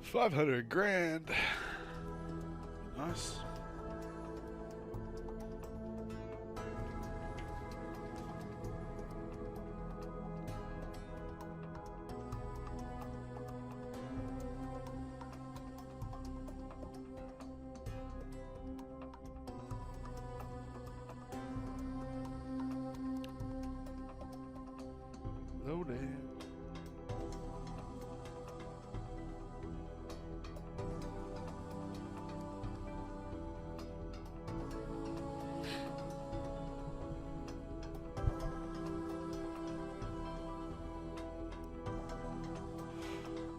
500 grand. Nice. Loaded.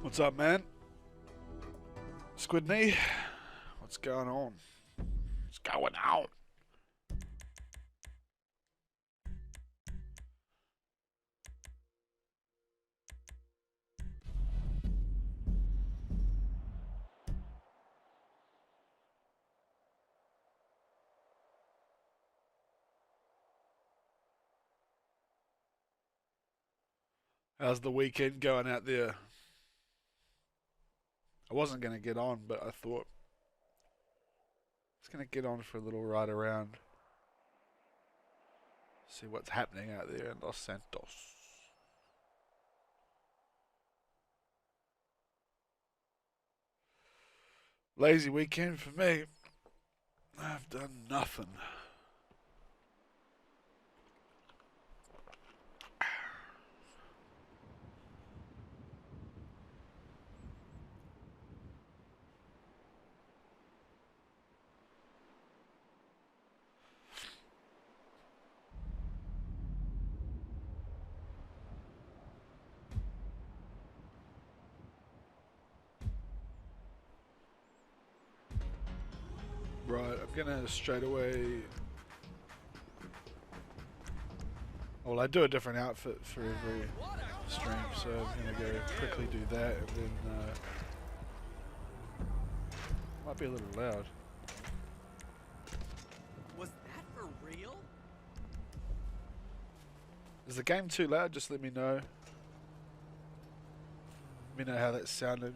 What's up, man? Squid Knee? What's going on? What's going on? How's the weekend going out there? I wasn't going to get on, but I thought I was going to get on for a little ride around. See what's happening out there in Los Santos. Lazy weekend for me. I've done nothing. Right, I'm gonna straight away. Well, I do a different outfit for every stream, so I'm gonna go quickly do that, and then might be a little loud. Was that for real? Is the game too loud? Just let me know. Let me know how that sounded.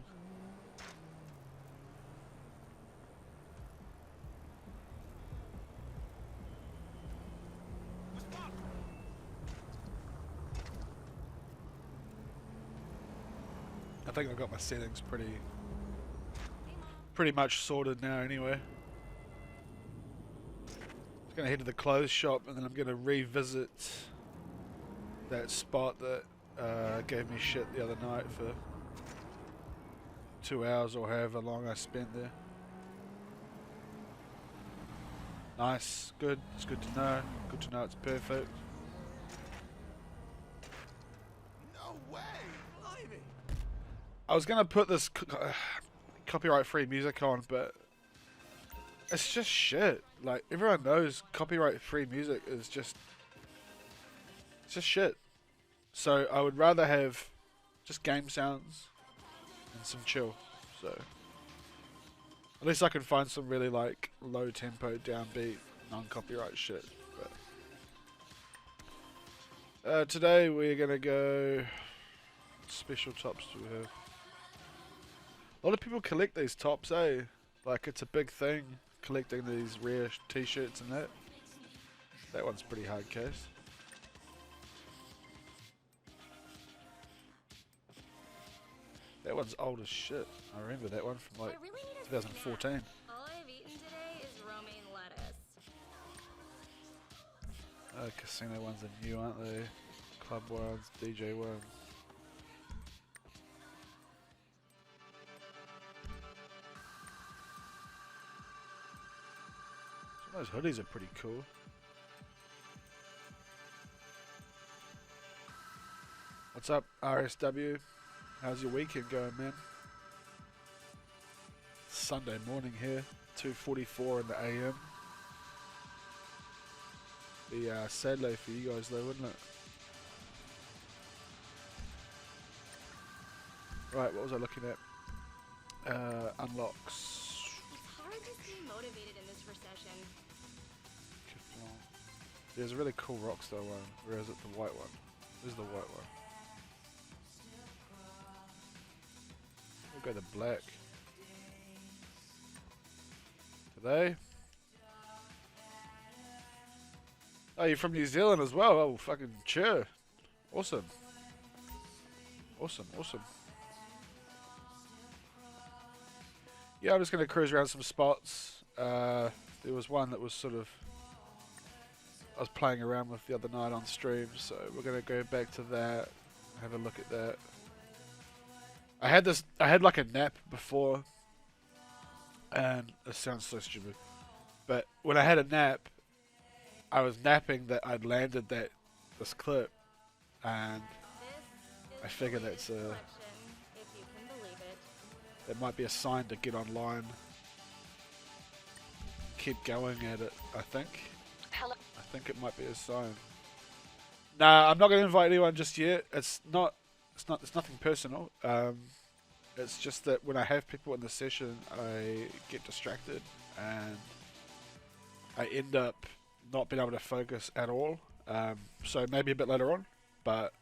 I think I've got my settings pretty much sorted now anyway. Just gonna head to the clothes shop, and then I'm gonna revisit that spot that gave me shit the other night for 2 hours or however long I spent there. Nice, good, it's good to know. Good to know it's perfect. No way! Blimey! I was gonna put this copyright-free music on, but it's just shit. Like, everyone knows copyright-free music is just, it's just shit. So I would rather have just game sounds and some chill. So at least I can find some really like low tempo, downbeat, non-copyright shit. But today we're gonna go. What special tops do we have? A lot of people collect these tops, eh? Like, it's a big thing, collecting these rare t-shirts and that. That one's pretty hard case. That one's old as shit. I remember that one from like 2014. All I've eaten today is romaine lettuce. Casino ones are new, aren't they? Club ones, DJ ones. Those hoodies are pretty cool. What's up, RSW? How's your weekend going, man? Sunday morning here, 2:44 in the AM. Be sad day for you guys though, wouldn't it? Right, what was I looking at? Unlocks. It's hard to stay motivated in this recession. There's a really cool Rockstar one. Where is it? The white one. Where's the white one? We'll go to black. they? Oh, you're from New Zealand as well? Oh, fucking cheer. Awesome. Awesome, awesome. Yeah, I'm just going to cruise around some spots. There was one that was sort of... I was playing around with the other night on stream, so we're going to go back to that. Have a look at that. I had like a nap before. And it sounds so stupid. But when I had a nap, I was napping that I'd landed this clip. And I figured that's if you can believe it. that might be a sign to get online. Keep going at it, I think. Hello. I think it might be a sign. Nah, I'm not gonna invite anyone just yet. It's nothing personal. It's just that when I have people in the session, I get distracted and I end up not being able to focus at all. So maybe a bit later on, but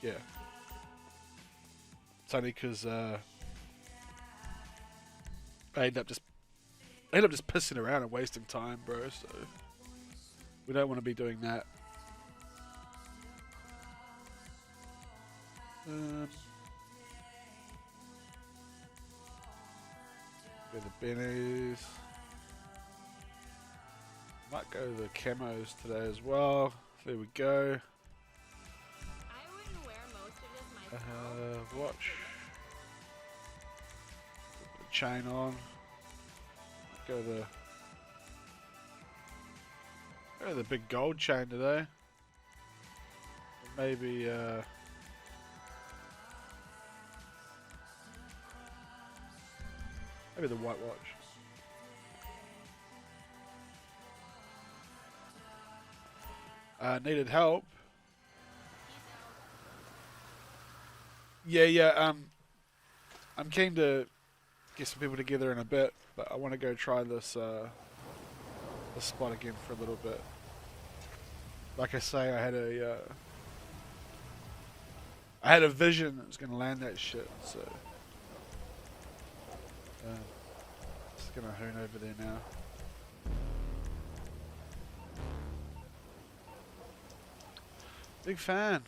yeah. It's only because I end up just pissing around and wasting time, bro. So we don't want to be doing that. Go the bennies. Might go the camos today as well. There we go. I wouldn't wear most of this myself. Watch. Put the chain on. Go the big gold chain today. Maybe maybe the white watch. Needed help. Yeah. I'm keen to get some people together in a bit, but I want to go try this spot again for a little bit. Like I say, I had a vision that was going to land that shit, so just going to hoon over there now. Big fan.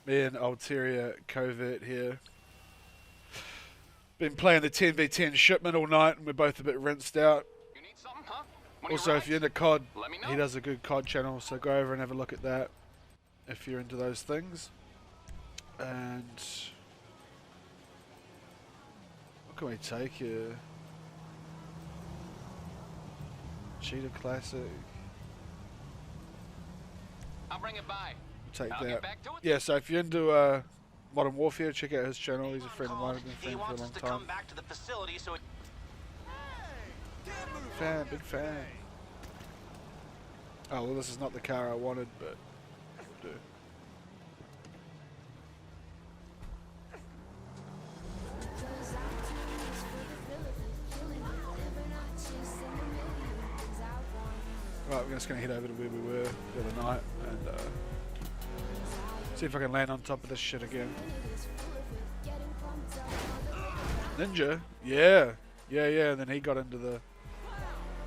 Me and Ulterior Covert here. Been playing the 10v10 shipment all night and we're both a bit rinsed out. You need something, huh? Also, if you're into COD, Let me know. he does a good COD channel, so go over and have a look at that if you're into those things. And what can we take here? Cheetah Classic. I'll bring it by. We'll take I'll that. get back to it. Yeah, so if you're into Modern Warfare, check out his channel. He's a friend of mine. I've been He friends for a wants long us to time. come back to the facility so it... Big fan. Oh, well, this is not the car I wanted, but do. Right, we're just going to head over to where we were the other night and see if I can land on top of this shit again. Ninja? Yeah. And then he got into the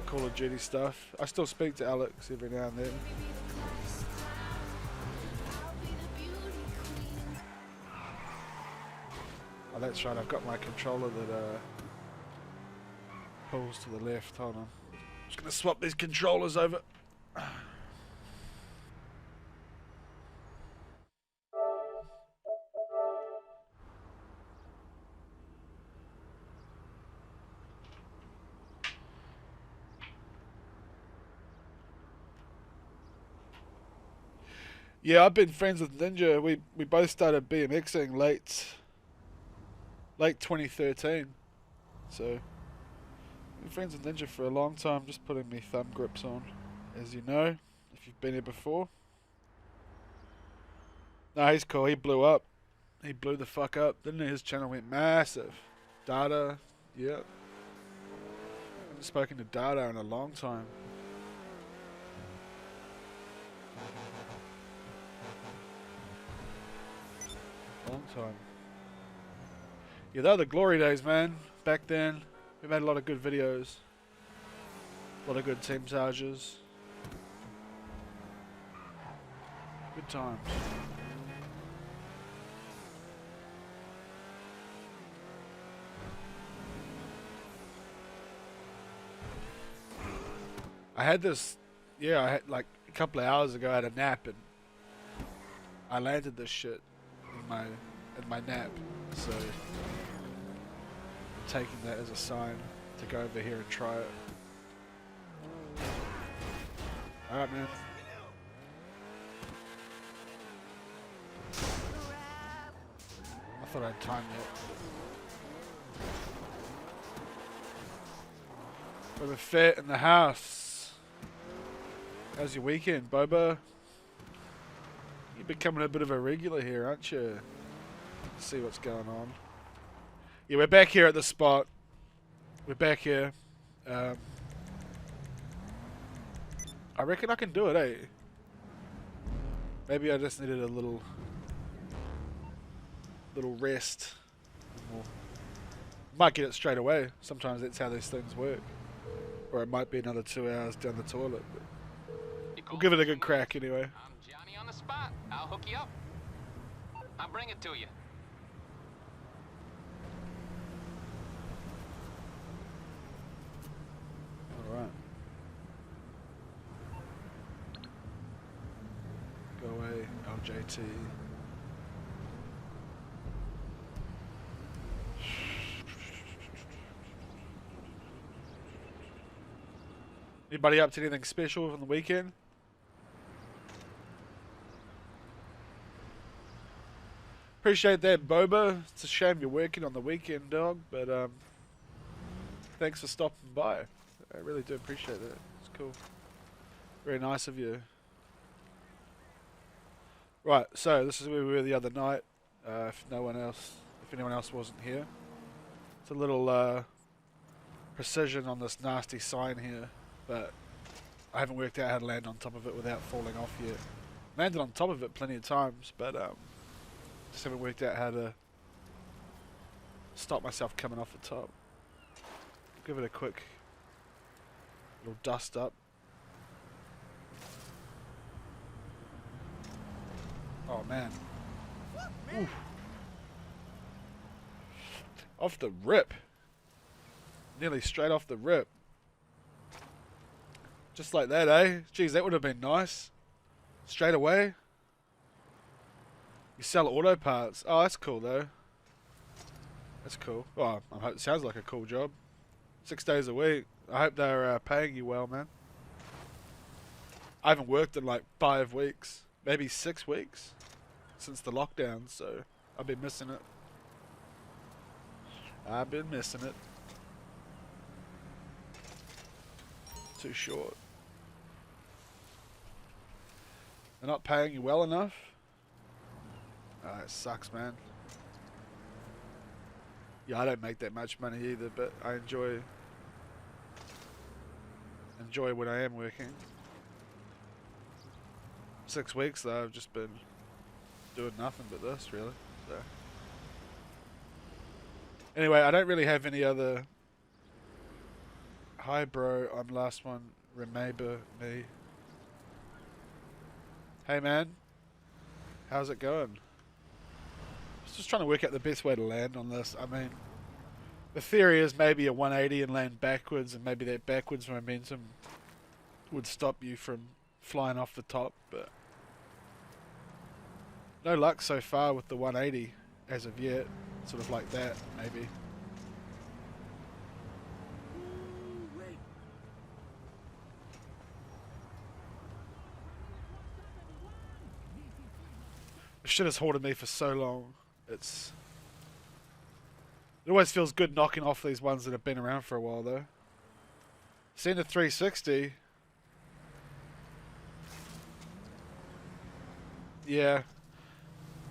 Call of Duty stuff. I still speak to Alex every now and then. Oh, that's right. I've got my controller that pulls to the left. Hold on. Just gonna swap these controllers over. Yeah, I've been friends with Ninja. We both started BMXing late 2013. So been friends with Ninja for a long time, just putting me thumb grips on, as you know, if you've been here before. No, he's cool. He blew up. He blew the fuck up, didn't he? His channel went massive. Data, yeah. I haven't spoken to Data in a long time. Long time. Yeah, they're the glory days, man. back then. We made a lot of good videos. A lot of good team charges. Good times. I had this, yeah, I had like a couple of hours ago I had a nap and I landed this shit in my nap, so I'm taking that as a sign to go over here and try it. Alright, man. I thought I'd time it. Boba Fett in the house. How's your weekend, Boba? You're becoming a bit of a regular here, aren't you? Let's see what's going on. Yeah, we're back here at the spot. We're back here. I reckon I can do it, eh? Maybe I just needed a little rest. Might get it straight away. Sometimes that's how these things work. Or it might be another 2 hours down the toilet. But we'll give it a good crack anyway. I'm Johnny on the spot. I'll hook you up. I'll bring it to you. Alright. Go away, LJT. Anybody up to anything special from the weekend? Appreciate that, Boba. It's a shame you're working on the weekend, dog, but thanks for stopping by. I really do appreciate that. It's cool. Very nice of you. Right, so this is where we were the other night. If anyone else wasn't here, it's a little precision on this nasty sign here. But I haven't worked out how to land on top of it without falling off yet. Landed on top of it plenty of times, but just haven't worked out how to stop myself coming off the top. Give it a quick little dust up. Oh man. Oof. Off the rip. Nearly straight off the rip. Just like that, eh? Jeez, that would have been nice. Straight away. You sell auto parts. Oh, that's cool though. That's cool. Oh, it sounds like a cool job. 6 days a week. I hope they're paying you well, man. I haven't worked in like 5 weeks. Maybe 6 weeks. Since the lockdown, so I've been missing it. I've been missing it. Too short. They're not paying you well enough? It sucks, man. Yeah, I don't make that much money either, but I enjoy when I am working. 6 weeks though, I've just been doing nothing but this, really. So anyway, I don't really have any other. Hi, bro. I'm last one. Remember me. Hey, man. How's it going? I was just trying to work out the best way to land on this. I mean, the theory is maybe a 180 and land backwards, and maybe that backwards momentum would stop you from flying off the top, but no luck so far with the 180 as of yet. Sort of like that, maybe. This shit has haunted me for so long. It always feels good knocking off these ones that have been around for a while though. Seeing the 360. Yeah.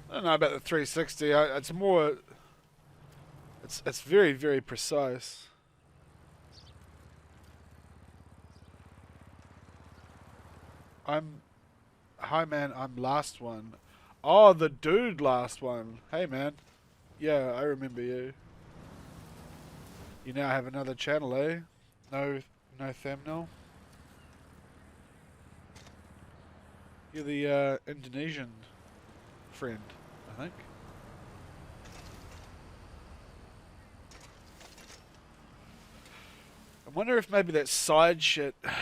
I don't know about the 360. It's more. It's very, very precise. Hi man, I'm last one. Oh, the dude last one. Hey man. Yeah, I remember you. You now have another channel, eh? No thumbnail. You're the Indonesian friend, I think. I wonder if maybe that side shit that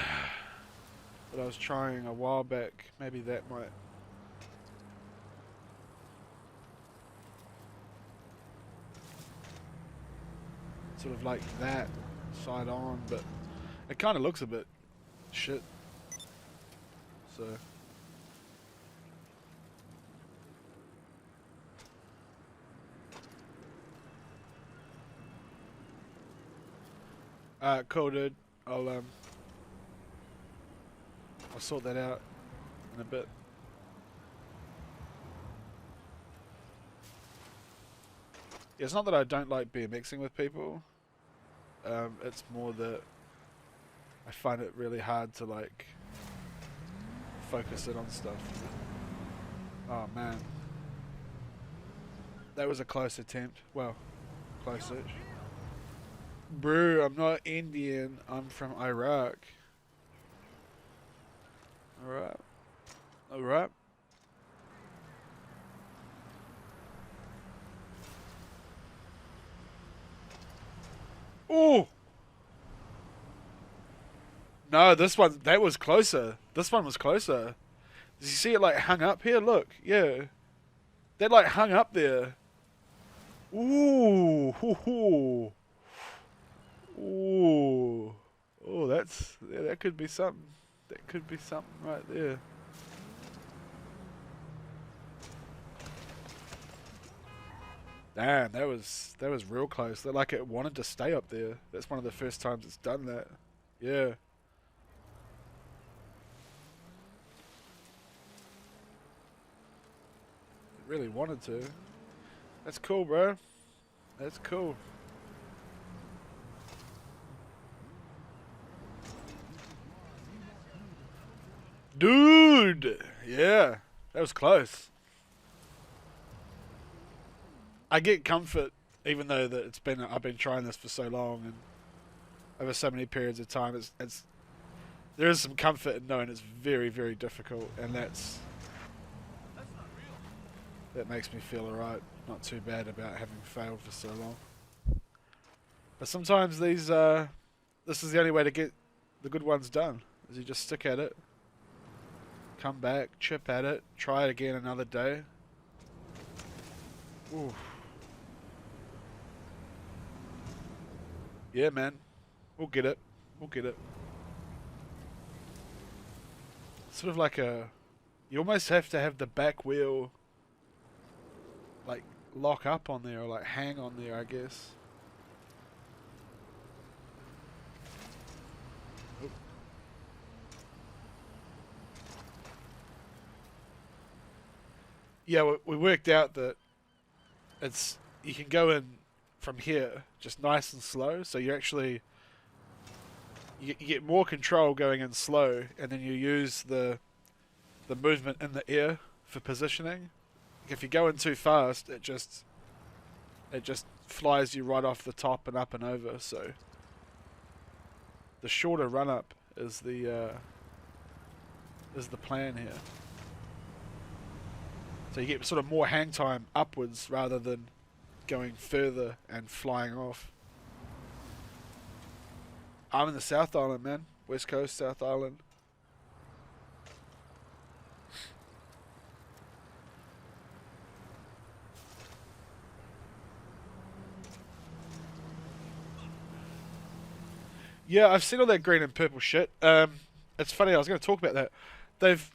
I was trying a while back, maybe that might... Sort of like that, side on, but it kind of looks a bit shit. So... cool, dude. I'll sort that out in a bit. Yeah, it's not that I don't like BMXing with people. It's more that I find it really hard to like focus in on stuff. Oh man, that was a close attempt. Well, close-ish. Bro, I'm not Indian. I'm from Iraq. Alright. Alright. Oh! No, this one, that was closer. This one was closer. Did you see it like hung up here? Look, yeah. That like hung up there. Ooh, hoo hoo. Ooh. Oh, yeah, that could be something. That could be something right there. Damn, that was real close. Like it wanted to stay up there. That's one of the first times it's done that. Yeah. It really wanted to. That's cool, bro. That's cool. Dude! Yeah, that was close. I get comfort, even though that I've been trying this for so long and over so many periods of time. There is some comfort in knowing it's very, very difficult, and that makes me feel alright. Not too bad about having failed for so long. But sometimes this is the only way to get the good ones done. Is you just stick at it. Come back, chip at it, try it again another day. Ooh. Yeah, man. We'll get it. We'll get it. Sort of like you almost have to have the back wheel like lock up on there or like hang on there, I guess. Yeah, we worked out that you can go in from here just nice and slow, so you actually you get more control going in slow, and then you use the movement in the air for positioning. If you go in too fast, it just flies you right off the top and up and over. So the shorter run up is the plan here. So you get sort of more hang time upwards rather than going further and flying off. I'm in the South Island, man. West Coast, South Island. Yeah, I've seen all that green and purple shit. It's funny, I was going to talk about that.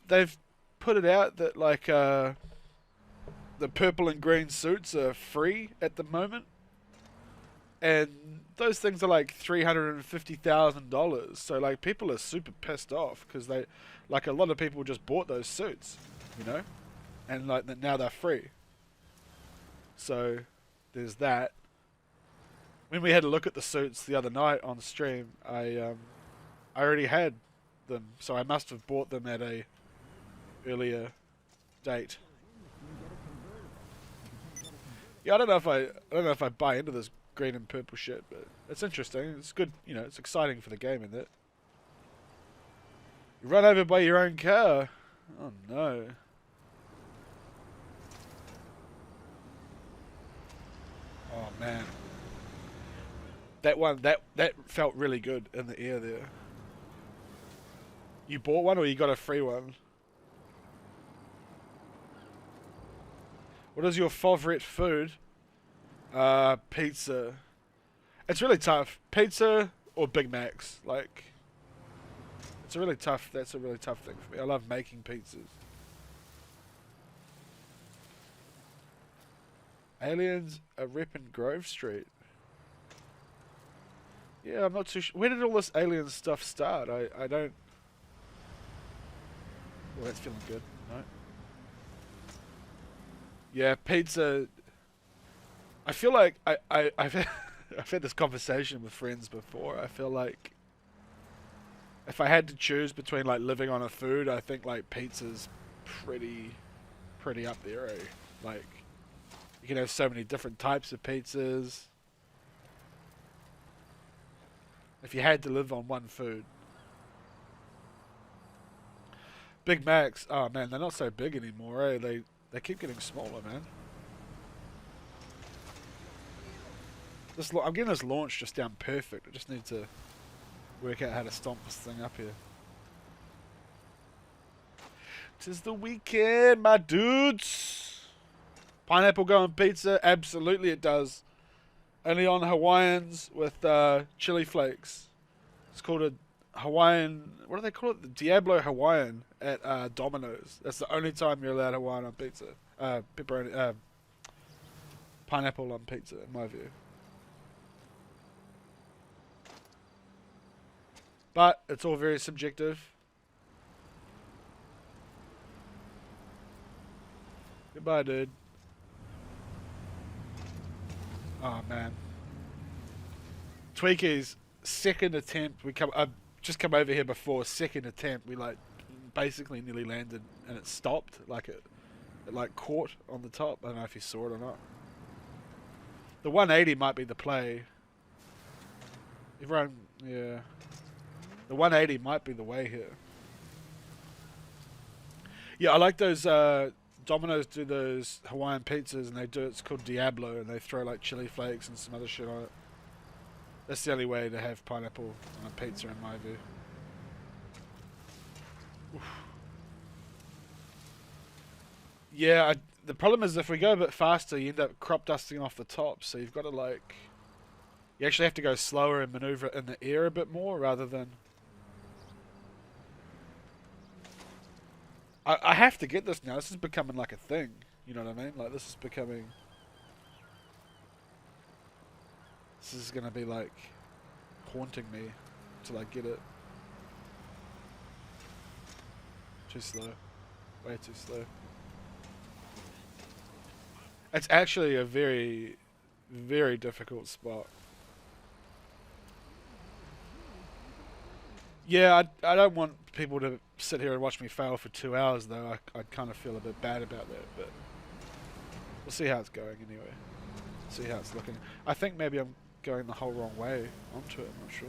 They've put it out that like the purple and green suits are free at the moment, and those things are like $350,000. So like people are super pissed off because a lot of people just bought those suits, you know, and like now they're free. So there's that. When we had a look at the suits the other night on stream, I already had them, so I must have bought them at a earlier date. Yeah, I don't know if I buy into this green and purple shit, but it's interesting. It's good, you know, it's exciting for the game, isn't it? You run over by your own car. Oh no. Oh man. That felt really good in the air there. You bought one or you got a free one? What is your favorite food? Pizza. It's really tough. Pizza or Big Macs. Like, it's a really tough. That's a really tough thing for me. I love making pizzas. Aliens are repping Grove Street. Yeah, I'm not too sure. Where did all this alien stuff start? I don't... Well, that's feeling good. No? Yeah, pizza... I feel like I've had this conversation with friends before. I feel like if I had to choose between like living on a food, I think like pizza's pretty up there, eh? Like, you can have so many different types of pizzas. If you had to live on one food. Big Macs, oh man, they're not so big anymore, eh? They keep getting smaller, man. I'm getting this launch just down perfect. I just need to work out how to stomp this thing up here. 'Tis the weekend, my dudes. Pineapple go on pizza? Absolutely it does. Only on Hawaiians with chili flakes. It's called a Hawaiian... What do they call it? The Diablo Hawaiian at Domino's. That's the only time you're allowed Hawaiian on pizza. Pepperoni... pineapple on pizza, in my view. But it's all very subjective. Goodbye, dude. Oh man. Tweaky's second attempt. I've just come over here before. Second attempt, we like basically nearly landed, and it stopped. Like it like caught on the top. I don't know if you saw it or not. The 180 might be the play. Everyone, yeah. The 180 might be the way here. Yeah, I like those. Domino's do those Hawaiian pizzas, and they do it's called Diablo, and they throw like chili flakes and some other shit on it. That's the only way to have pineapple on a pizza, in my view. Oof. Yeah, the problem is if we go a bit faster, you end up crop dusting off the top. So you've got to like, you actually have to go slower and maneuver in the air a bit more rather than. I have to get this now. This is becoming like a thing. You know what I mean? Like this is becoming... This is going to be like haunting me till I get it. Too slow. Way too slow. It's actually a very, very difficult spot. Yeah, I don't want people to sit here and watch me fail for 2 hours, though. I kind of feel a bit bad about that, but we'll see how it's going anyway. See how it's looking. I think maybe I'm going the whole wrong way onto it. I'm not sure.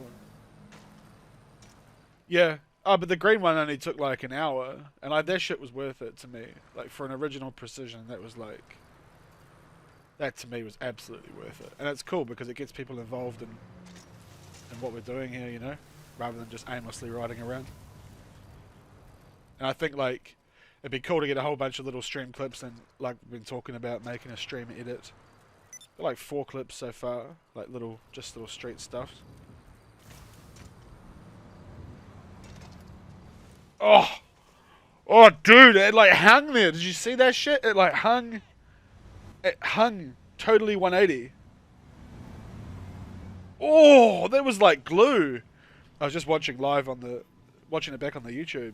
Yeah. Oh, but the green one only took like an hour, and that shit was worth it to me. Like for an original precision, that was like, that to me was absolutely worth it. And it's cool because it gets people involved in what we're doing here, you know, rather than just aimlessly riding around. And I think like it'd be cool to get a whole bunch of little stream clips, and like we've been talking about making a stream edit. Got like 4 clips so far, like just little street stuff. Oh, dude, it like hung there. Did you see that shit? It like hung. It hung totally 180. Oh, that was like glue. I was just watching watching it back on the YouTube.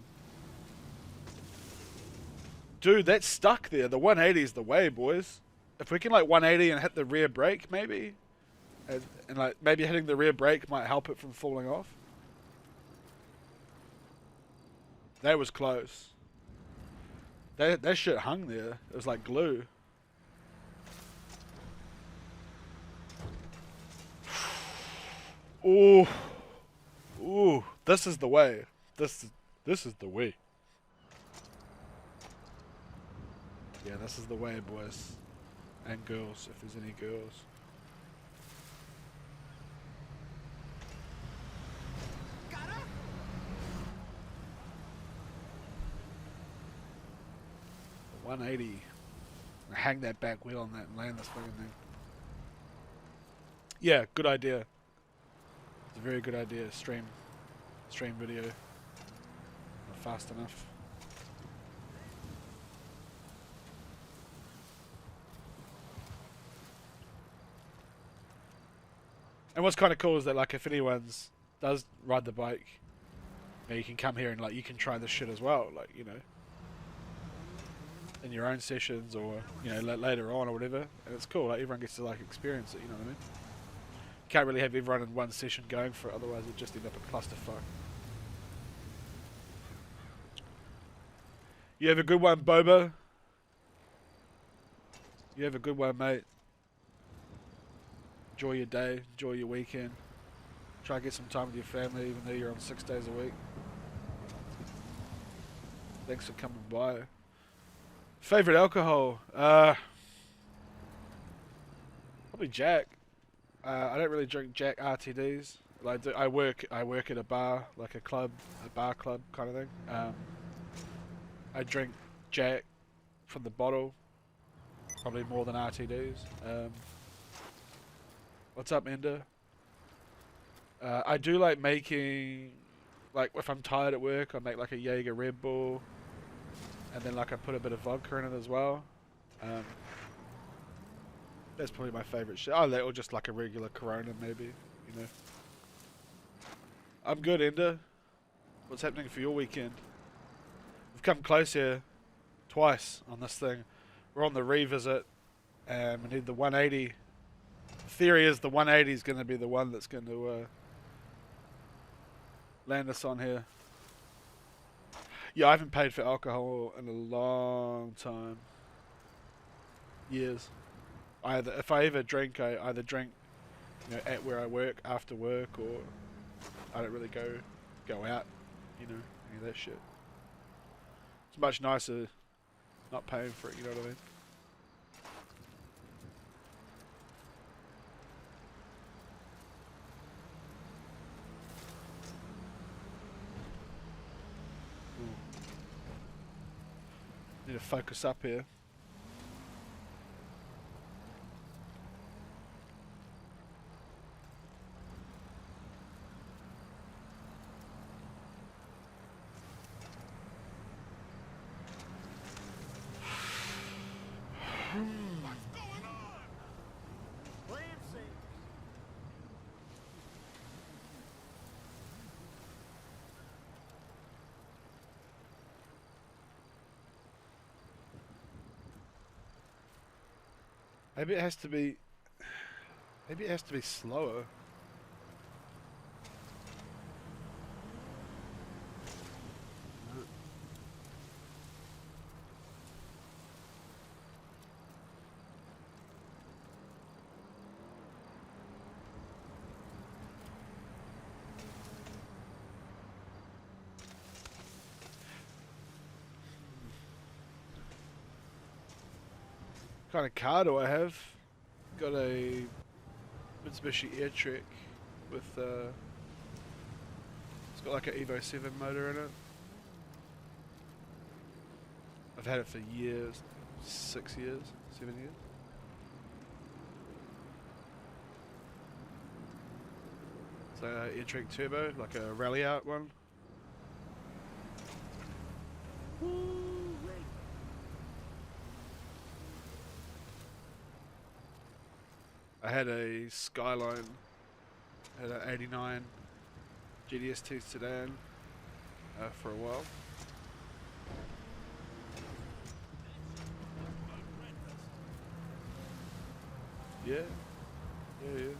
Dude, that's stuck there. The 180 is the way, boys. If we can like 180 and hit the rear brake, maybe, and like maybe hitting the rear brake might help it from falling off. That was close. That shit hung there. It was like glue. Ooh, ooh, this is the way. This is the way. Yeah, this is the way, boys and girls, if there's any girls. Gotta. 180. Hang that back wheel on that and land this fucking thing. Yeah, good idea. It's a very good idea. Stream video. Not fast enough. And what's kind of cool is that, like, if anyone's does ride the bike, you know, you can come here and, like, you can try this shit as well, like, you know, in your own sessions or, you know, later on or whatever. And it's cool, like, everyone gets to, like, experience it, you know what I mean? You can't really have everyone in one session going for it, otherwise it'd just end up a clusterfuck. You have a good one, Boba. You have a good one, mate. Enjoy your day, enjoy your weekend. Try to get some time with your family, even though you're on 6 days a week. Thanks for coming by. Favorite alcohol? Probably Jack. I don't really drink Jack RTDs. Like, I work at a bar, like a bar club kind of thing. I drink Jack from the bottle, probably more than RTDs. What's up, Ender? I do like making, like, if I'm tired at work, I make like a Jaeger Red Bull, and then like I put a bit of vodka in it as well. That's probably my favourite shit. Oh, or just like a regular Corona, maybe, you know. I'm good, Ender. What's happening for your weekend? We've come close here twice on this thing. We're on the revisit, and we need the 180. The theory is the 180 is going to be the one that's going to land us on here. Yeah, I haven't paid for alcohol in a long time. Years. If I ever drink, I either drink, you know, at where I work, after work, or I don't really go out, you know, any of that shit. It's much nicer not paying for it, you know what I mean? Ooh. Need to focus up here. Maybe it has to be. Maybe it has to be slower. What kind of car do I have? Got a Mitsubishi Airtrek with it's got like an Evo 7 motor in it. I've had it for years, 6 years, 7 years. It's an Airtrek Turbo, like a rally out one. I had a Skyline, had an 89 GDS2 sedan for a while. Yeah, yeah.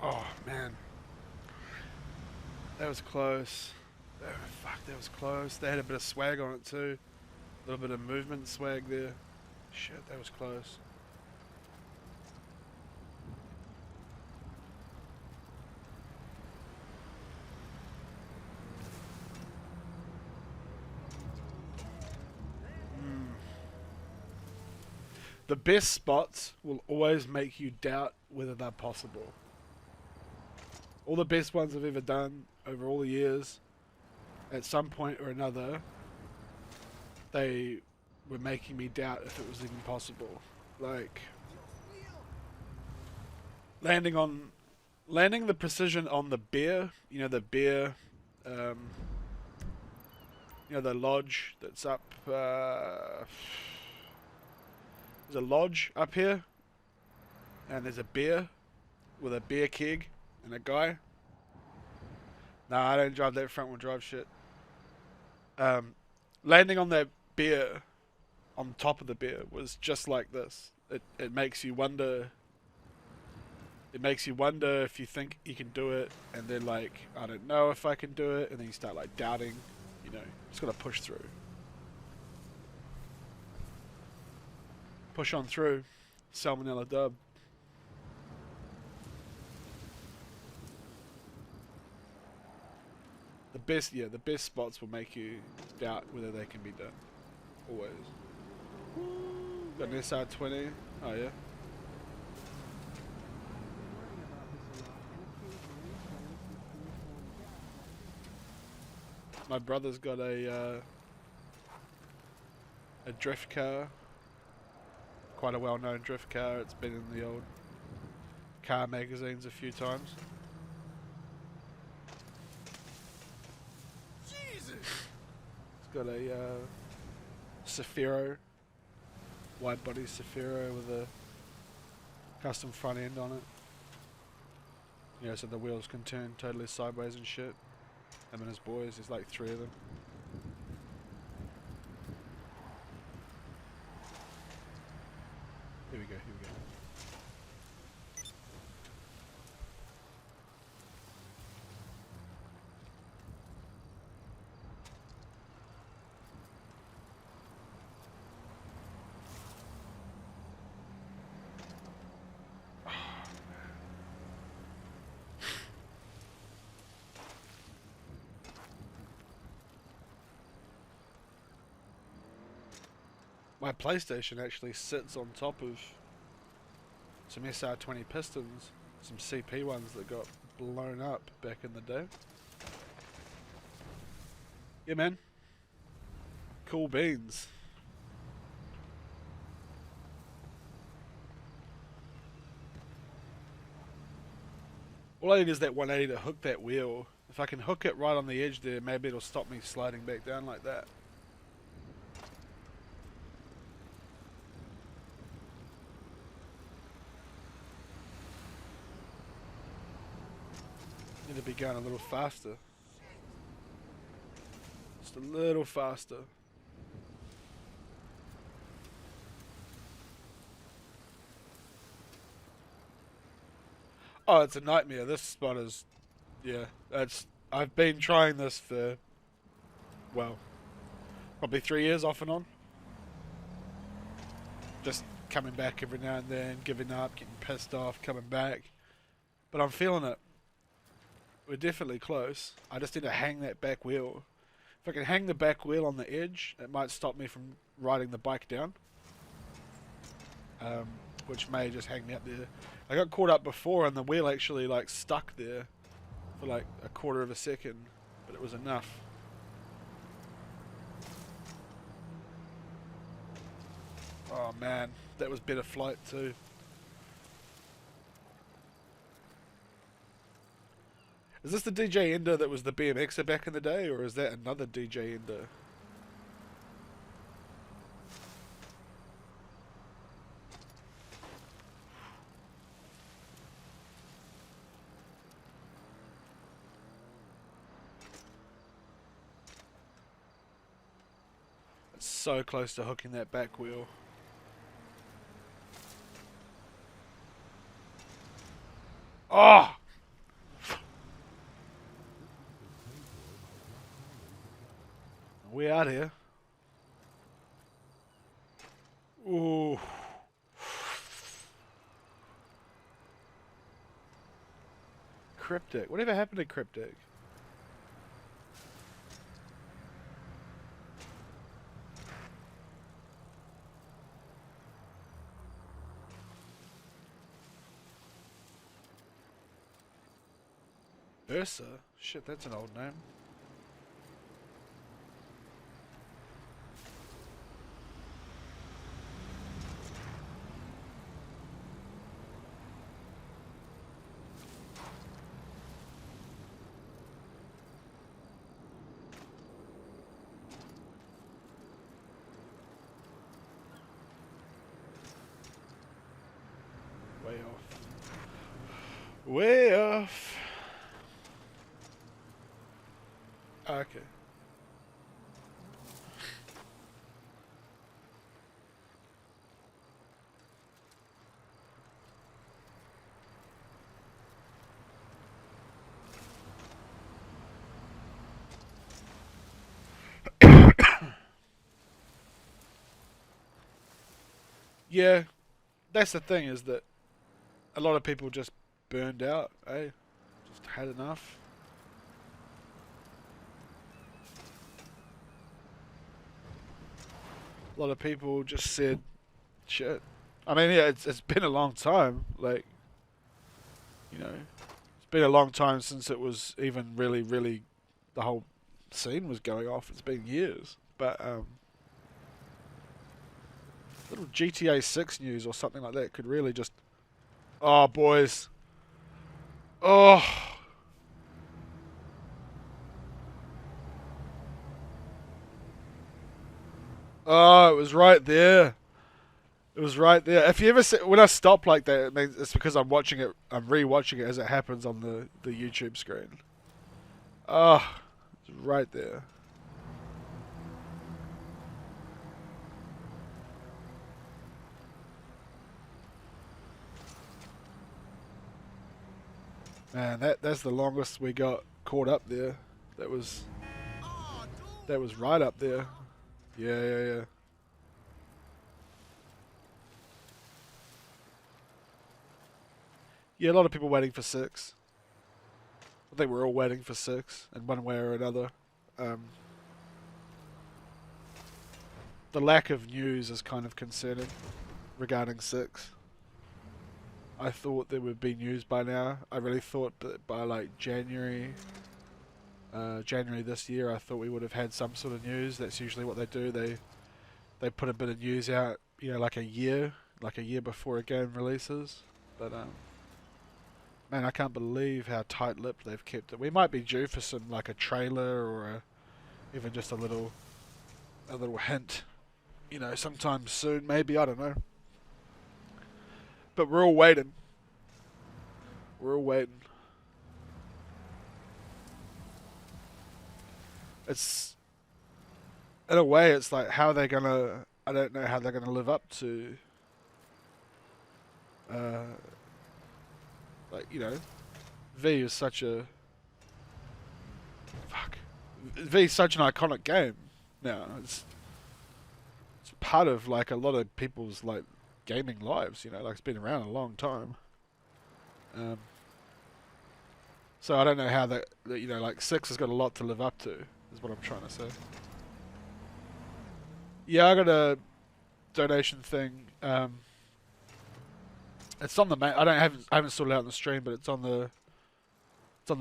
Oh man. That was close. Oh, fuck, that was close. They had a bit of swag on it too. A little bit of movement swag there. Shit, that was close. The best spots will always make you doubt whether they're possible. All the best ones I've ever done over all the years, at some point or another, they were making me doubt if it was even possible. Like landing the precision on the bear, the bear, the lodge that's up. There's a lodge up here, and there's a bear with a beer keg and a guy. Nah, I don't drive that front wheel drive shit. Landing on that bear, on top of the bear, was just like this. It makes you wonder. It makes you wonder if you think you can do it, and then like, I don't know if I can do it, and then you start like doubting. Just gotta push through. Push on through. Salmonella dub. The best spots will make you doubt whether they can be done. Always. Got an SR20. Oh yeah. My brother's got a drift car. Quite a well-known drift car. It's been in the old car magazines a few times. Jesus! It's got a Safiro, wide body Safiro with a custom front end on it. So the wheels can turn totally sideways and shit. Him and his boys, there's like 3 of them. Here we go. My PlayStation actually sits on top of some SR20 pistons, some CP ones that got blown up back in the day. Yeah, man. Cool beans. All I need is that 180 to hook that wheel. If I can hook it right on the edge there, maybe it'll stop me sliding back down like that. Need to be going a little faster. Just a little faster. Oh, it's a nightmare. This spot is, yeah, I've been trying this for, well, probably 3 years off and on. Just coming back every now and then, giving up, getting pissed off, coming back. But I'm feeling it. We're definitely close. I just need to hang that back wheel. If I can hang the back wheel on the edge, it might stop me from riding the bike down. Which may just hang me up there. I got caught up before and the wheel actually like stuck there for like a quarter of a second, but it was enough. Oh man, that was better flight too. Is this the DJ Ender that was the BMXer back in the day, or is that another DJ Ender? It's so close to hooking that back wheel. Oh! We out here. Ooh. Cryptic. Whatever happened to Cryptic? Ursa? Shit, that's an old name. Way off. Way off. Okay. Yeah, that's the thing, is that a lot of people just burned out, eh? Just had enough. A lot of people just said, shit. I mean, yeah, it's been a long time. Like, you know, it's been a long time since it was even really, the whole scene was going off. It's been years. But, little GTA 6 news or something like that could really just... Oh, boys. Oh. Oh, it was right there. It was right there. If you ever see, when I stop like that, it means it's because I'm watching it. I'm re-watching it as it happens on the YouTube screen. Oh, it's right there. Man, that's the longest we got caught up there. That was right up there. Yeah. Yeah, a lot of people waiting for 6. I think we're all waiting for 6 in one way or another. The lack of news is kind of concerning regarding 6. I thought there would be news by now. I really thought that by like January this year, I thought we would have had some sort of news. That's usually what they do. They put a bit of news out, you know, like a year before a game releases. But man, I can't believe how tight-lipped they've kept it. We might be due for some, like a trailer or even just a little hint, you know, sometime soon, maybe. I don't know. But we're all waiting. We're all waiting. It's, in a way, it's like how they're gonna. I don't know how they're gonna live up to. Like, you know, V is such a. Fuck. V is such an iconic game now. It's part of like a lot of people's like gaming lives. You know, like it's been around a long time. So I don't know how that, you know, like 6 has got a lot to live up to, is what I'm trying to say. Yeah, I got a donation thing. It's on the main. I haven't sorted it out on the stream, but it's on the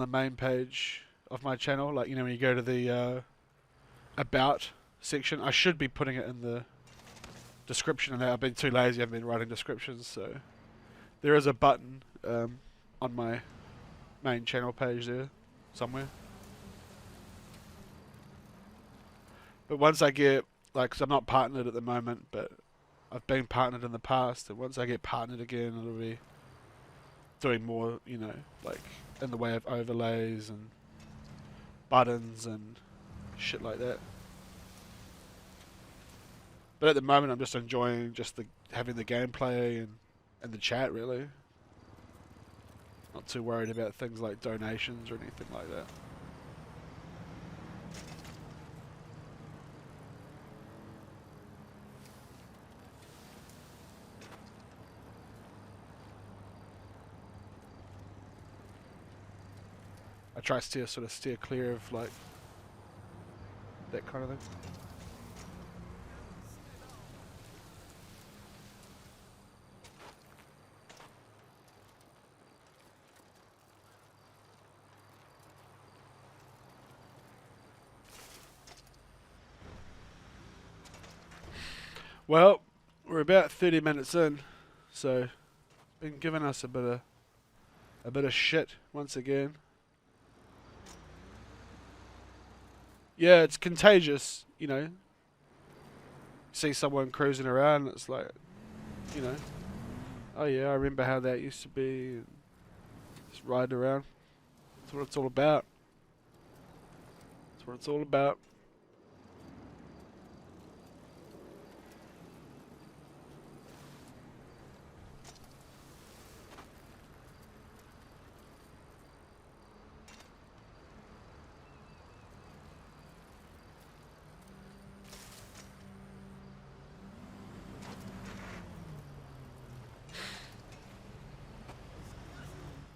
main page of my channel. Like, you know, when you go to the about section, I should be putting it in the description. And I've been too lazy. I've been writing descriptions, so there is a button on my main channel page there somewhere. But once I get, like, 'cause I'm not partnered at the moment, but I've been partnered in the past, and once I get partnered again, it'll be doing more, you know, like in the way of overlays and buttons and shit like that. But at the moment, I'm just enjoying just having the gameplay and the chat, really. Not too worried about things like donations or anything like that. I try to steer clear of like that kind of thing. Well, we're about 30 minutes in, so been giving us a bit of shit once again. Yeah, it's contagious, you know. See someone cruising around, it's like, you know, oh yeah, I remember how that used to be. And just ride around. That's what it's all about. That's what it's all about.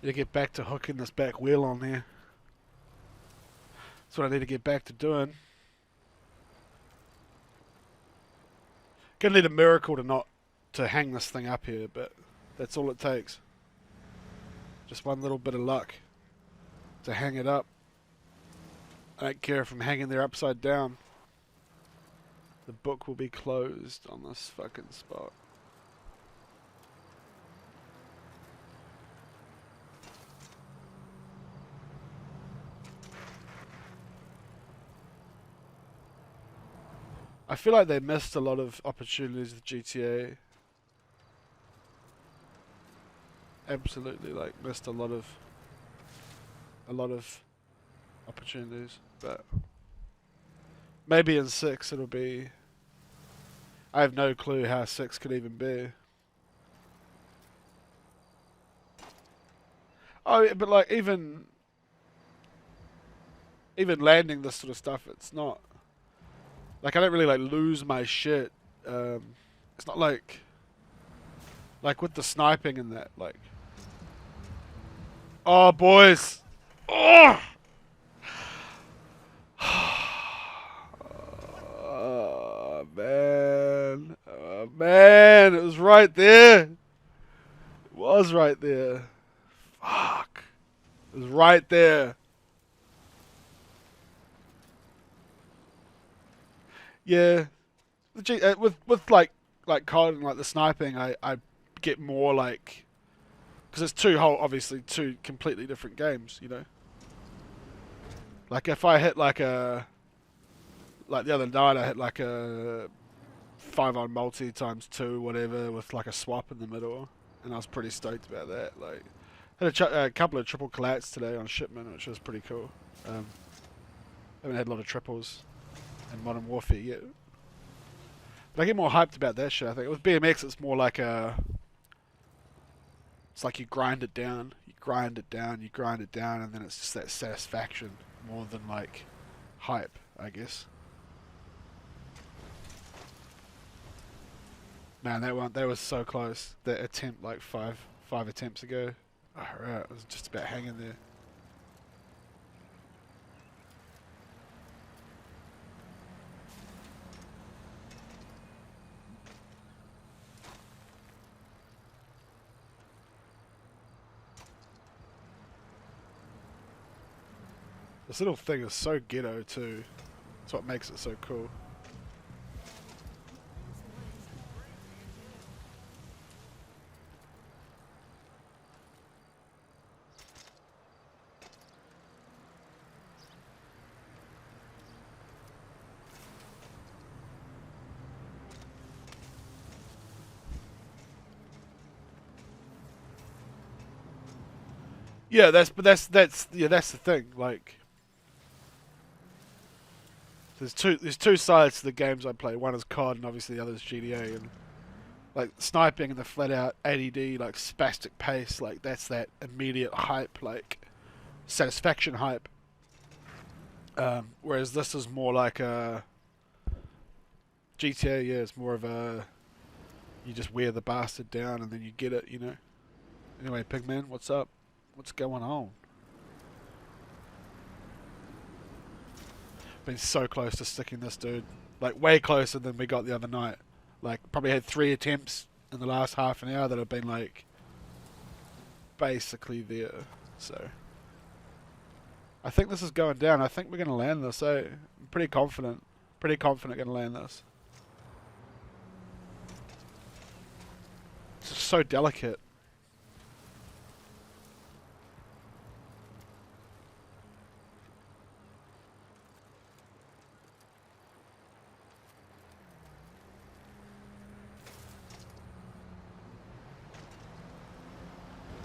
You get back to hooking this back wheel on there. That's what I need to get back to doing. Gonna need a miracle to hang this thing up here, but that's all it takes. Just one little bit of luck to hang it up. I don't care if I'm hanging there upside down. The book will be closed on this fucking spot. I feel like they missed a lot of opportunities with GTA. Absolutely, like missed a lot of opportunities, but maybe in 6 it'll be. I have no clue how 6 could even be. Oh, yeah, but like even landing this sort of stuff, it's not. Like I don't really like lose my shit. It's not like with the sniping and that. Like, oh boys, oh, oh man, it was right there. It was right there. Fuck, it was right there. Yeah, with like COD and like the sniping, I get more like because it's obviously two completely different games, you know. Like if I hit like the other night I hit like a 5-on multi ×2 whatever with like a swap in the middle, and I was pretty stoked about that. Like had a couple of triple collats today on shipment, which was pretty cool. Haven't had a lot of triples in Modern Warfare yet. But I get more hyped about that shit, I think. With BMX, it's more like it's like you grind it down, you grind it down, you grind it down, and then it's just that satisfaction more than like hype, I guess. Man, that was so close. That attempt like five attempts ago. Oh, right, it was just about hanging there. This little thing is so ghetto too. That's what makes it so cool. Yeah, that's the thing. Like, there's two sides to the games I play. One is COD, and obviously the other is GTA. And like sniping and the flat out ADD like spastic pace, like that's that immediate hype, like satisfaction hype. Whereas this is more like a GTA. Yeah, it's more of a you just wear the bastard down and then you get it, you know. Anyway, Pigman, what's up? What's going on? been so close to sticking this dude. Like, way closer than we got the other night. Like, probably had 3 attempts in the last half an hour that have been, like, basically there. So, I think this is going down. I think we're going to land this, eh? I'm pretty confident. Pretty confident going to land this. It's just so delicate.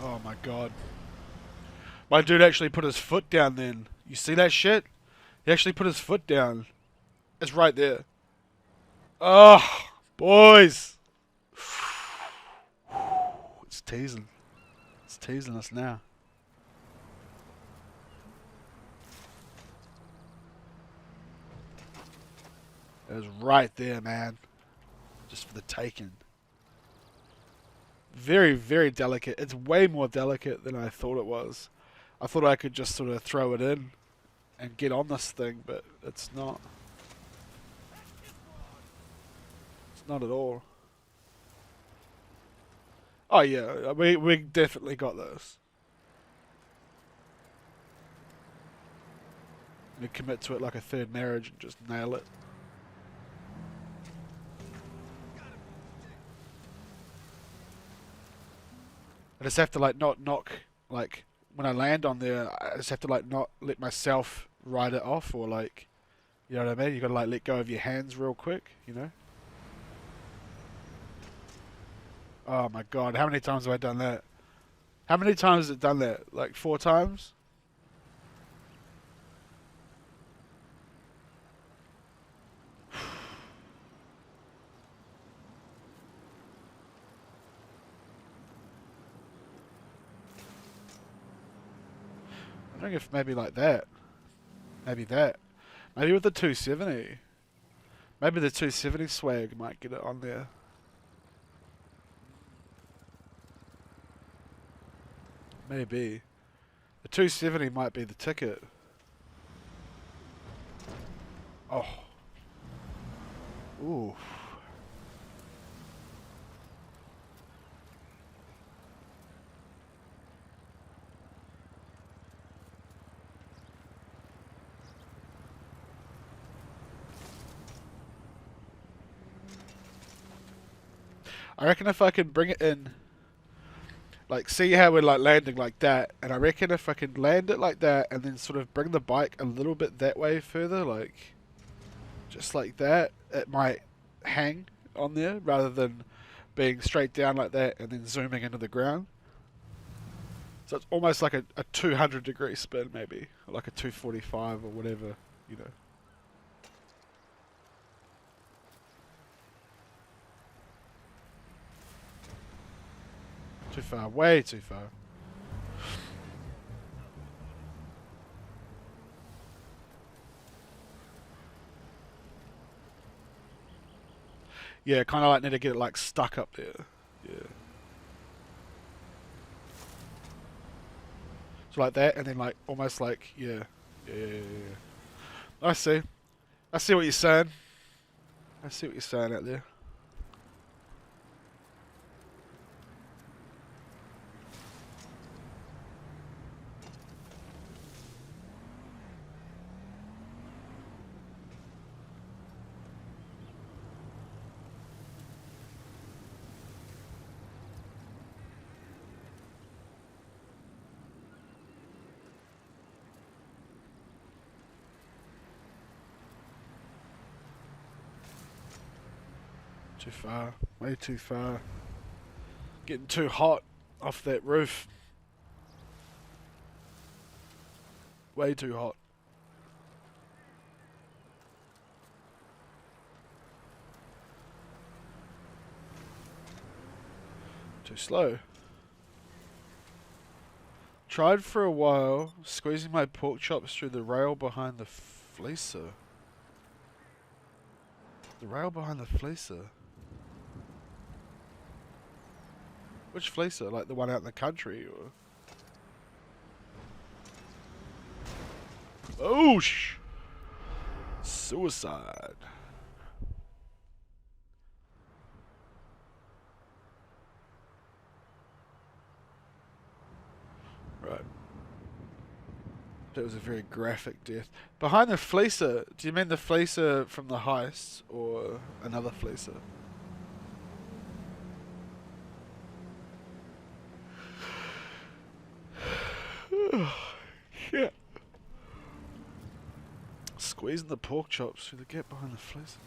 Oh my god. My dude actually put his foot down then. You see that shit? He actually put his foot down. It's right there. Oh, boys. It's teasing. It's teasing us now. It was right there, man. Just for the taking. Very, very delicate. It's way more delicate than I thought it was. I thought I could just sort of throw it in and get on this thing, but it's not. It's not at all. Oh yeah, we definitely got this. We commit to it like a third marriage and just nail it. I just have to like not knock, like when I land on there, I just have to like not let myself ride it off, or like, you know what I mean? You gotta like let go of your hands real quick, you know? Oh my god, how many times have I done that? How many times has it done that? Like 4 times? I'm wondering if maybe like that. Maybe that. Maybe with the 270. Maybe the 270 swag might get it on there. Maybe. The 270 might be the ticket. Oh. Ooh. I reckon if I can bring it in, like, see how we're like landing like that, and I reckon if I can land it like that and then sort of bring the bike a little bit that way further, like just like that, it might hang on there rather than being straight down like that and then zooming into the ground. So it's almost like a 200-degree spin, maybe, or like a 245 or whatever, you know. Too far, way too far. Yeah, kind of like need to get it like stuck up there. Yeah. So like that, and then like almost like yeah. I see. I see what you're saying. I see what you're saying out there. Too far. Way too far. Getting too hot off that roof. Way too hot. Too slow. Tried for a while, squeezing my pork chops through the rail behind the fleecer. The rail behind the fleecer? Which fleecer? Like the one out in the country? Or? Oh, Suicide. Right. That was a very graphic death. Behind the fleecer, do you mean the fleecer from the heist or another fleecer? Shit. Squeezing the pork chops through the gap behind the fleecer.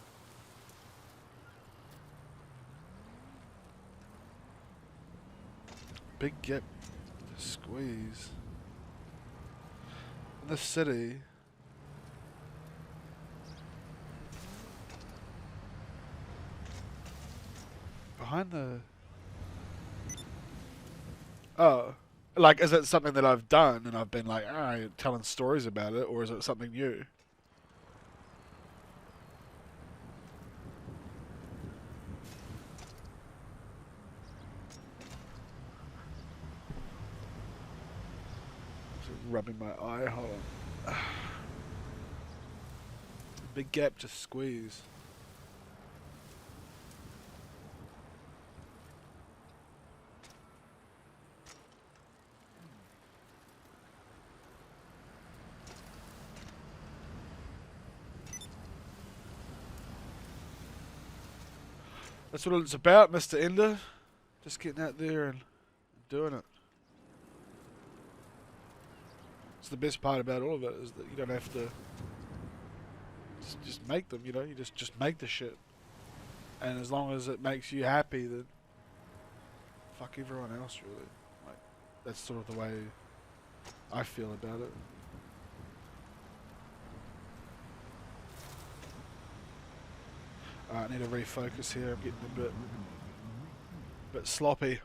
Big gap to squeeze. In the city. Behind the... Oh. Like, is it something that I've done and I've been like, telling stories about it, or is it something new? Rubbing my eye, hold on. Big gap to squeeze. That's what it's about, Mr. Ender. Just getting out there and doing it. It's the best part about all of it, is that you don't have to just make them, you know, you just make the shit. And as long as it makes you happy, then fuck everyone else, really. Like, that's sort of the way I feel about it. I need to refocus here. I'm getting a bit sloppy.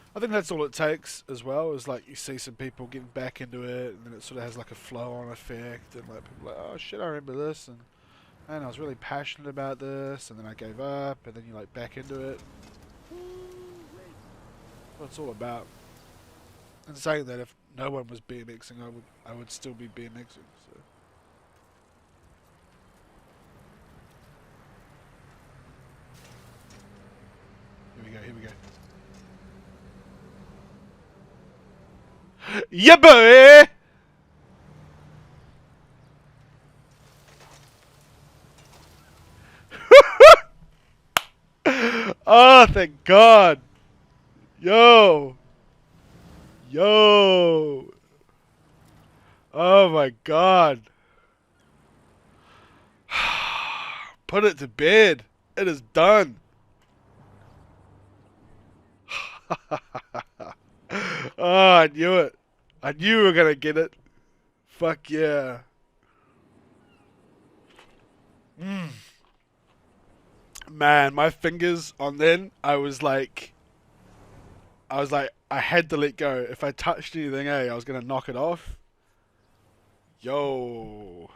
I think that's all it takes as well, is like you see some people getting back into it and then it sort of has like a flow on effect and like people are like, oh shit, I remember this, and man, I was really passionate about this and then I gave up, and then you're like back into it. That's what it's all about. And saying that, if no one was BMXing, I would still be BMXing, so. Here we go. Yeah, boy! Oh, thank God. Yo. Oh, my God. Put it to bed. It is done. Oh, I knew it. I knew we were going to get it. Fuck yeah. Man, my fingers on then, I was like, I had to let go. If I touched anything, I was going to knock it off. Yo.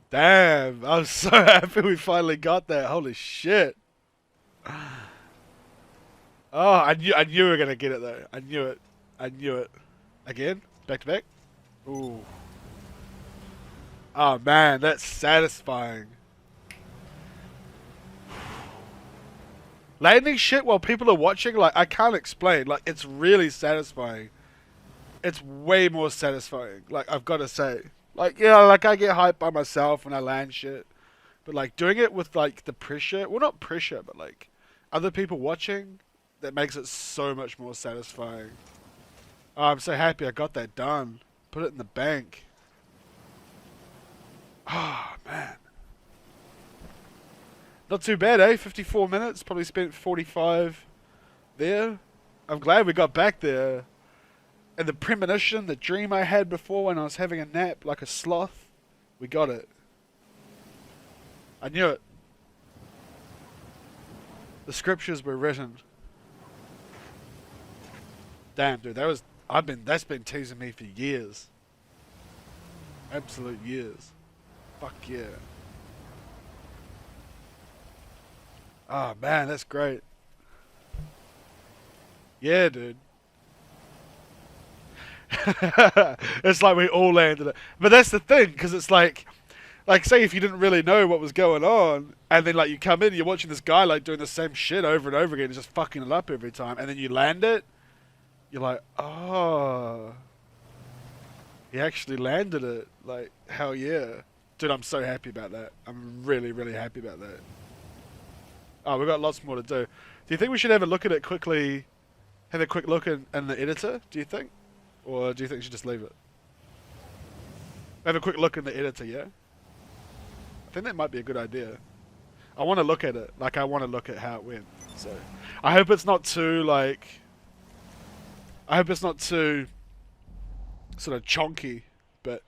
Damn, I was so happy we finally got that. Holy shit. Oh, I knew we were going to get it though. I knew it. Again? Back to back? Ooh. Oh man, that's satisfying. Landing shit while people are watching, like, I can't explain. Like, it's really satisfying. It's way more satisfying, like, I've got to say. Like, yeah, like, I get hyped by myself when I land shit. But, like, doing it with, like, the pressure, well, not pressure, but, like, other people watching, that makes it so much more satisfying. Oh, I'm so happy I got that done. Put it in the bank. Oh, man. Not too bad, eh? 54 minutes. Probably spent 45 there. I'm glad we got back there. And the premonition, the dream I had before when I was having a nap like a sloth, we got it. I knew it. The scriptures were written. Damn, dude, that's been teasing me for years. Absolute years. Fuck yeah. Oh man, that's great. Yeah, dude. It's like we all landed it. But that's the thing, because it's like say if you didn't really know what was going on, and then like you come in and you're watching this guy like doing the same shit over and over again, just fucking it up every time, and then you land it, you're like, oh, he actually landed it. Like, hell yeah. Dude, I'm so happy about that. I'm really, really happy about that. Oh, we've got lots more to do. Do you think we should have a look at it quickly, have a quick look in the editor, do you think? Or do you think we should just leave it? Have a quick look in the editor, yeah? I think that might be a good idea. I want to look at it. Like, I want to look at how it went. So, I hope it's not too, like... I hope it's not too sort of chonky, but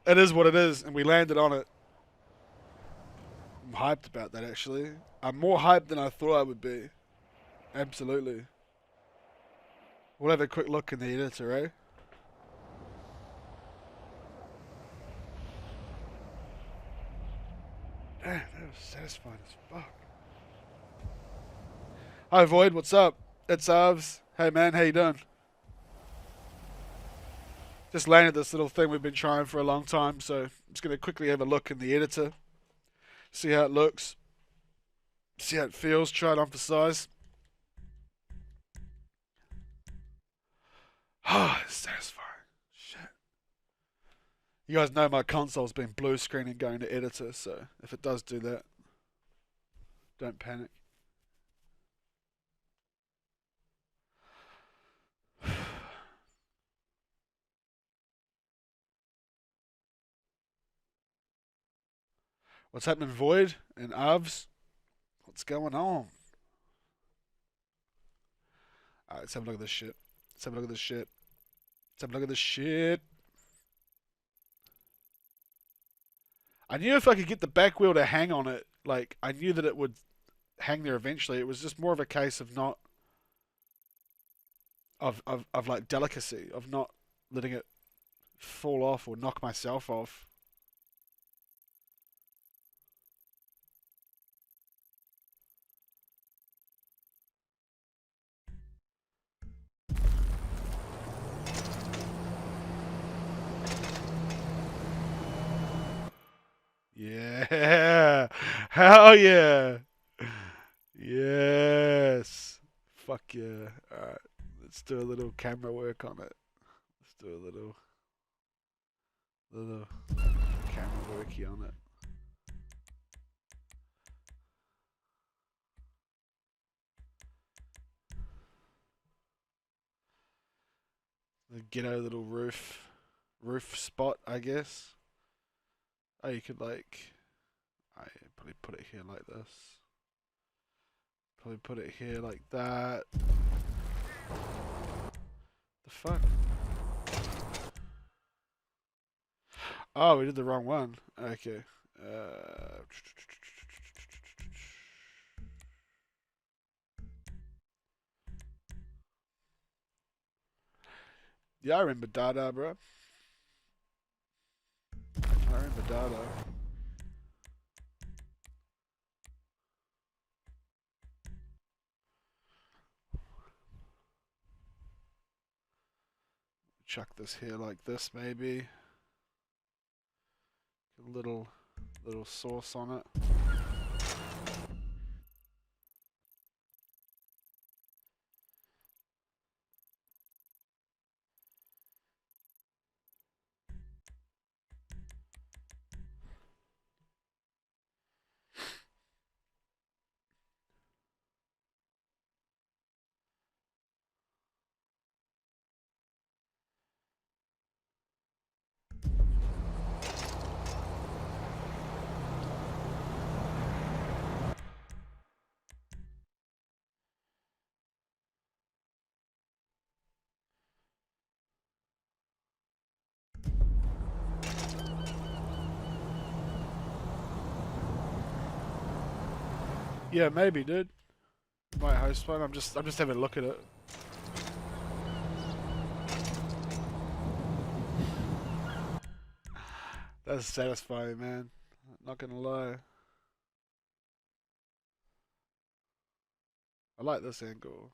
it is what it is, and we landed on it. I'm hyped about that, actually. I'm more hyped than I thought I would be. Absolutely. We'll have a quick look in the editor, eh? Man, that was satisfying as fuck. Hi Void, what's up? It's Avs. Hey man, how you doing? Just landed this little thing we've been trying for a long time, so I'm just going to quickly have a look in the editor. See how it looks. See how it feels, try it on for size. Ah, it's satisfying. Shit. You guys know my console's been blue screening going to editor, so if it does do that, don't panic. What's happening, Void and Avs? What's going on? Alright, let's have a look at this shit. Let's have a look at this shit. Let's have a look at this shit. I knew if I could get the back wheel to hang on it, like, I knew that it would hang there eventually. It was just more of a case of not... Of like, delicacy. Of not letting it fall off or knock myself off. Yeah. Hell yeah. Yes. Fuck yeah. Alright. Let's do a little camera work on it. Let's do a little camera worky on it. The ghetto little roof spot, I guess. Oh, you could like, I probably put it here like this. Probably put it here like that. The fuck? Oh, we did the wrong one. Okay. Yeah, I remember Dada, bro. I remember Dada. Chuck this here like this, maybe. A little sauce on it. Yeah, maybe, dude. Might host one. I'm just having a look at it. That's satisfying, man. Not gonna lie. I like this angle.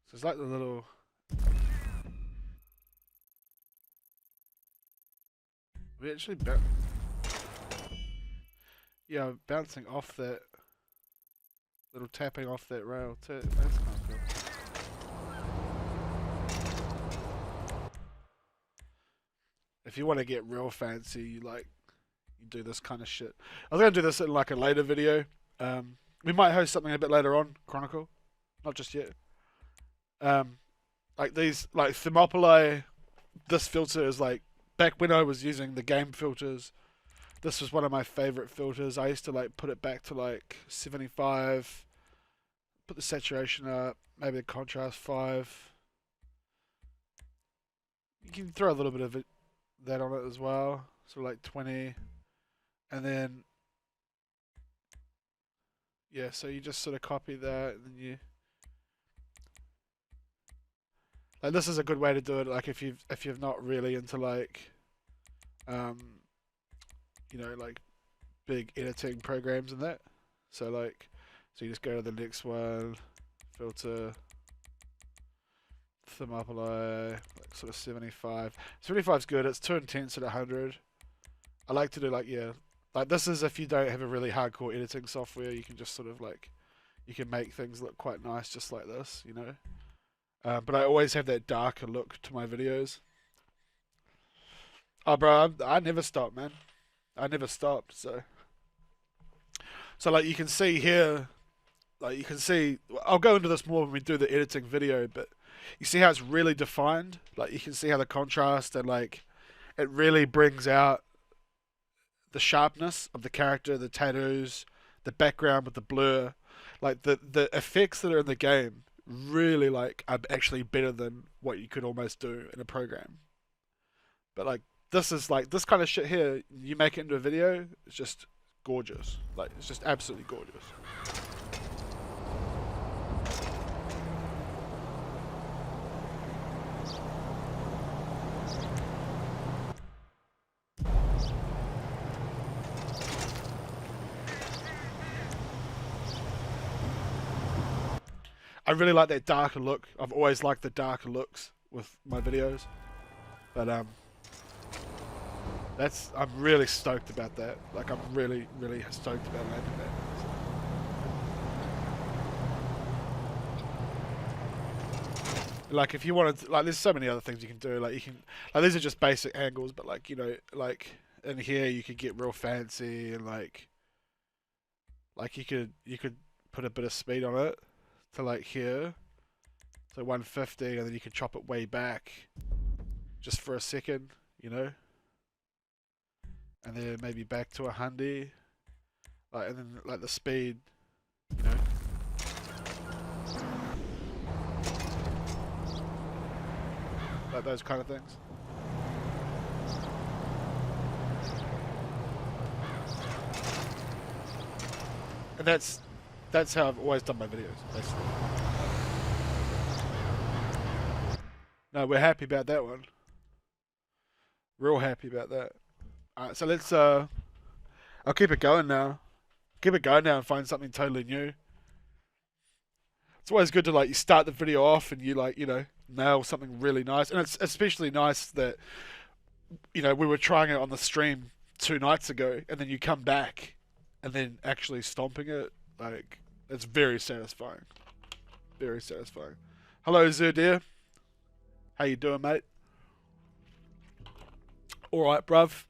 So it's like the little... We actually yeah, bouncing off that, little tapping off that rail too. That's kind of cool. If you want to get real fancy, you do this kind of shit. I was gonna do this in like a later video. We might host something a bit later on, Chronicle, not just yet. Like these, like Thermopylae. This filter is like back when I was using the game filters. This was one of my favorite filters. I used to like put it back to like 75, put the saturation up, maybe the contrast 5. You can throw a little bit of that on it as well, so like 20, and then yeah, so you just sort of copy that, and then you like this is a good way to do it. Like if you're not really into like you know, like big editing programs and that. So you just go to the next one, filter, Thermopylae, like sort of 75. 75 is good. It's too intense at 100. I like to do like this is if you don't have a really hardcore editing software, you can just sort of like you can make things look quite nice just like this, you know. But I always have that darker look to my videos. Oh, bro, I never stop, man. I never stopped. So like you can see here, like you can see. I'll go into this more when we do the editing video, but you see how it's really defined. Like you can see how the contrast and like it really brings out the sharpness of the character, the tattoos, the background with the blur, like the effects that are in the game. Really like are actually better than what you could almost do in a program. But like this is like this kind of shit here, you make it into a video, it's just gorgeous. Like it's just absolutely gorgeous. I really like that darker look. I've always liked the darker looks with my videos. But I'm really stoked about that. Like I'm really, really stoked about landing that. Like if you wanted to, like there's so many other things you can do. Like you can like these are just basic angles, but like, you know, like in here you could get real fancy and like you could put a bit of speed on it to like here. So 150, and then you can chop it way back just for a second, you know. And then maybe back to 100, like, and then like the speed, you know. Like those kind of things. And that's how I've always done my videos, basically. No, we're happy about that one. Real happy about that. Alright, so let's I'll keep it going now. Keep it going now and find something totally new. It's always good to like you start the video off and you like, you know, nail something really nice. And it's especially nice that, you know, we were trying it on the stream 2 nights ago and then you come back and then actually stomping it. Like, it's very satisfying. Very satisfying. Hello, Zerdeer. How you doing, mate? Alright, bruv.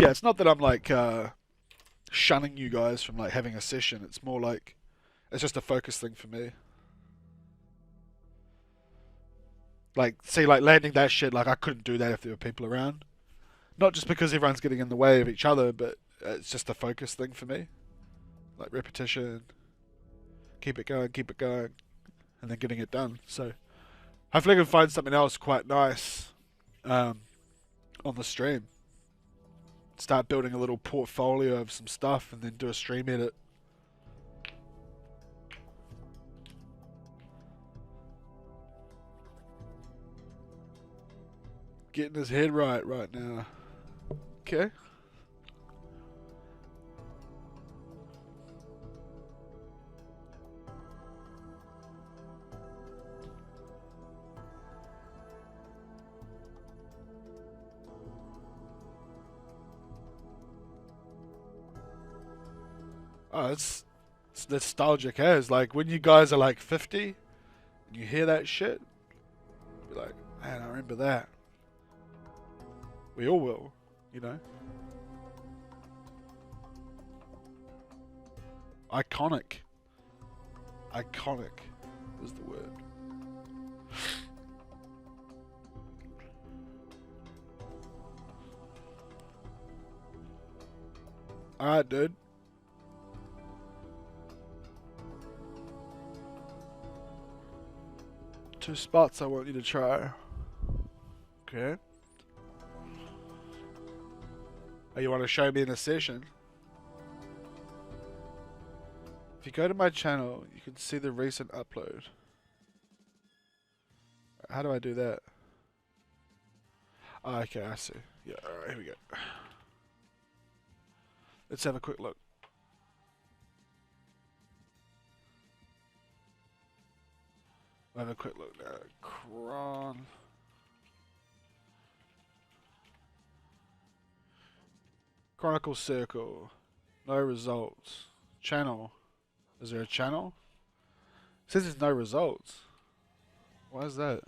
Yeah, it's not that I'm like shunning you guys from like having a session. It's more like it's just a focus thing for me. Like, see, like landing that shit, like I couldn't do that if there were people around. Not just because everyone's getting in the way of each other, but it's just a focus thing for me. Like repetition. Keep it going, keep it going. and then getting it done. So hopefully I can find something else quite nice on the stream. Start building a little portfolio of some stuff and then do a stream edit. Getting his head right now. Okay. Oh, it's nostalgic as like when you guys are like 50 and you hear that shit, you're like, man, I remember that. We all will, you know. Iconic. Iconic is the word. Alright, dude. Two spots I want you to try. Okay. Oh, you want to show me in a session? If you go to my channel, you can see the recent upload. How do I do that? Oh, okay, I see. Yeah, alright, here we go. Let's have a quick look. We'll have a quick look now. Chronicle Circle. No results. Channel. Is there a channel? It says there's no results. Why is that?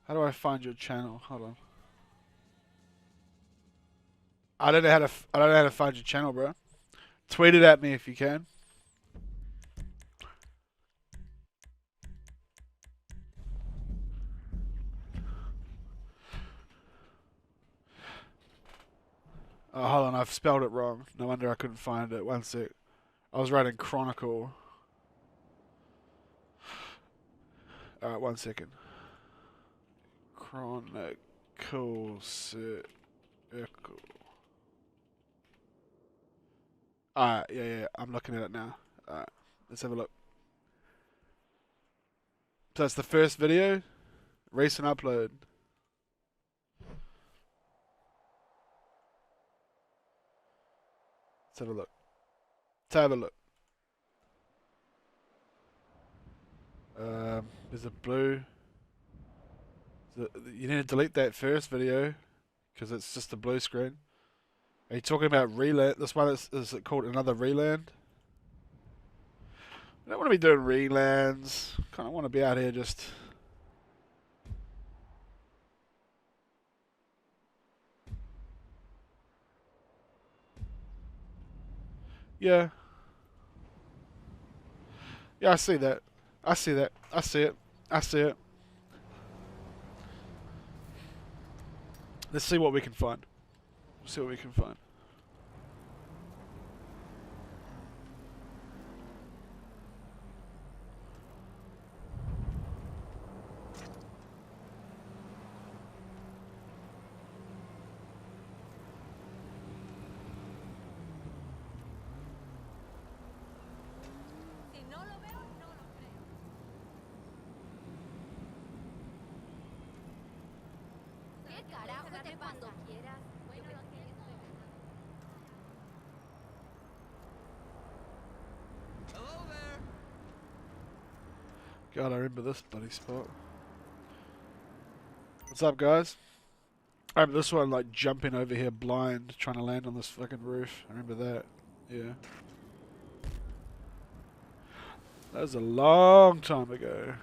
How do I find your channel? Hold on. I don't know how to find your channel, bro. Tweet it at me if you can. Oh, hold on, I've spelled it wrong. No wonder I couldn't find it. One sec. I was writing Chronicle. Alright, 1 second. Chronicle Circle. Alright, yeah, I'm looking at it now. Alright, let's have a look. So that's the first video. Recent upload. Let's have a look. Let's have a look. There's a blue. You need to delete that first video because it's just a blue screen. Are you talking about Reland? This one is it called Another Reland? I don't want to be doing relands. Kind of want to be out here just. Yeah. Yeah, I see that. I see that. I see it. I see it. Let's see what we can find. See what we can find. Si no lo veo, no lo creo. ¿Qué carajo te pasa? Cuando quieras. Bueno, lo tienes. Hello there. God, I remember this bloody spot. What's up, guys? I remember this one, like, jumping over here blind, trying to land on this fucking roof. I remember that. Yeah. That was a long time ago.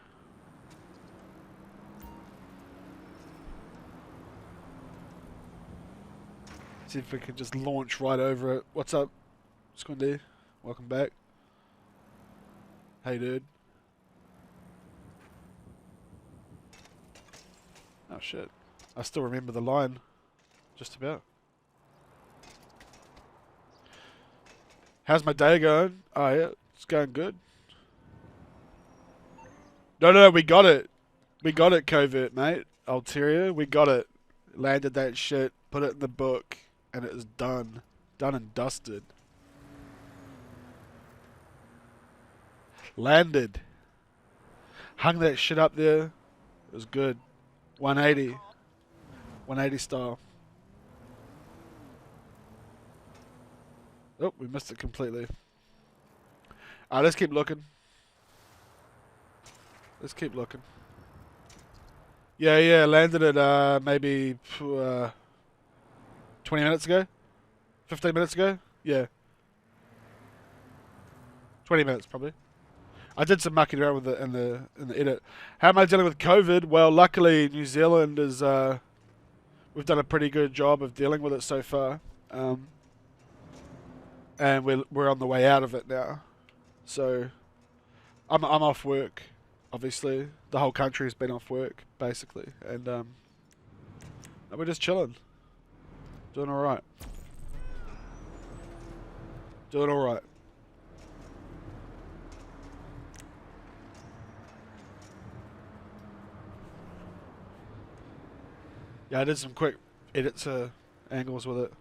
See if we can just launch right over it. What's up, Squindy? Welcome back. Hey, dude. Oh, shit. I still remember the line. Just about. How's my day going? Oh yeah, it's going good. No, we got it. We got it, Covert, mate. Ulterior, we got it. Landed that shit, put it in the book, and it is done. Done and dusted. Landed. Hung that shit up there. It was good. 180. 180 style. Oh, we missed it completely. Alright, let's keep looking. Let's keep looking. Yeah, landed it maybe 20 minutes ago? 15 minutes ago? Yeah. 20 minutes probably. I did some mucking around with it in the edit. How am I dealing with COVID? Well, luckily New Zealand is we've done a pretty good job of dealing with it so far. And we're on the way out of it now. So I'm off work, obviously. The whole country's been off work, basically. And we're just chilling. Doing alright. Doing alright. Yeah, I did some quick edits, angles with it.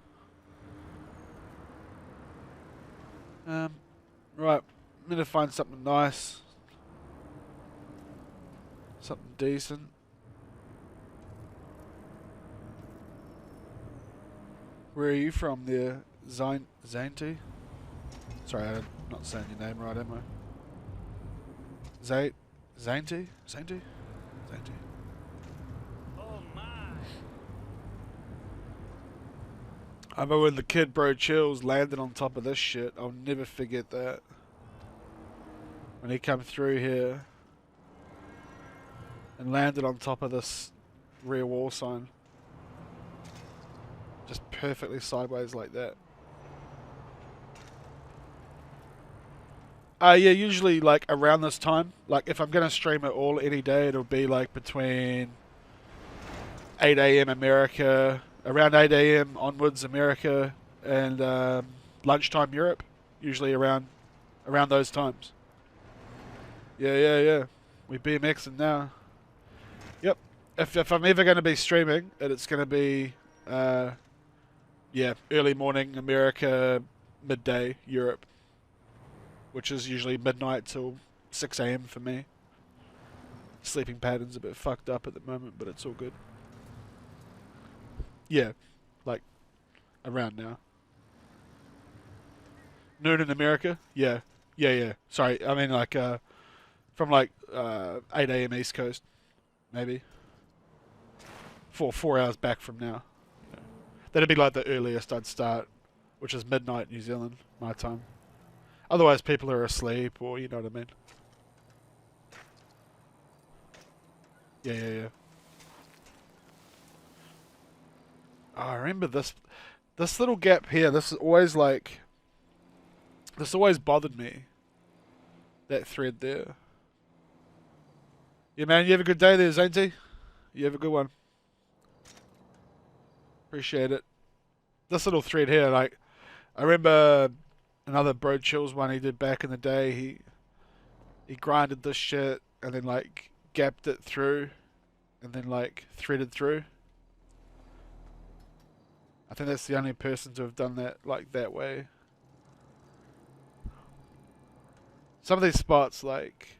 Right, I'm gonna find something nice. Something decent. Where are you from there, Zainty? Sorry, I'm not saying your name right, am I? Zainty? Zainty? Zainty? I remember when the kid Bro Chills landed on top of this shit. I'll never forget that. When he came through here and landed on top of this rear wall sign. Just perfectly sideways like that. Yeah, usually like around this time. Like if I'm going to stream it all any day, it'll be like between 8 a.m. America, around 8 a.m. onwards America, and lunchtime Europe, usually around those times. Yeah. We BMXing now. Yep. If I'm ever going to be streaming, it's going to be early morning America, midday Europe, which is usually midnight till 6 a.m. for me. Sleeping pattern's a bit fucked up at the moment, but it's all good. Yeah, like around now. Noon in America? Yeah. Sorry, I mean like from like 8 a.m. East Coast, maybe. 4 hours back from now. Yeah. That'd be like the earliest I'd start, which is midnight New Zealand, my time. Otherwise people are asleep, or you know what I mean. Yeah. Oh, I remember this little gap here. This always bothered me. That thread there. Yeah, man. You have a good day there, Zainty. You have a good one. Appreciate it. This little thread here, like, I remember another Bro Chills one he did back in the day. He grinded this shit and then like gapped it through, and then like threaded through. I think that's the only person to have done that like that way. Some of these spots, like,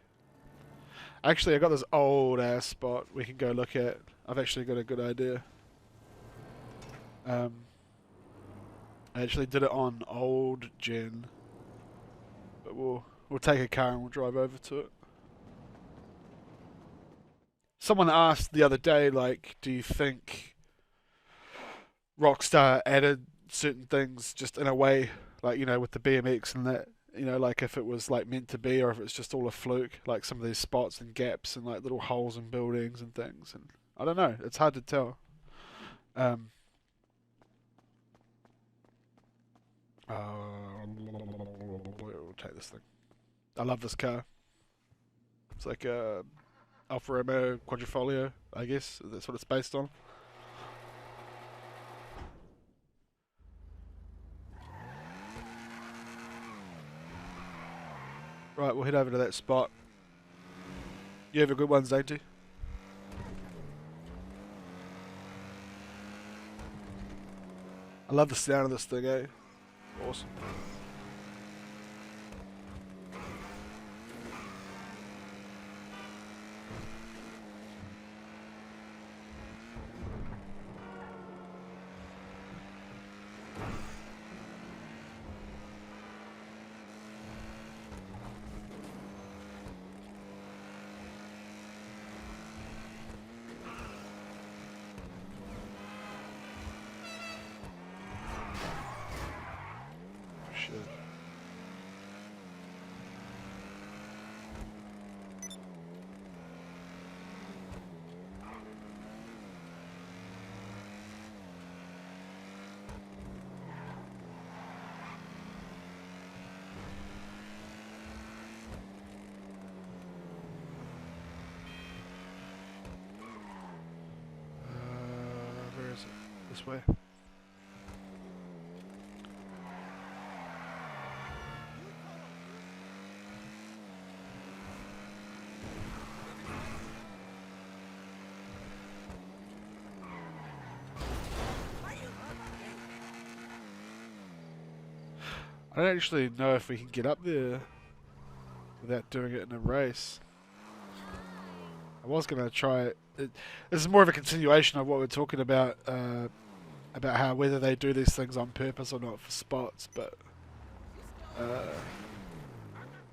actually I got this old ass spot we can go look at. I've actually got a good idea. I actually did it on old gen, but we'll take a car and we'll drive over to it. Someone asked the other day, like, do you think Rockstar added certain things just in a way, like, you know, with the BMX and that, you know, like if it was like meant to be or if it's just all a fluke, like some of these spots and gaps and like little holes in buildings and things. And I don't know, it's hard to tell. We'll take this thing. I love this car. It's like a Alfa Romeo Quadrifoglio, I guess. That's what it's based on. Right, we'll head over to that spot. You have a good one, Zainty. I love the sound of this thing, eh? Awesome. Shit. Where is it? This way. I don't actually know if we can get up there without doing it in a race. I was going to try it. This is more of a continuation of what we're talking about how whether they do these things on purpose or not for spots, but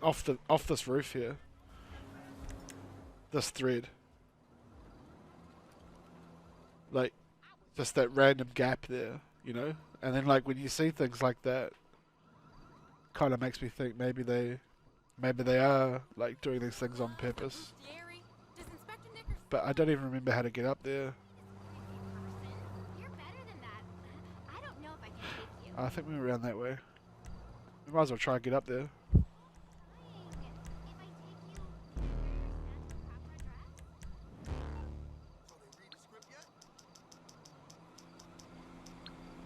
off this roof here, this thread, like just that random gap there, you know, and then like when you see things like that, kind of makes me think maybe they are like doing these things on purpose. But I don't even remember how to get up there. You're better than that. I don't know if I can take you. I think we were around that way. We might as well try and get up there. If I take you, do you understand the proper address? So they read the script yet?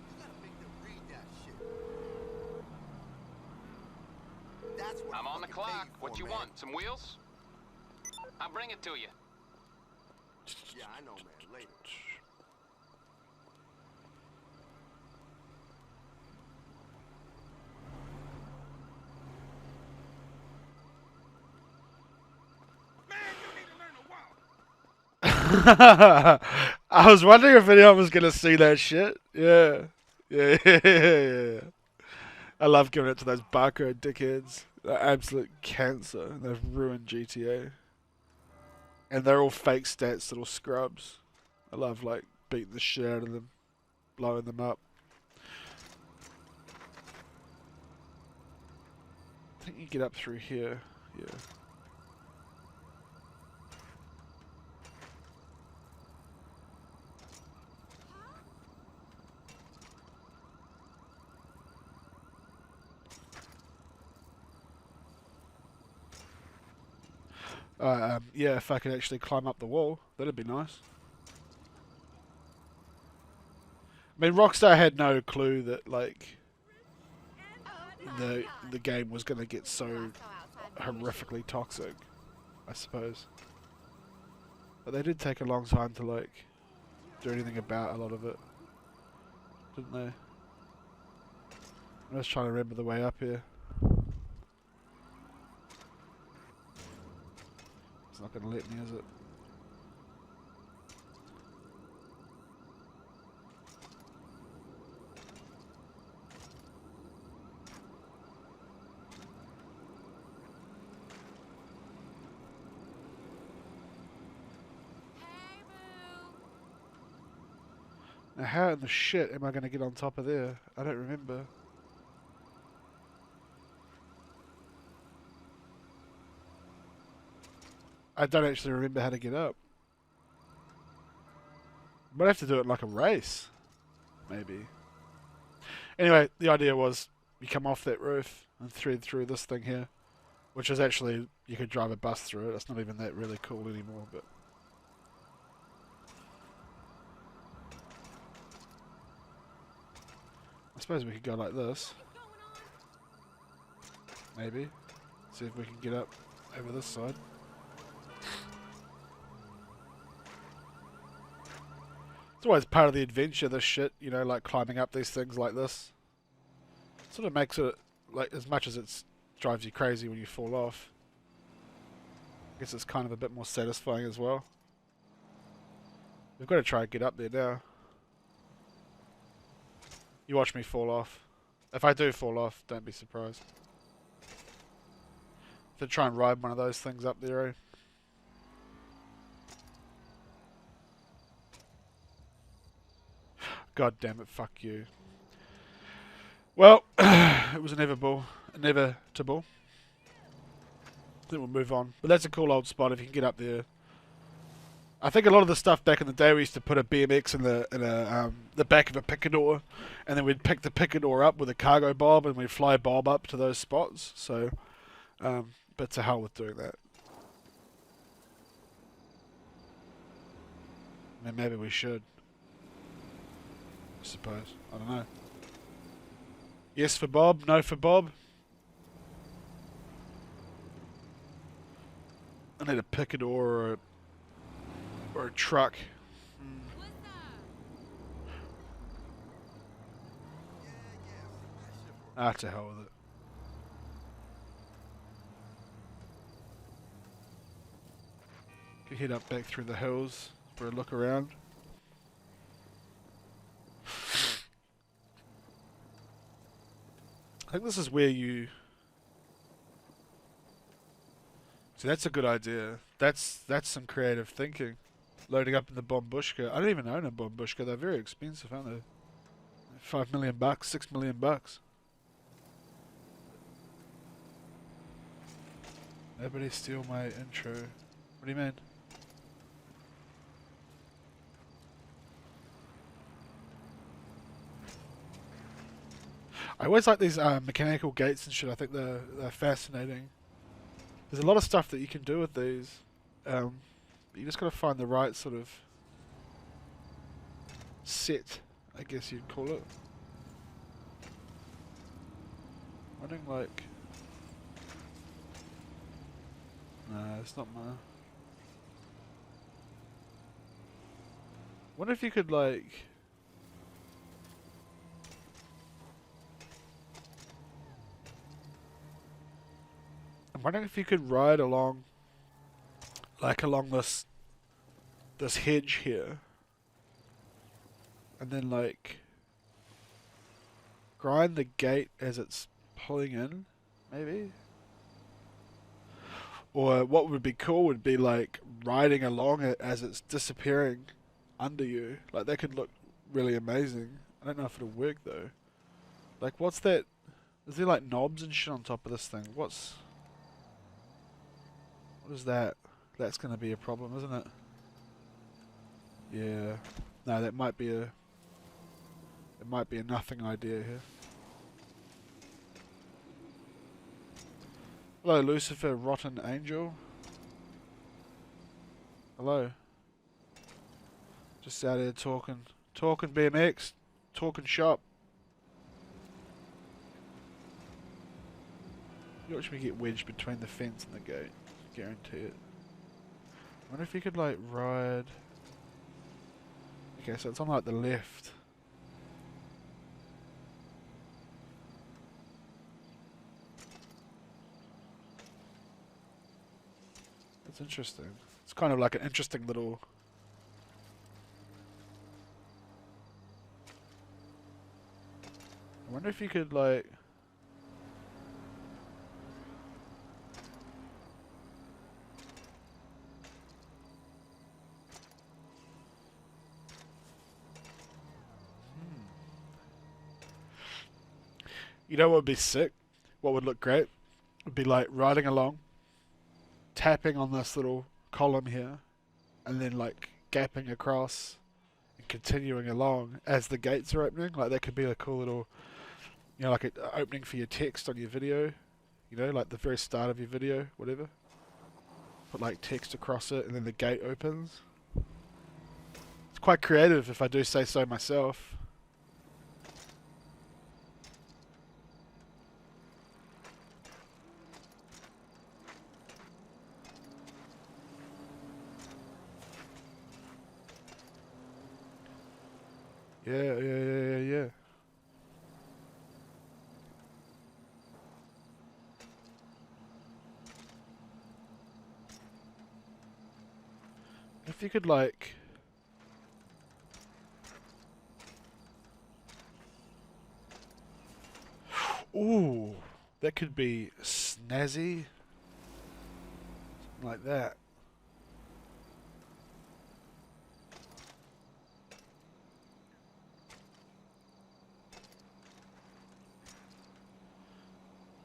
You gotta make them read that shit. That's what I'm on the fucking clock. pay What for, you man. want? Some wheels? I'll bring it to you. Yeah, I know, man. Later. Man, you need to learn to walk. I was wondering if anyone was gonna see that shit. Yeah. Yeah. I love giving it to those barcode dickheads. They're absolute cancer. And they've ruined GTA. And they're all fake stats, little scrubs. I love like beating the shit out of them, blowing them up. I think you get up through here. Yeah. Yeah, if I could actually climb up the wall, that'd be nice. I mean, Rockstar had no clue that like the game was gonna get so horrifically toxic, I suppose. But they did take a long time to like do anything about a lot of it, didn't they? I'm just trying to remember the way up here. It's not gonna let me, is it? Now how in the shit am I going to get on top of there? I don't remember. I don't actually remember how to get up. Might have to do it like a race. Maybe. Anyway, the idea was you come off that roof and thread through this thing here. Which is actually, you could drive a bus through it. It's not even that really cool anymore, but... I suppose we could go like this. Maybe. See if we can get up over this side. It's always part of the adventure, this shit, you know, like climbing up these things like this. Sort of makes it, like, as much as it drives you crazy when you fall off, I guess it's kind of a bit more satisfying as well. We've got to try and get up there now. You watch me fall off. If I do fall off, don't be surprised. To try and ride one of those things up there, eh? God damn it, fuck you. Well, it was inevitable. I think we'll move on. But that's a cool old spot if you can get up there. I think a lot of the stuff back in the day, we used to put a BMX in the back of a picador, and then we'd pick the picador up with a cargo bob, and we'd fly bob up to those spots. So, but to hell with doing that. I mean, maybe we should. I suppose. I don't know. Yes for Bob, no for Bob. I need a picador or a truck. Ah, to hell with it. Can head up back through the hills for a look around. I think this is where you... See, that's a good idea. That's some creative thinking. Loading up in the Bombushka. I don't even own a Bombushka. They're very expensive, aren't they? $5 million, $6 million. Nobody steal my intro. What do you mean? I always like these mechanical gates and shit. I think they're fascinating. There's a lot of stuff that you can do with these. But you just gotta find the right sort of set, I guess you'd call it. Wondering like... No, it's not my... Wonder if you could like... I'm wondering if you could ride along, like along this hedge here, and then like grind the gate as it's pulling in, maybe. Or what would be cool would be like riding along it as it's disappearing under you. Like that could look really amazing. I don't know if it'll work though. Like what's that? Is there like knobs and shit on top of this thing? What is that? That's going to be a problem, isn't it? Yeah. No, that might be a... It might be a nothing idea here. Hello, Lucifer, Rotten Angel. Hello. Just out here talking BMX, talking shop. You watch me get wedged between the fence and the gate. Guarantee it. I wonder if you could like ride... Okay, so it's on like the left. That's interesting. It's kind of like an interesting little... I wonder if you could like... You know what would be sick? What would look great? Would be like riding along, tapping on this little column here, and then like gapping across and continuing along as the gates are opening. Like that could be a cool little, you know, like an opening for your text on your video. You know, like the very start of your video, whatever. Put like text across it and then the gate opens. It's quite creative if I do say so myself. Yeah. If you could like... Ooh, that could be snazzy. Something like that.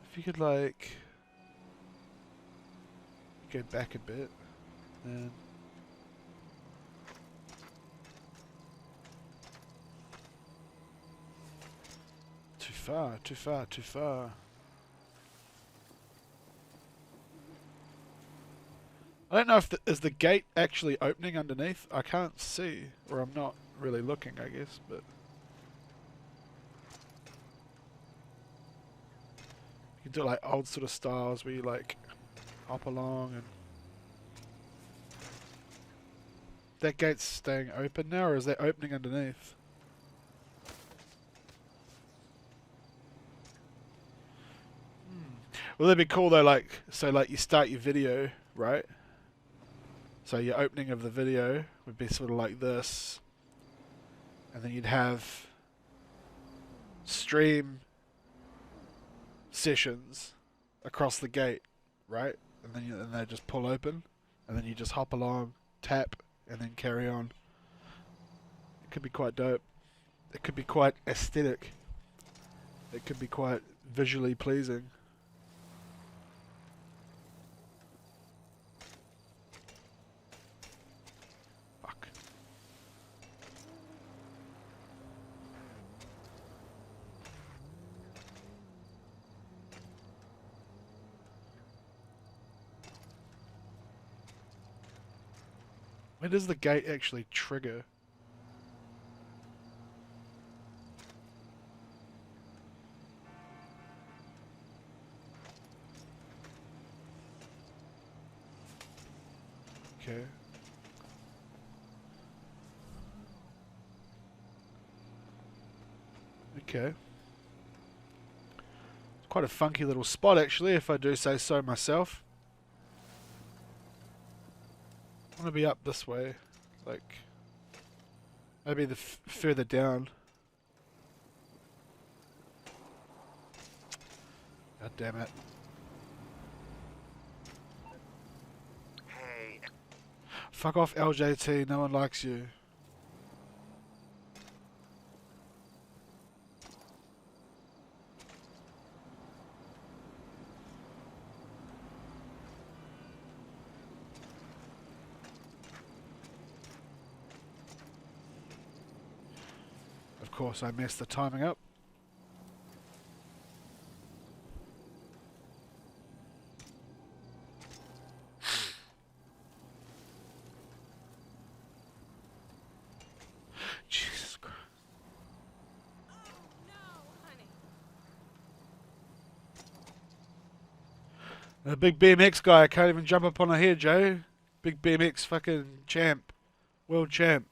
If you could like... go back a bit, and... Too far. I don't know if is the gate actually opening underneath? I can't see, or I'm not really looking, I guess, but... You can do like old sort of styles where you like hop along and... That gate's staying open now, or is that opening underneath? Well, that'd be cool though, like, so like you start your video, right? So your opening of the video would be sort of like this. And then you'd have stream sessions across the gate, right? And then and they just pull open. And then you just hop along, tap, and then carry on. It could be quite dope. It could be quite aesthetic. It could be quite visually pleasing. Fuck. When does the gate actually trigger? Okay. Okay. It's quite a funky little spot actually, if I do say so myself. I want to be up this way, like maybe the further down. God damn it. Hey. Fuck off, LJT, no one likes you. Of course, I messed the timing up. Jesus Christ. The big BMX guy can't even jump up on a head, Joe. Big BMX fucking champ. World champ.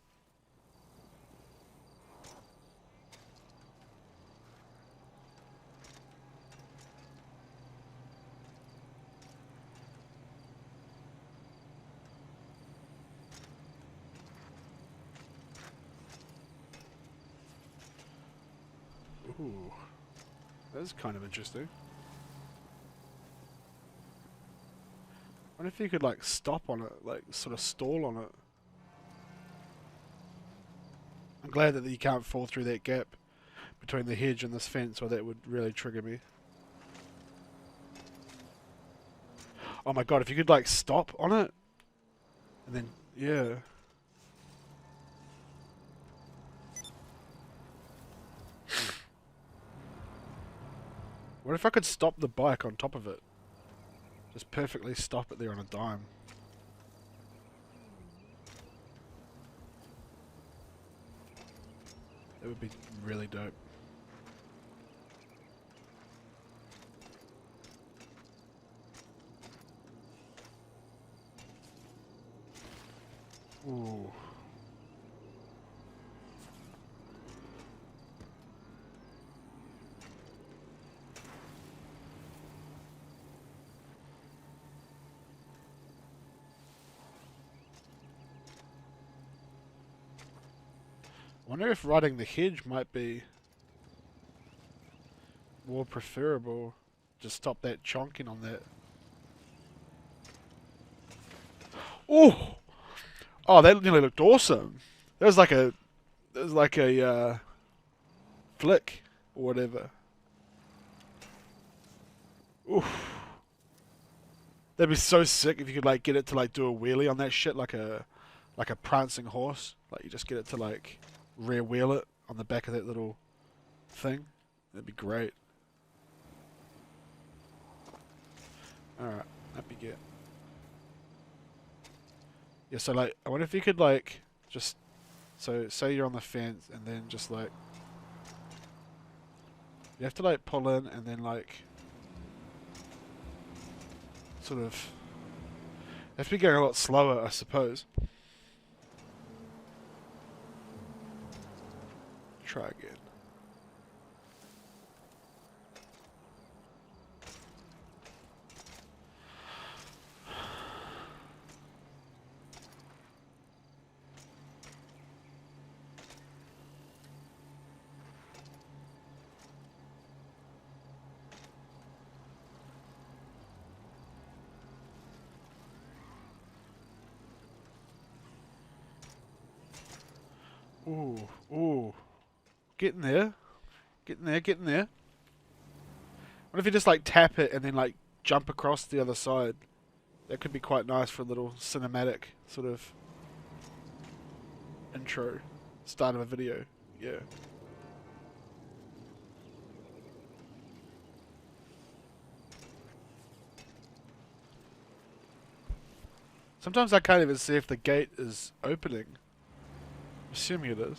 Ooh. That's kind of interesting. I wonder if you could like stop on it, like sort of stall on it. I'm glad that you can't fall through that gap between the hedge and this fence, or that would really trigger me. Oh my god, if you could like stop on it, and then, yeah. What if I could stop the bike on top of it? Just perfectly stop it there on a dime. That would be really dope. Ooh. I wonder if riding the hedge might be more preferable. Just stop that chonking on that. Oh! Oh, that nearly looked awesome. That was like a flick or whatever. Oof. That'd be so sick if you could like get it to like do a wheelie on that shit like a prancing horse. Like you just get it to like rear wheel it on the back of that little thing. That'd be great. Alright, that'd be good. Yeah, so like I wonder if you could like just so say you're on the fence and then just like you have to like pull in and then like sort of have to be going a lot slower, I suppose. Try again. Ooh, ooh. Getting there. Getting there, getting there. What if you just like tap it and then like jump across the other side? That could be quite nice for a little cinematic sort of intro. Start of a video. Yeah. Sometimes I can't even see if the gate is opening. I'm assuming it is.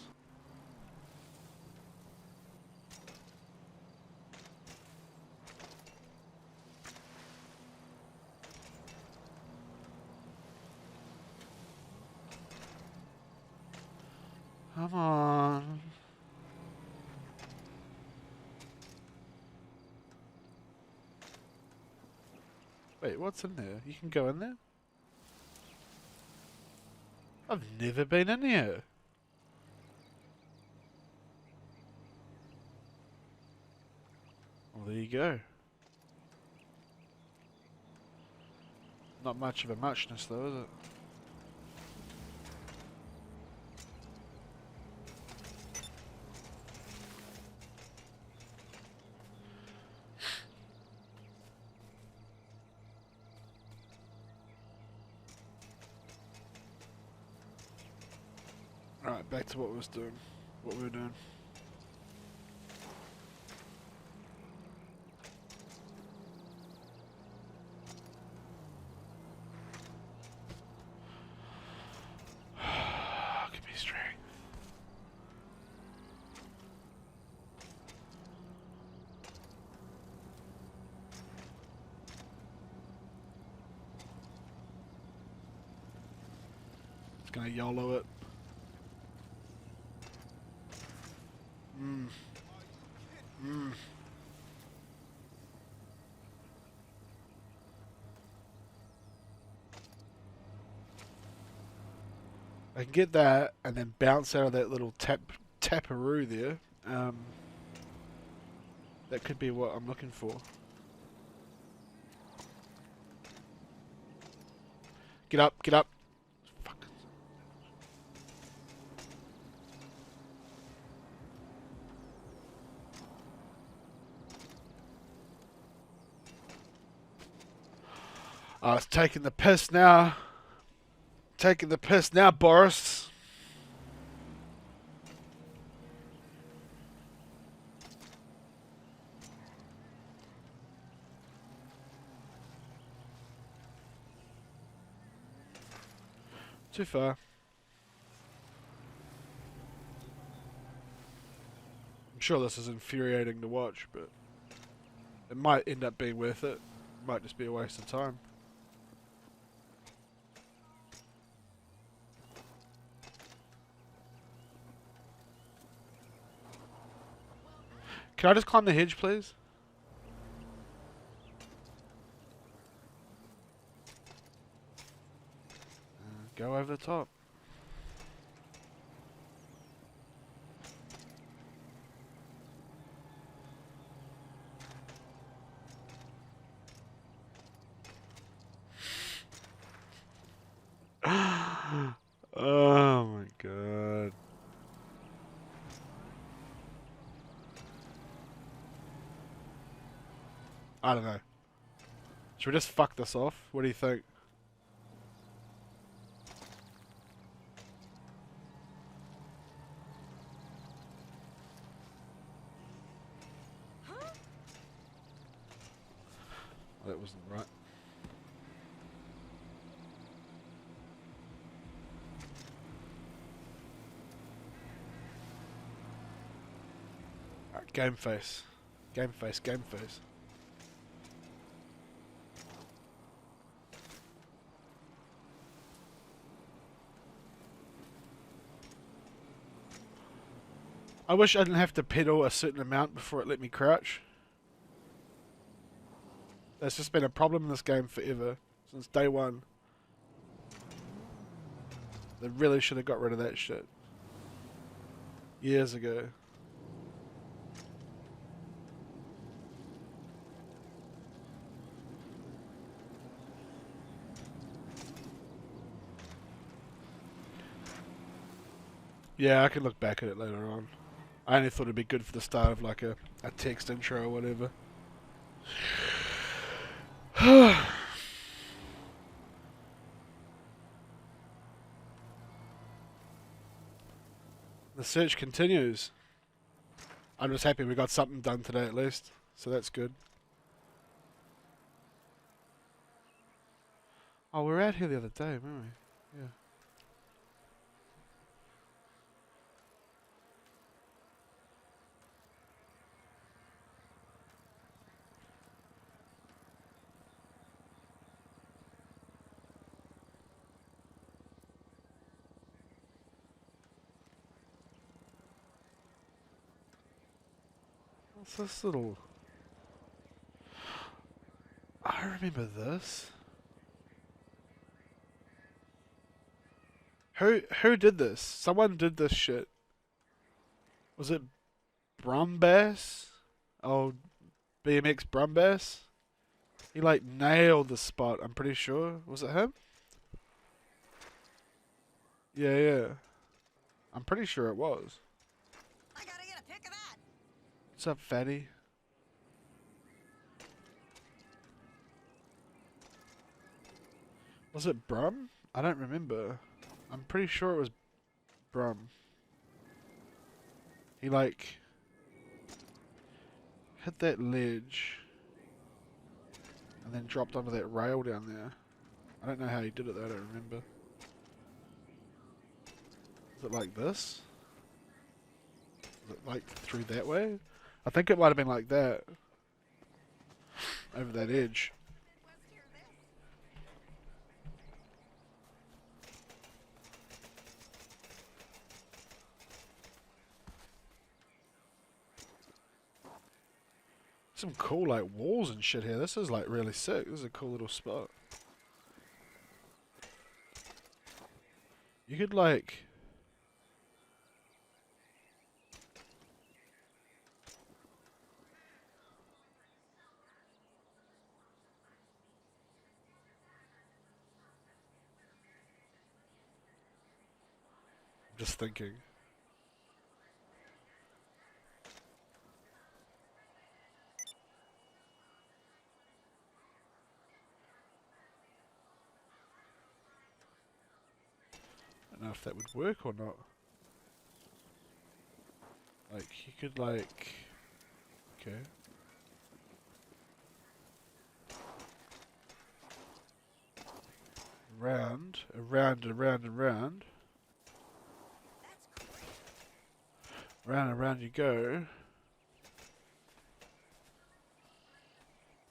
Come on. Wait, what's in there? You can go in there? I've never been in here. Well, there you go. Not much of a muchness though, is it? Alright, back to what we were doing. Give me strength. Just gonna YOLO it. I can get that and then bounce out of that little taparoo there. That could be what I'm looking for. Get up, get up. Fuck. Oh, it's taking the piss now. Taking the piss now, Boris. Too far. I'm sure this is infuriating to watch, but it might end up being worth it. It might just be a waste of time. Can I just climb the hedge, please? Go over the top. I don't know. Should we just fuck this off? What do you think? That wasn't right. Alright, game face. Game face, game face. I wish I didn't have to pedal a certain amount before it let me crouch. That's just been a problem in this game forever, since day one. They really should have got rid of that shit years ago. Yeah, I can look back at it later on. I only thought it'd be good for the start of like a text intro or whatever. The search continues. I'm just happy we got something done today at least, so that's good. Oh, we were out here the other day, weren't we? Yeah. What's this little... I remember this. Who did this? Someone did this shit. Was it Brumbass? Oh, BMX Brumbass? He like nailed the spot, I'm pretty sure. Was it him? Yeah, yeah. I'm pretty sure it was. I gotta get a pic of that. What's up, fatty? Was it Brum? I don't remember. I'm pretty sure it was Brum. He like hit that ledge and then dropped onto that rail down there. I don't know how he did it though, I don't remember. Is it like this? Is it like through that way? I think it might have been like that. Over that edge. Some cool like walls and shit here. This is like really sick. This is a cool little spot. You could like... Just thinking. I don't know if that would work or not. Like, you could like... Okay. Round, around, around, and round. Round and round you go.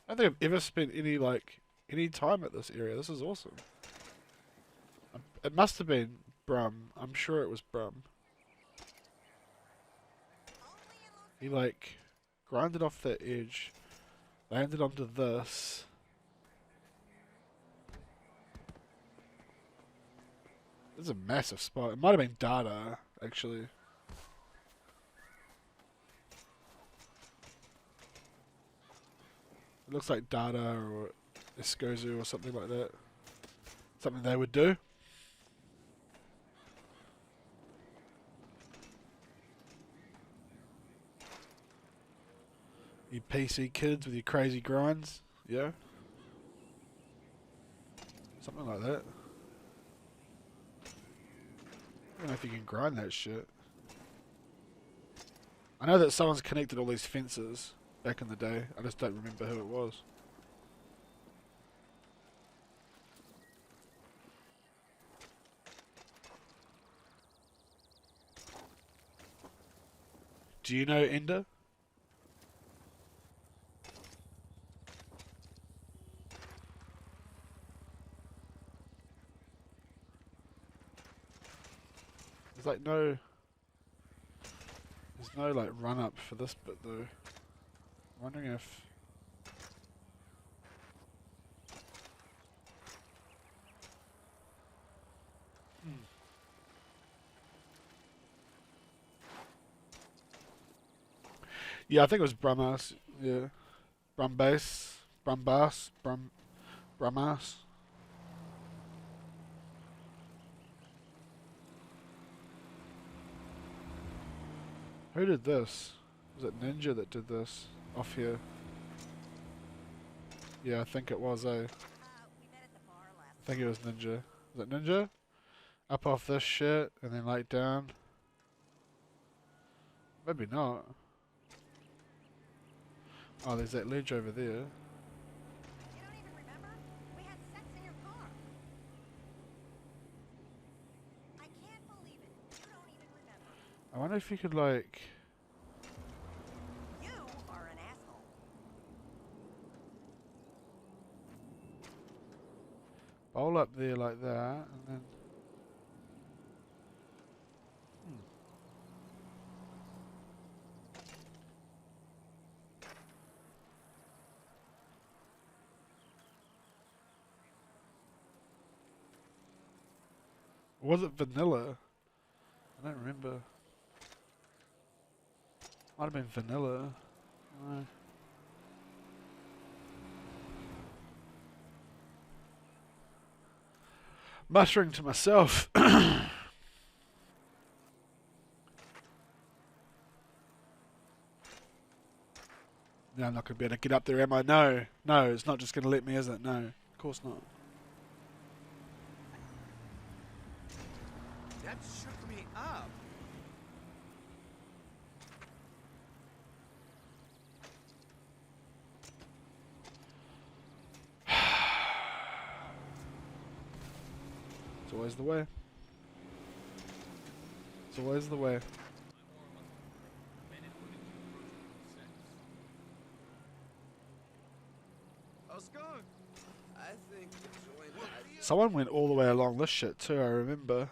I don't think I've ever spent any time at this area. This is awesome. It must have been Brum. I'm sure it was Brum. He like grinded off that edge, landed onto this. This is a massive spot. It might have been Dada, actually. It looks like Dada or Escozu or something like that. Something they would do. You PC kids with your crazy grinds, yeah? Something like that. I don't know if you can grind that shit. I know that someone's connected all these fences back in the day. I just don't remember who it was. Do you know Ender? There's like no... There's no like run up for this bit though. I'm wondering if... Yeah, I think it was Brummas. Yeah. Brumbass. Brumbass. Brummass. Who did this? Was it Ninja that did this? Off here. Yeah, I think it was, We met at the bar I last think it was Ninja. Was it Ninja? Up off this shit, and then like down. Maybe not. Oh, there's that ledge over there. You don't even remember? We had sex in your car. I can't believe it. You don't even remember. I wonder if you could like... You are an asshole. bowl up there like that, and then... Was it vanilla? I don't remember. Might have been vanilla. No. Muttering to myself. Now I'm not going to be able to get up there, am I? No. No, it's not just going to let me, is it? No. Of course not. That shook me up. It's always the way. It's always the way. Oh, skunk. I think the joint. Someone went all the way along this shit too, I remember.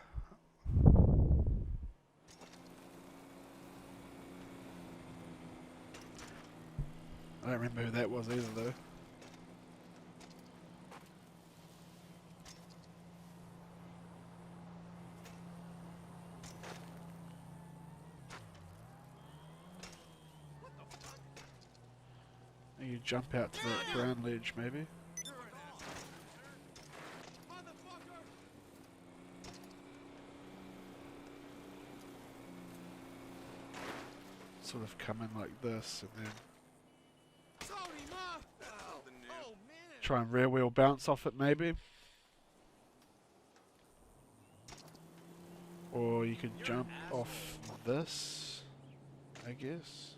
I don't remember who that was either though. You jump out to that brown ledge maybe. Sort of come in like this and then try and rear wheel bounce off it maybe. Or you could jump off this, I guess.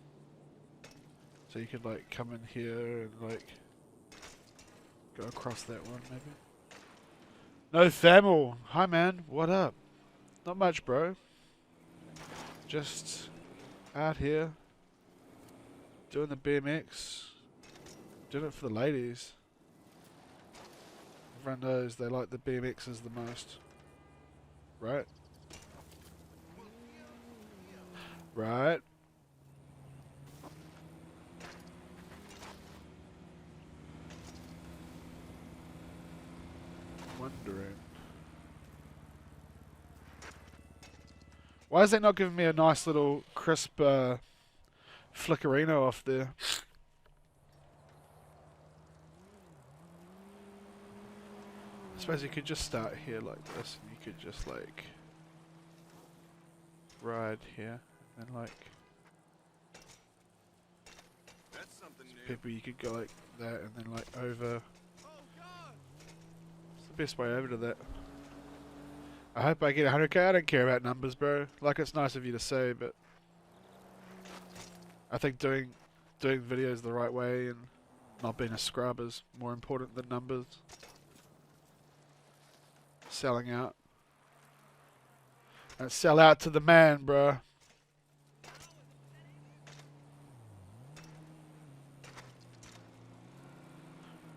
So you could like come in here and like go across that one maybe. No Thamel! Hi man, what up? Not much bro. Just out here doing the BMX. Doing it for the ladies. Everyone knows they like the BMXs the most. Right? Right? Wondering. Why is that not giving me a nice little crisp flickerino off there? I suppose you could just start here like this and you could just like ride here and like That's something something new. People, you could go like that and then like over. Oh God! It's the best way over to that. I hope I get 100k. I don't care about numbers, bro. Like, it's nice of you to say, but I think doing videos the right way and not being a scrub is more important than numbers. Selling out. And sell out to the man, bro.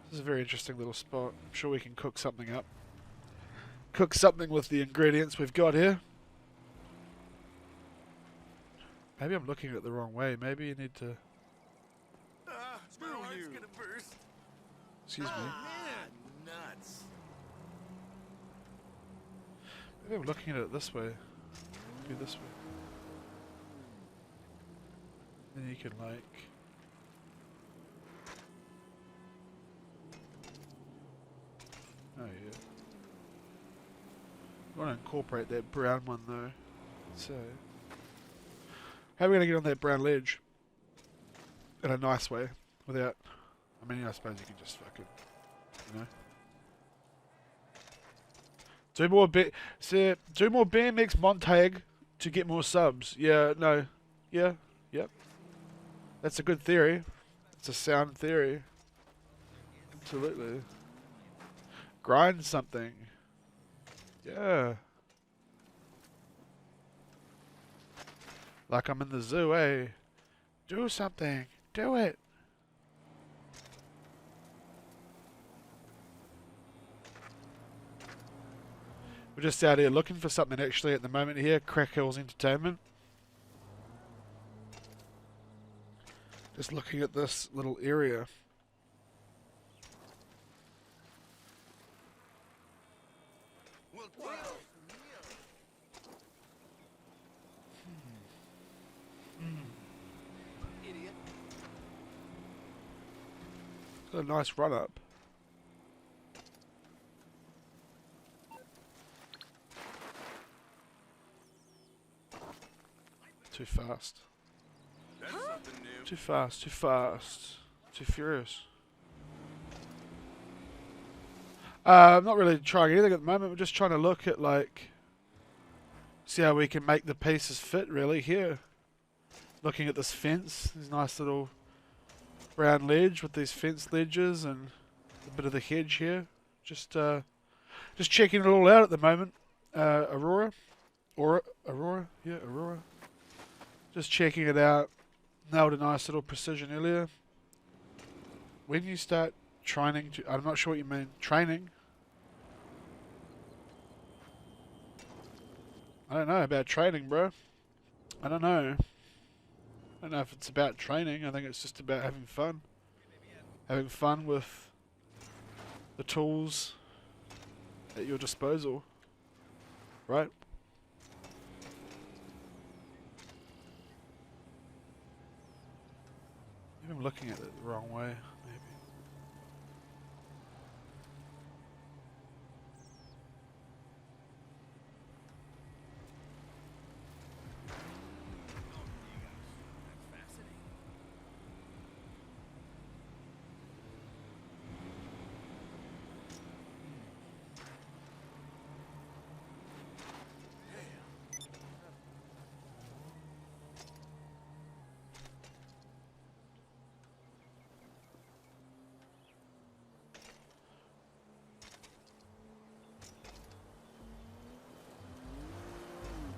This is a very interesting little spot. I'm sure we can cook something up. Cook something with the ingredients we've got here. Maybe I'm looking at it the wrong way. Maybe you need to... Ah, my heart's gonna burst. Excuse me. Man, nuts. Maybe I'm looking at it this way. Maybe this way. Then you can like... Oh yeah. I want to incorporate that brown one though. So... How are we going to get on that brown ledge? In a nice way. Without... I mean, I suppose you can just fucking... You know? Do more BMX Montag to get more subs. Yeah, no. Yeah, yep. That's a good theory. It's a sound theory. Absolutely. Grind something. Yeah. Like I'm in the zoo, eh? Do something. Do it. We're just out here looking for something actually at the moment here. Crack Hills Entertainment. Just looking at this little area. Idiot. Got a nice run up. Too fast. That's something new. Too fast, too fast. Too furious. I'm not really trying anything at the moment. We're just trying to look at like... See how we can make the pieces fit really here. Looking at this fence. This nice little brown ledge with these fence ledges and a bit of the hedge here. Just checking it all out at the moment. Aurora? Aurora? Yeah, Aurora. Just checking it out. Nailed a nice little precision earlier. When you start training to... I'm not sure what you mean. Training? I don't know about training, bro. I don't know. I don't know if it's about training. I think it's just about having fun. Having fun with the tools at your disposal. Right? Maybe I'm looking at it the wrong way. Maybe.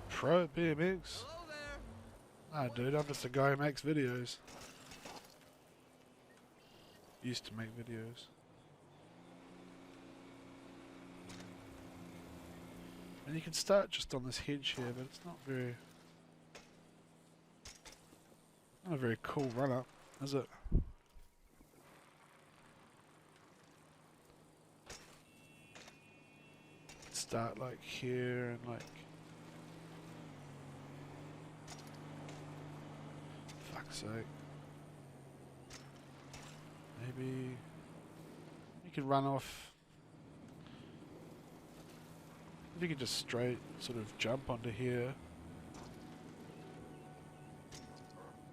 Pro at BMX? Hello there. Nah, dude, I'm just a guy who makes videos. Used to make videos. And you can start just on this hedge here, but it's not a very cool run up, is it? Start like here and like... Fuck's sake. Maybe you can run off. If you could just straight sort of jump onto here.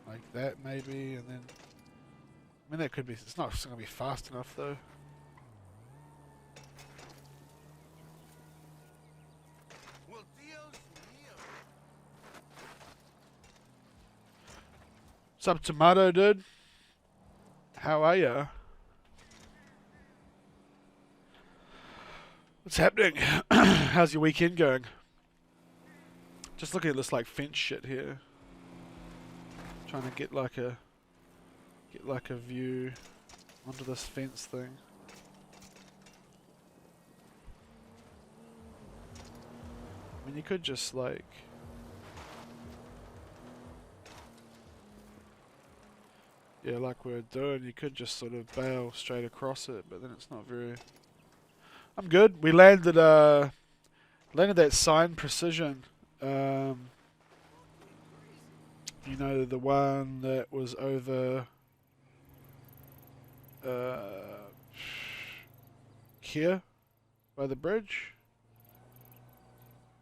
Like that maybe, and then I mean, that could be. It's not going to be fast enough though. Well, Dios mío. What's up, Tomato dude? How are ya? What's happening? How's your weekend going? Just looking at this like fence shit here. Trying to get like a view onto this fence thing. I mean, you could just like yeah, like we're doing, you could just sort of bail straight across it, but then it's not very. I'm good. We landed that sign precision. You know, the one that was over here by the bridge.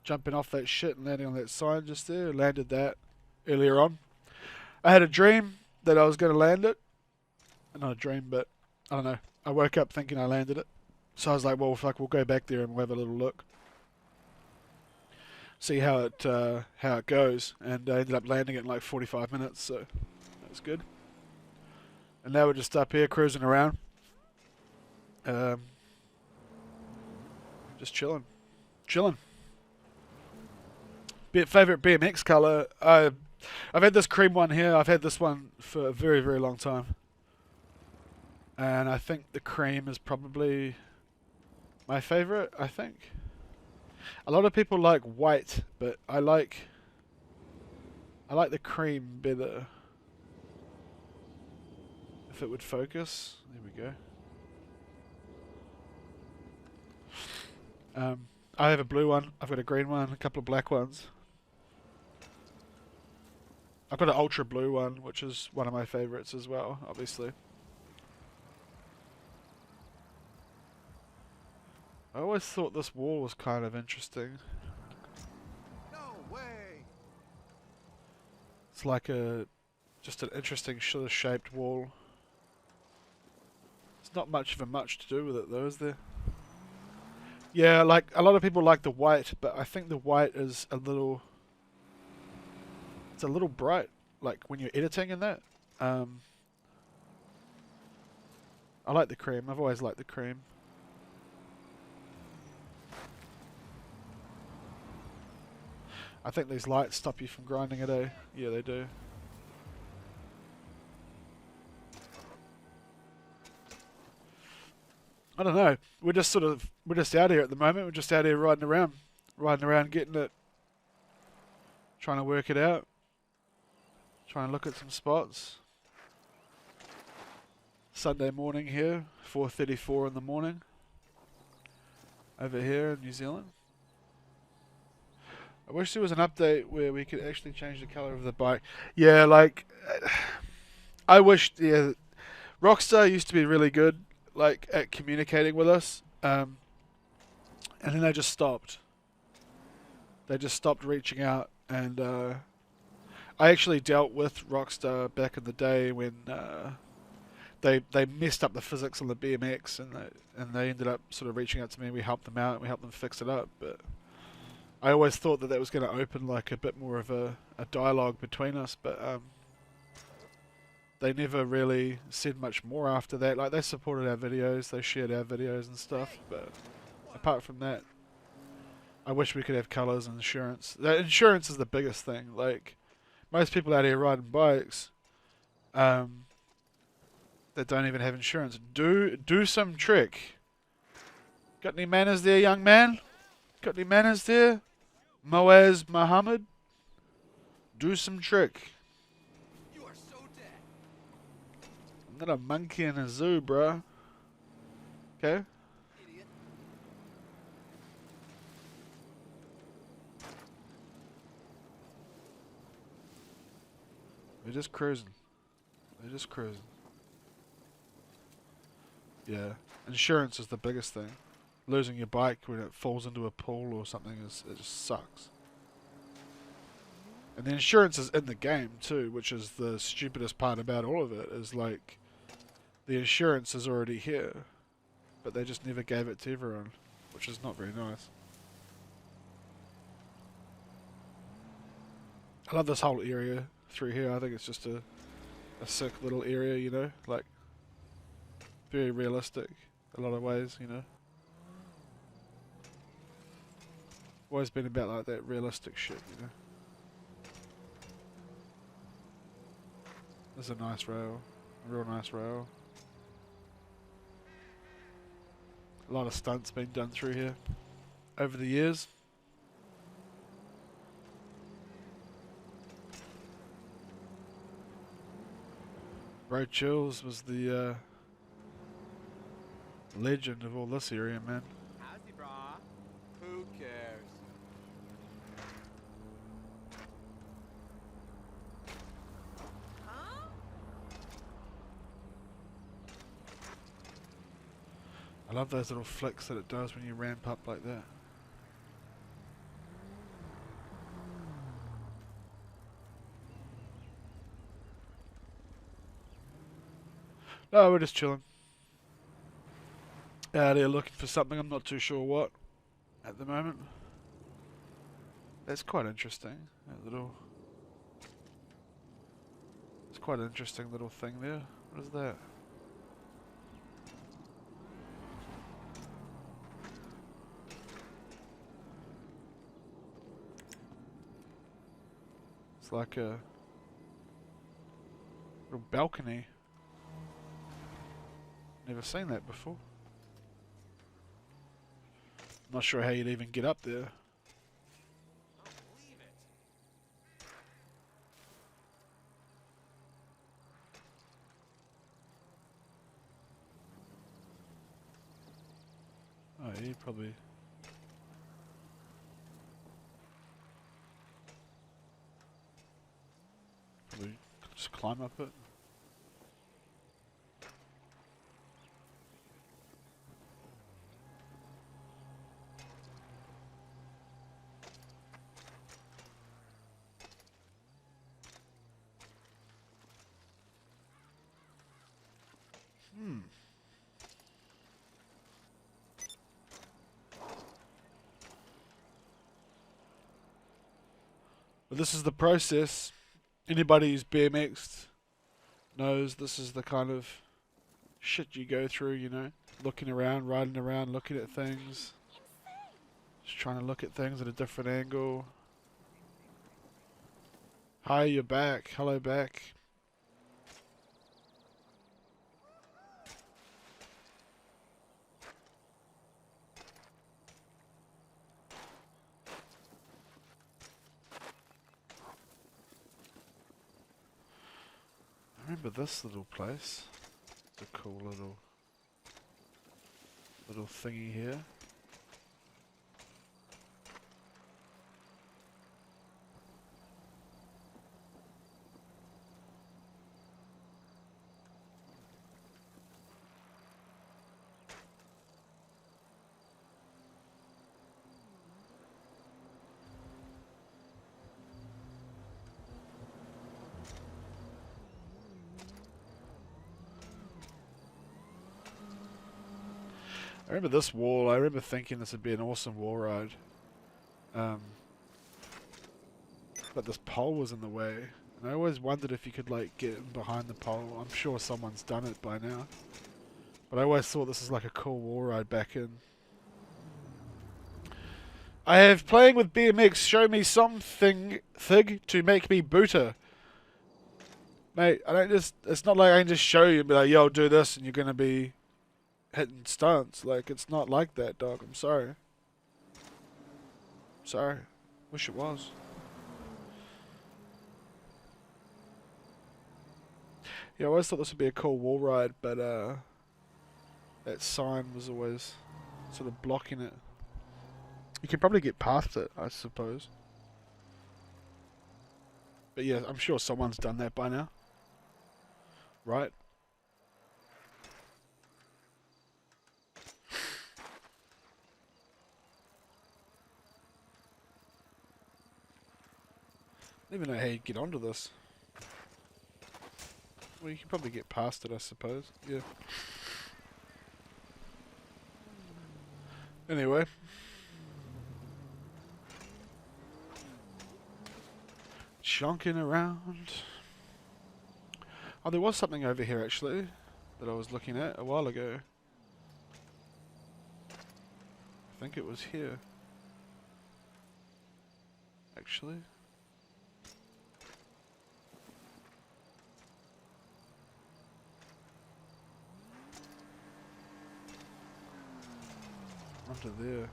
Jumping off that shit and landing on that sign just there. Landed that earlier on. I had a dream that I was going to land it. Not a dream, but I don't know. I woke up thinking I landed it. So I was like, well, fuck, we'll go back there and we'll have a little look. See how it goes. And I ended up landing it in like 45 minutes, so that was good. And now we're just up here cruising around. Just chilling. Favorite BMX color? I've had this cream one here. I've had this one for a very, very long time. And I think the cream is probably my favorite, I think. A lot of people like white, but I like the cream better. If it would focus. There we go. I have a blue one. I've got a green one, a couple of black ones. I've got an ultra blue one, which is one of my favorites as well, obviously. I always thought this wall was kind of interesting. No way. It's like just an interesting sort of shaped wall. It's not much of a much to do with it though, is there? Yeah, like a lot of people like the white, but I think the white is it's a little bright, like when you're editing in that. I like the cream. I've always liked the cream. I think these lights stop you from grinding it, eh? Yeah, they do. I don't know. We're just out here at the moment. We're just out here riding around, getting it, trying to work it out, trying to look at some spots. Sunday morning here, 4:34 in the morning, over here in New Zealand. I wish there was an update where we could actually change the color of the bike. Yeah, like I wish. Yeah, Rockstar used to be really good, like at communicating with us, and then they just stopped. They just stopped reaching out, and I actually dealt with Rockstar back in the day when they messed up the physics on the BMX, and they ended up sort of reaching out to me. We helped them out, and we helped them fix it up, but. I always thought that was going to open like a bit more of a dialogue between us, but they never really said much more after that. Like they supported our videos, they shared our videos and stuff, but apart from that, I wish we could have colours and insurance. The insurance is the biggest thing. Like most people out here riding bikes that don't even have insurance. Do some trick. Got any manners there, young man? Got any manners there? Moaz Muhammad? Do some trick. You are so dead. I'm not a monkey in a zoo, bruh. Okay? Idiot. We're just cruising. Yeah. Insurance is the biggest thing. Losing your bike when it falls into a pool or something it just sucks. And the insurance is in the game too, which is the stupidest part about all of it. Is like the insurance is already here, but they just never gave it to everyone, which is not very nice. I love this whole area through here. I think it's just a sick little area, you know, like very realistic a lot of ways, you know. Always been about like that realistic shit, you know. This is a nice rail, a real nice rail. A lot of stunts been done through here over the years. Road Chills was the legend of all this area, man. How's he, brah? Who cares? Huh? I love those little flicks that it does when you ramp up like that. No, we're just chilling. Out here looking for something, I'm not too sure what at the moment. That's quite interesting. That little... It's quite an interesting little thing there. What is that? It's like a little balcony. Never seen that before. Not sure how you'd even get up there. Don't believe it. Oh, you probably... Probably just climb up it. But this is the process. Anybody who's BMX'd knows this is the kind of shit you go through, you know. Looking around, riding around, looking at things. Just trying to look at things at a different angle. Hi, you're back. Hello, back. I remember this little place. It's a cool little thingy here. I remember this wall. I remember thinking this would be an awesome wall ride. But this pole was in the way. And I always wondered if you could like get in behind the pole. I'm sure someone's done it by now. But I always thought this is like a cool wall ride back in. I have playing with BMX show me something thing to make me booter. Mate, I don't just, it's not like I can just show you and be like, yo, do this and you're gonna be hitting stunts. Like, it's not like that, dog. I'm sorry. Sorry. Wish it was. Yeah, I always thought this would be a cool wall ride, but that sign was always sort of blocking it. You can probably get past it, I suppose. But yeah, I'm sure someone's done that by now. Right? I don't even know how you get onto this. Well, you can probably get past it, I suppose. Yeah. Anyway. Chonking around. Oh, there was something over here actually that I was looking at a while ago. I think it was here. Actually. Under there.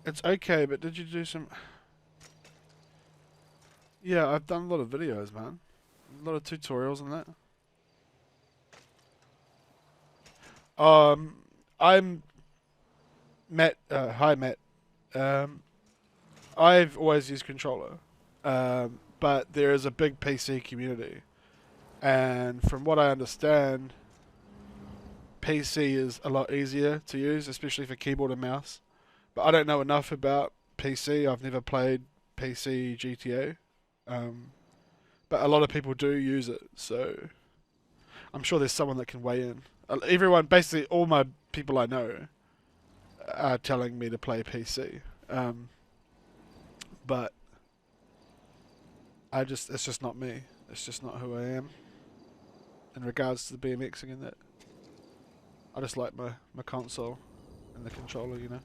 It's okay, but did you do some... Yeah, I've done a lot of videos, man. A lot of tutorials and that. I'm Matt. Hi, Matt. I've always used controller, but there is a big PC community, and from what I understand, PC is a lot easier to use, especially for keyboard and mouse. But I don't know enough about PC. I've never played PC GTA. But a lot of people do use it, so I'm sure there's someone that can weigh in. Everyone, basically all my people I know are telling me to play PC. But it's just not me. It's just not who I am. In regards to the BMXing and that. I just like my console and the controller, you know.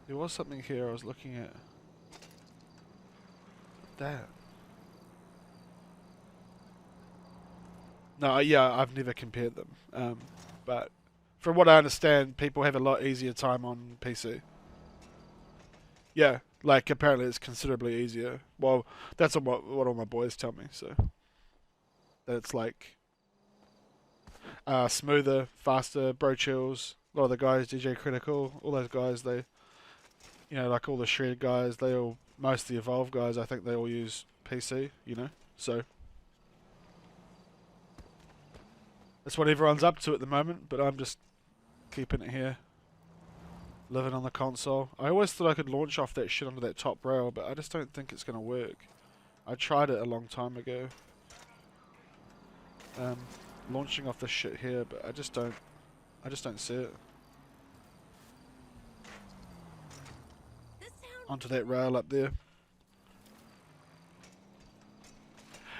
There was something here I was looking at. That. No, yeah, I've never compared them. But from what I understand, people have a lot easier time on PC. Yeah, like apparently it's considerably easier. Well, that's what all my boys tell me. So that it's like smoother, faster. Bro Chills, a lot of the guys, DJ Critical, all those guys, they, you know, like all the shred guys, they all, most of the Evolve guys, I think they all use PC. You know, so. That's what everyone's up to at the moment, but I'm just keeping it here. Living on the console. I always thought I could launch off that shit onto that top rail, but I just don't think it's going to work. I tried it a long time ago. Launching off this shit here, but I just don't see it. Onto that rail up there.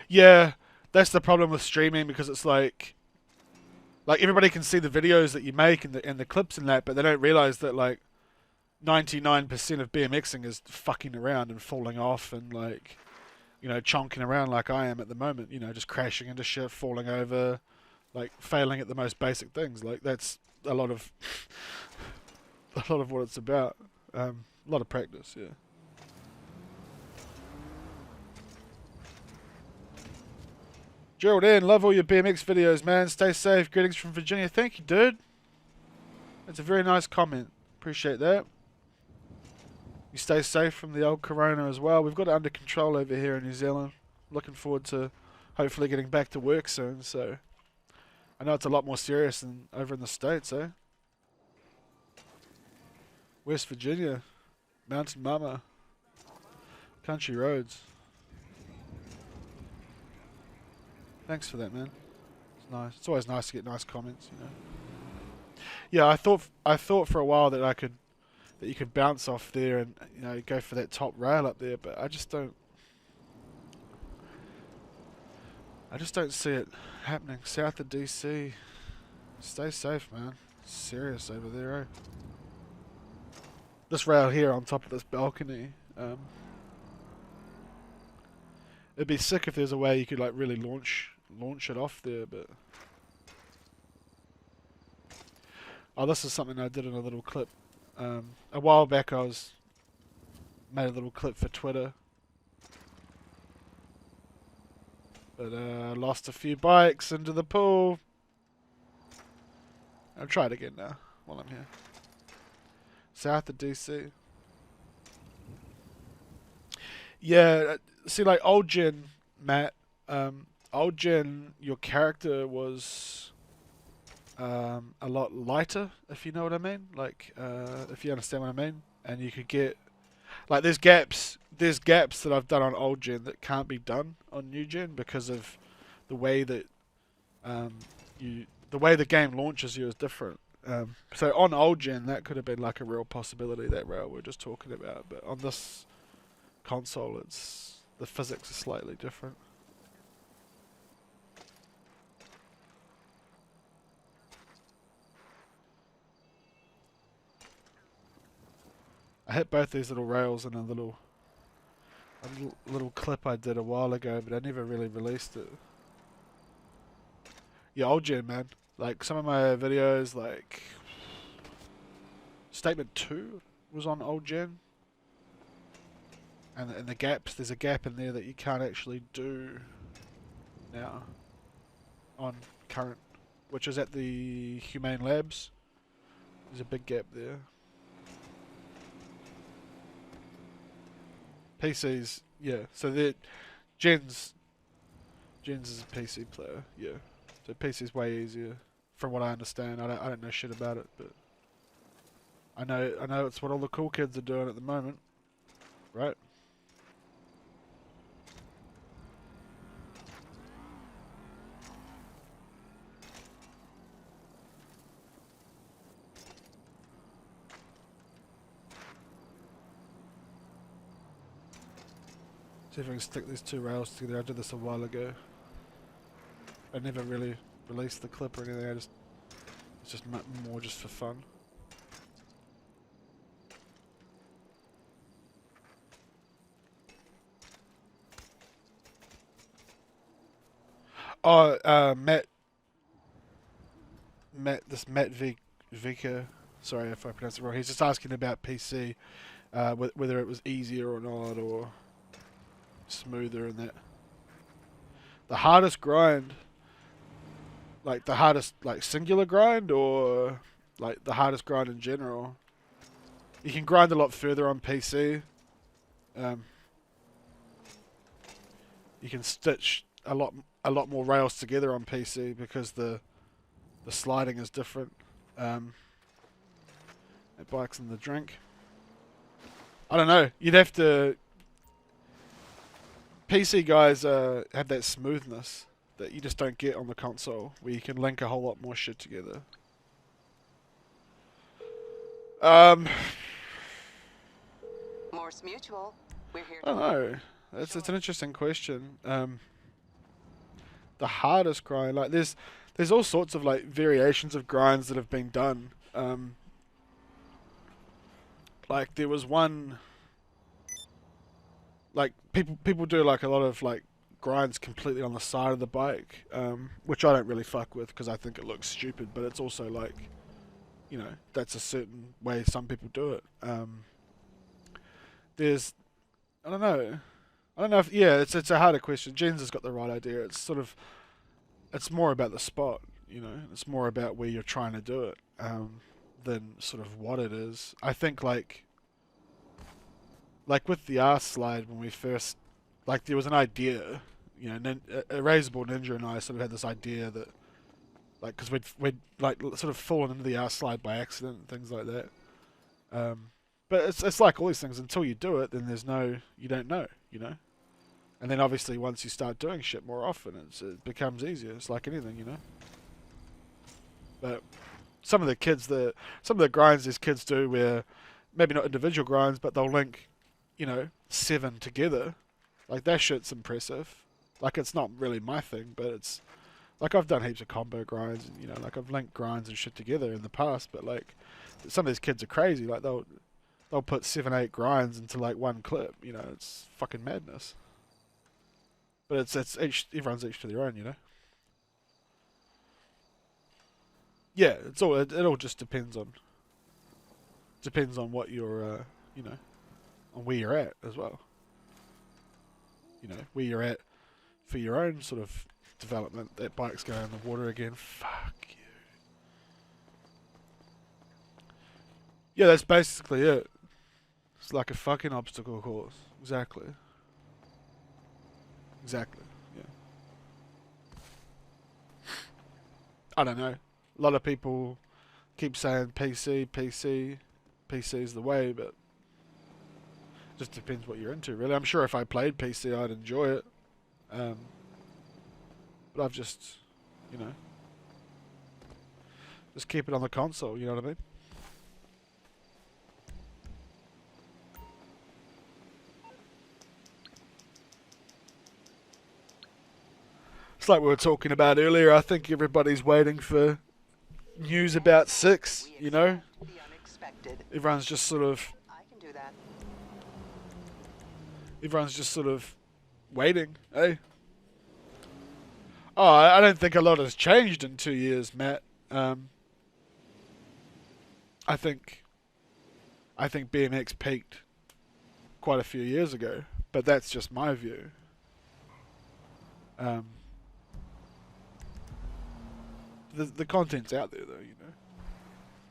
Yeah, that's the problem with streaming, because it's like everybody can see the videos that you make and the clips and that, but they don't realize that like 99% of BMXing is fucking around and falling off and like, you know, chonking around like I am at the moment, you know, just crashing into shit, falling over, like failing at the most basic things. Like that's a lot of what it's about. A lot of practice, yeah. Geraldine, love all your BMX videos, man. Stay safe. Greetings from Virginia. Thank you, dude. That's a very nice comment. Appreciate that. You stay safe from the old corona as well. We've got it under control over here in New Zealand. Looking forward to hopefully getting back to work soon. So I know it's a lot more serious than over in the States, eh? West Virginia. Mountain Mama. Country roads. Thanks for that, man. It's nice. It's always nice to get nice comments, you know. Yeah, I thought for a while that you could bounce off there and, you know, go for that top rail up there, but I just don't see it happening. South of DC. Stay safe, man. It's serious over there, eh? This rail here on top of this balcony. It'd be sick if there's a way you could like really launch it off there, but oh, this is something I did in a little clip. A while back I made a little clip for Twitter. But lost a few bikes into the pool. I'll try it again now while I'm here. South of DC. Yeah, see, like old gen, Matt. Old gen, your character was a lot lighter, if you know what I mean. Like, if you understand what I mean, and you could get like there's gaps there's gaps that I've done on old gen that can't be done on new gen because of the way that the way the game launches you is different. So on old gen, that could have been like a real possibility, that rail we're just talking about. But on this console, the physics are slightly different. I hit both these little rails in a little clip I did a while ago, but I never really released it. Yeah, old gen, man. Like some of my videos, like Statement 2 was on old gen. And the gaps, there's a gap in there that you can't actually do now on current, which is at the Humane Labs. There's a big gap there. PCs, yeah. So the Jens is a PC player, yeah. So PC's way easier, from what I understand. I don't know shit about it, but I know it's what all the cool kids are doing at the moment, right? See if I can stick these two rails together. I did this a while ago. I never really released the clip or anything. It's just more just for fun. Oh, Matt, Vika. Sorry if I pronounced it wrong. He's just asking about PC, whether it was easier or not, or smoother and that. The hardest grind, like the hardest like singular grind, or like the hardest grind in general. You can grind a lot further on PC. You can stitch a lot more rails together on PC because the sliding is different. It bikes in the drink. I don't know. You'd have to. PC guys have that smoothness that you just don't get on the console, where you can link a whole lot more shit together. Morse Mutual. We're here. I don't know. It's an interesting question. The hardest grind, like there's all sorts of like variations of grinds that have been done. Like there was one. Like people do like a lot of like grinds completely on the side of the bike, which I don't really fuck with because I think it looks stupid. But it's also like, you know, that's a certain way some people do it. There's, I don't know if, yeah, it's a harder question. Jens has got the right idea. It's sort of, it's more about the spot, you know. It's more about where you're trying to do it, than sort of what it is. I think like with the R slide when we first, like there was an idea, you know, Erasable Ninja and I sort of had this idea that, like, because we'd like sort of fallen into the R slide by accident and things like that. But it's like all these things. Until you do it, then you don't know, you know. And then obviously once you start doing shit more often, it becomes easier. It's like anything, you know. But some of the grinds these kids do, where maybe not individual grinds, but they'll link, you know, 7 together. Like that shit's impressive. Like it's not really my thing, but it's like I've done heaps of combo grinds, and you know, like I've linked grinds and shit together in the past. But like some of these kids are crazy. Like they'll put 7, 8 grinds into like one clip. You know, it's fucking madness. But it's everyone's each to their own, you know. Yeah, it all just depends on what you're you know, on where you're at as well. You know, where you're at for your own sort of development. That bike's going in the water again. Fuck you. Yeah, that's basically it. It's like a fucking obstacle course. Exactly. Exactly. Yeah. I don't know. A lot of people keep saying PC is the way, but Just depends what you're into, really. I'm sure if I played PC, I'd enjoy it. But I've just, you know, just keep it on the console. You know what I mean? It's like we were talking about earlier. I think everybody's waiting for news about 6, you know? The unexpected. Everyone's just sort of I can do that. waiting, eh? Oh, I don't think a lot has changed in 2 years, Matt. I think BMX peaked quite a few years ago, but that's just my view. The content's out there, though, you know.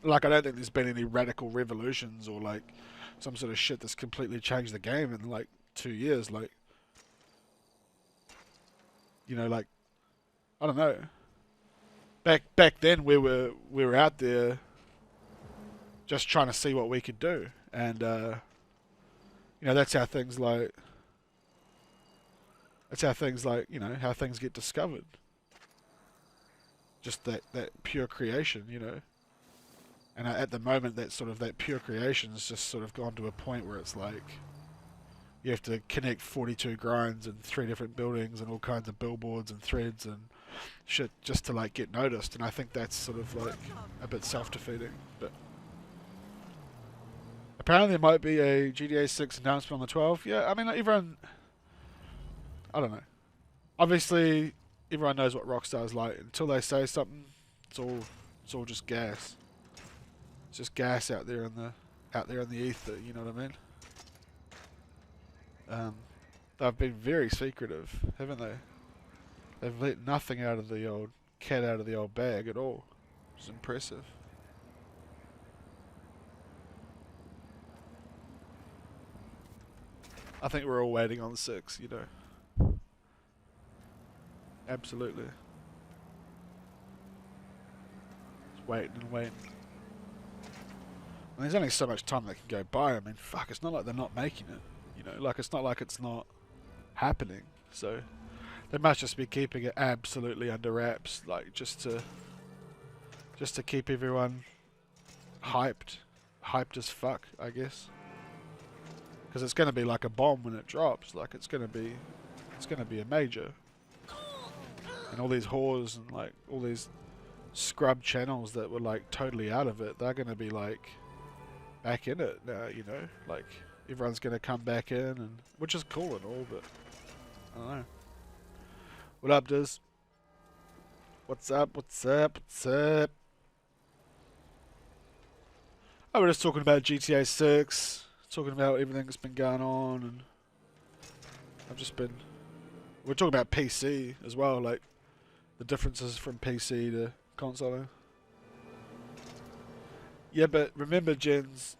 Like, I don't think there's been any radical revolutions or like some sort of shit that's completely changed the game in like 2 years. Like, you know, like, I don't know. Back then we were out there just trying to see what we could do, and you know, that's how things like you know, how things get discovered. Just that pure creation, you know. And at the moment, that pure creation has just sort of gone to a point where it's like you have to connect 42 grinds and 3 different buildings and all kinds of billboards and threads and shit just to like get noticed. And I think that's sort of like a bit self-defeating. But apparently there might be a GTA 6 announcement on the 12th. Yeah, I mean, like, everyone, I don't know. Obviously, everyone knows what Rockstar's like. Until they say something, it's all just gas. It's just gas out there in the ether. You know what I mean? They've been very secretive, haven't they? They've let nothing out of the old cat out of the old bag at all. It's impressive. I think we're all waiting on 6, you know. Absolutely. Just waiting and waiting. And there's only so much time that can go by. I mean, fuck, it's not like they're not making it. You know, like, it's not like it's not happening. So they must just be keeping it absolutely under wraps, like just to keep everyone hyped as fuck, I guess. Because it's going to be like a bomb when it drops. Like, it's going to be a major. And all these whores and like all these scrub channels that were like totally out of it, they're going to be like back in it now, you know. Like, everyone's going to come back in, and which is cool and all, but I don't know. What up, Diz? What's up? What's up? What's up? Oh, we're just talking about GTA 6, talking about everything that's been going on, and we're talking about PC as well, like the differences from PC to console. Yeah, but remember, gens,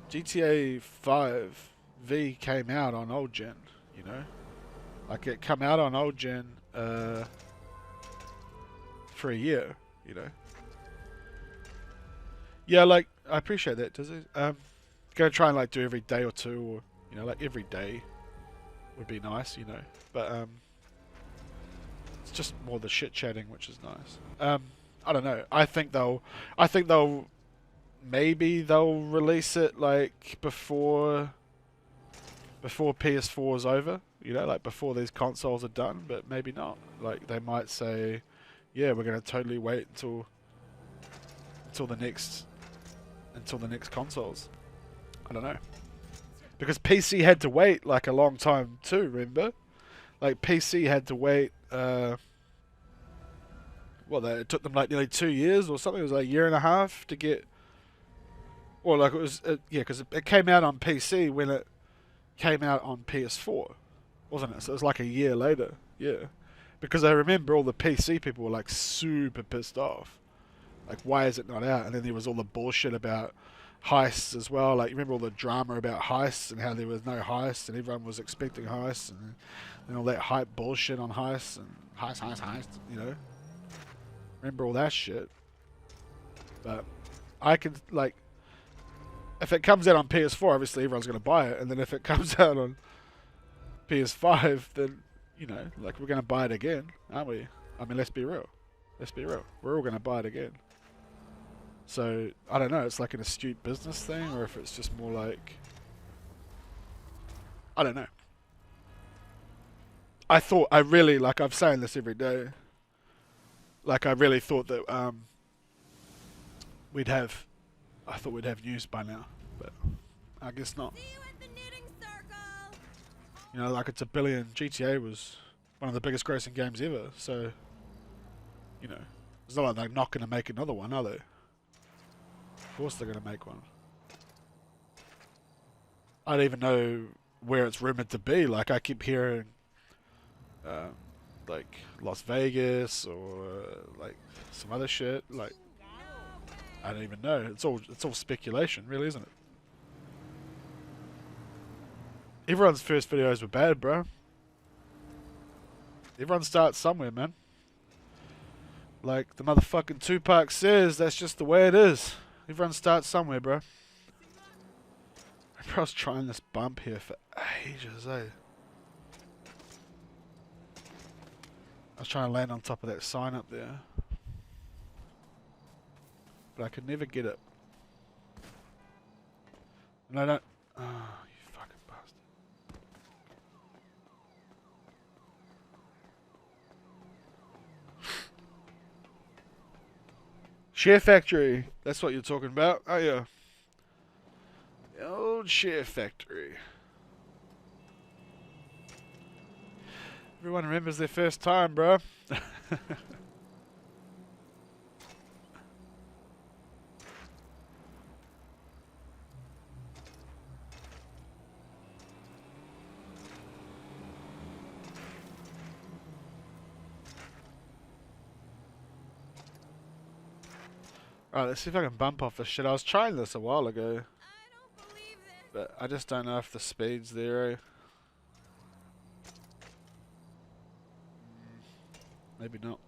GTA 5 V came out on old gen, you know? Like, it come out on old gen for a year, you know? Yeah, like, I appreciate that, does it? Gonna try and like do every day or two, or, you know, like every day would be nice, you know? But it's just more the shit chatting, which is nice. I don't know. I think maybe they'll release it like before PS4 is over, you know, like before these consoles are done, but maybe not. Like, they might say, yeah, we're gonna totally wait until the next consoles. I don't know. Because PC had to wait like a long time too, remember? Like, PC had to wait it took them like nearly 2 years or something. It was like a year and a half to get, or like it was, yeah, because it came out on PC when it came out on PS4, wasn't it? So it was like a year later, yeah. Because I remember all the PC people were like super pissed off. Like, why is it not out? And then there was all the bullshit about heists as well. Like, you remember all the drama about heists and how there was no heists and everyone was expecting heists and all that hype bullshit on heists and heist, you know? Remember all that shit? But I can, like, if it comes out on PS4, obviously everyone's going to buy it, and then if it comes out on PS5, then you know, like we're going to buy it again, aren't we? I mean, let's be real. Let's be real. We're all going to buy it again. So I don't know. It's like an astute business thing, or if it's just more like, I don't know. I thought I really like I'm saying this every day. Like I really thought that I thought we'd have news by now, but I guess not. See you at the knitting circle. You know, like it's a billion. GTA was one of the biggest grossing games ever, so you know, it's not like they're not going to make another one, are they? Of course they're going to make one. I don't even know where it's rumored to be. Like I keep hearing, like Las Vegas or like some other shit. Like I don't even know. It's all speculation, really, isn't it? Everyone's first videos were bad, bro. Everyone starts somewhere, man. Like the motherfucking Tupac says, that's just the way it is. Everyone starts somewhere, bro. I was trying this bump here for ages, eh? I was trying to land on top of that sign up there. But I could never get it. And I don't... Oh, you fucking bastard. Share Factory. That's what you're talking about. Oh, yeah. The old Share Factory. Everyone remembers their first time, bro. Alright, let's see if I can bump off this shit. I was trying this a while ago, I don't believe this. but I just don't know if the speed's there. Eh? Maybe not.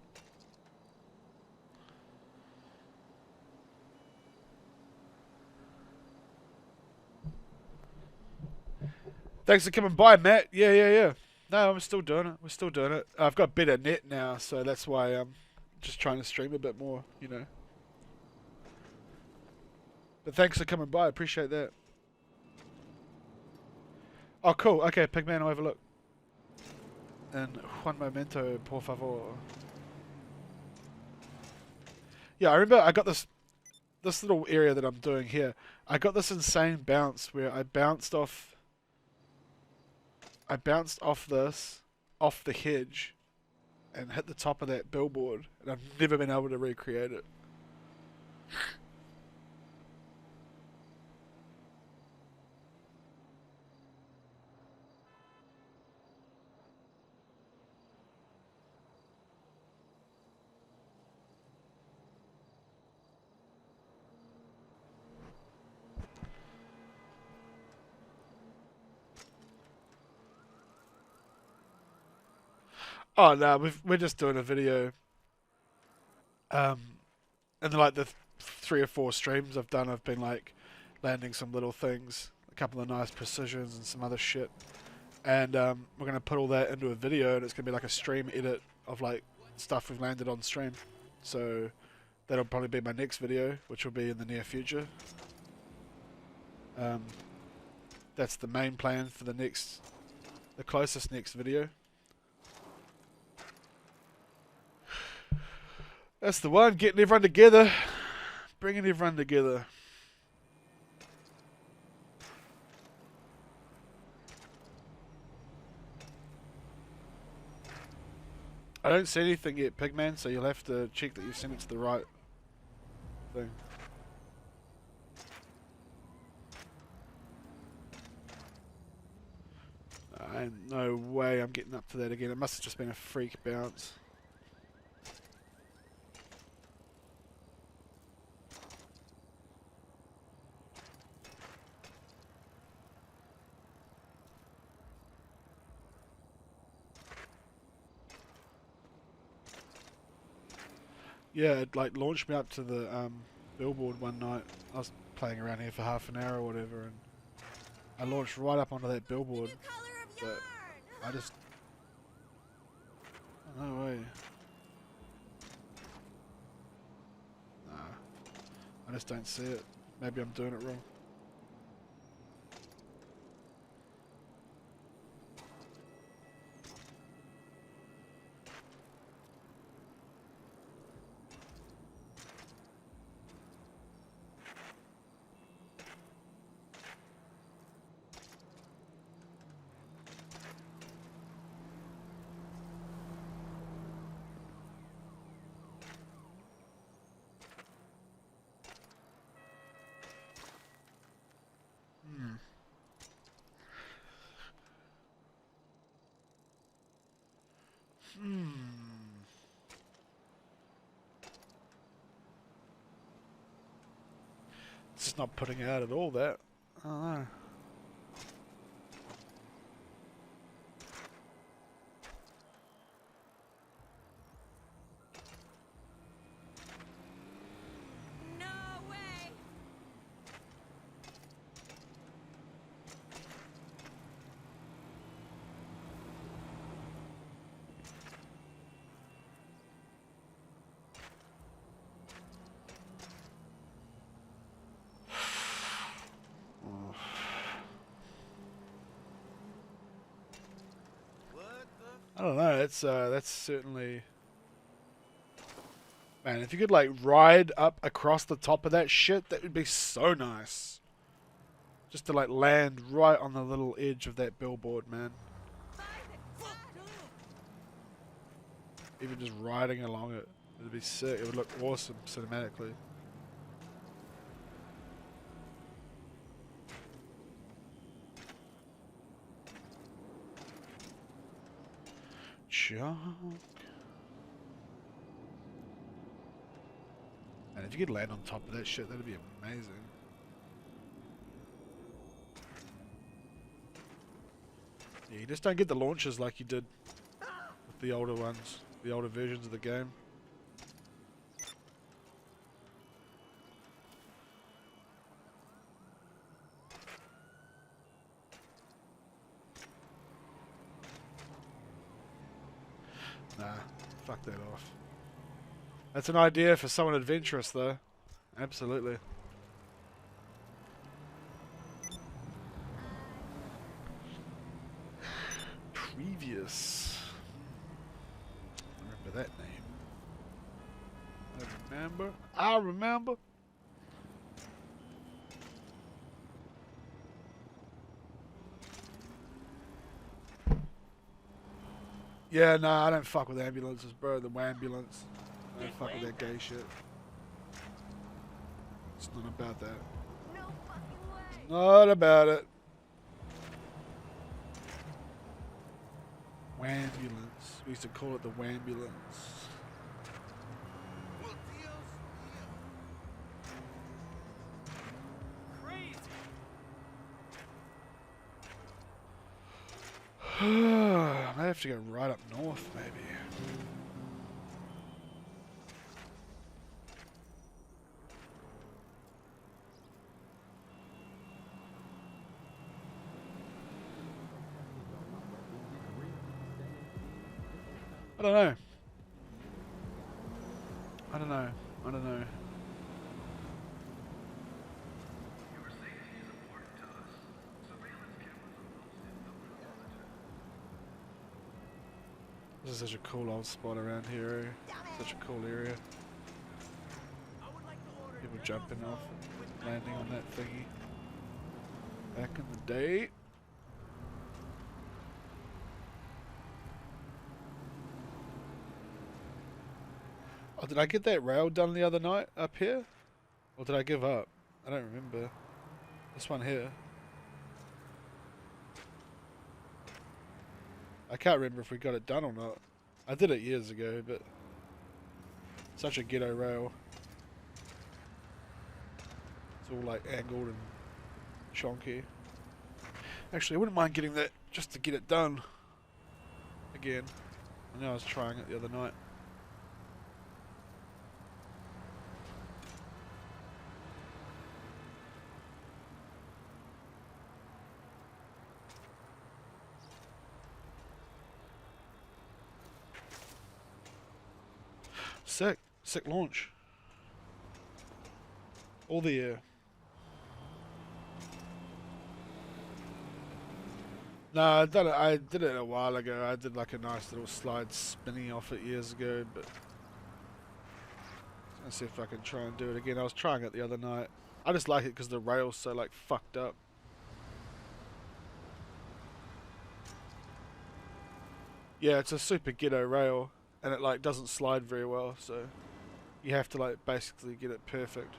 Thanks for coming by, Matt. Yeah. No, I'm still doing it. We're still doing it. I've got better net now, so that's why I'm just trying to stream a bit more, you know. But thanks for coming by. I appreciate that. Oh, cool. Okay, Pigman, I'll overlook. And Juan Momento, por favor. Yeah, I remember I got this little area that I'm doing here. I got this insane bounce where I bounced off this, off the hedge, and hit the top of that billboard, and I've never been able to recreate it. Oh no, we're just doing a video. And like the 3 or 4 streams I've done, I've been like landing some little things, a couple of nice precisions and some other shit. And we're gonna put all that into a video, and it's gonna be like a stream edit of like stuff we've landed on stream. So that'll probably be my next video, which will be in the near future. That's the main plan for the closest next video. That's the one, getting everyone together, bringing everyone together. I don't see anything yet, Pigman, so you'll have to check that you sent it to the right thing. No way I'm getting up to that again. It must have just been a freak bounce. Yeah, it like launched me up to the billboard one night. I was playing around here for half an hour or whatever, and I launched right up onto that billboard. New color of But yarn. I just... No way. Nah. I just don't see it. Maybe I'm doing it wrong. It's just not putting out at all, that. I don't know. No way. What the? I don't know. That's certainly... Man, if you could like ride up across the top of that shit, that would be so nice. Just to like land right on the little edge of that billboard, man. Even just riding along it, it'd be sick. It would look awesome cinematically. Chunk. And if you could land on top of that shit, that'd be amazing. Yeah, you just don't get the launches like you did with the older ones, the older versions of the game. Nah, fuck that off. That's an idea for someone adventurous, though. Absolutely. Previous. I remember that name. I remember. Yeah, nah, I don't fuck with ambulances, bro. The wambulance. I don't fuck with that gay shit. It's not about that. No fucking way. Not about it. Wambulance. We used to call it the wambulance. Well, Crazy. I might have to go right up north, maybe. I don't know. I don't know. I don't know. This is such a cool old spot around here. Such a cool area. People jumping off and landing on that thingy. Back in the day. Oh, did I get that rail done the other night up here? Or did I give up? I don't remember. This one here. I can't remember if we got it done or not. I did it years ago, but... Such a ghetto rail. It's all like angled and chonky. Actually, I wouldn't mind getting that just to get it done. Again. I know I was trying it the other night. sick. Sick launch. All the air. No, I did it a while ago. I did like a nice little slide spinning off it years ago, but let's see if I can try and do it again. I was trying it the other night. I just like it because the rail's so like fucked up. Yeah, it's a super ghetto rail, and it like doesn't slide very well, so you have to like basically get it perfect.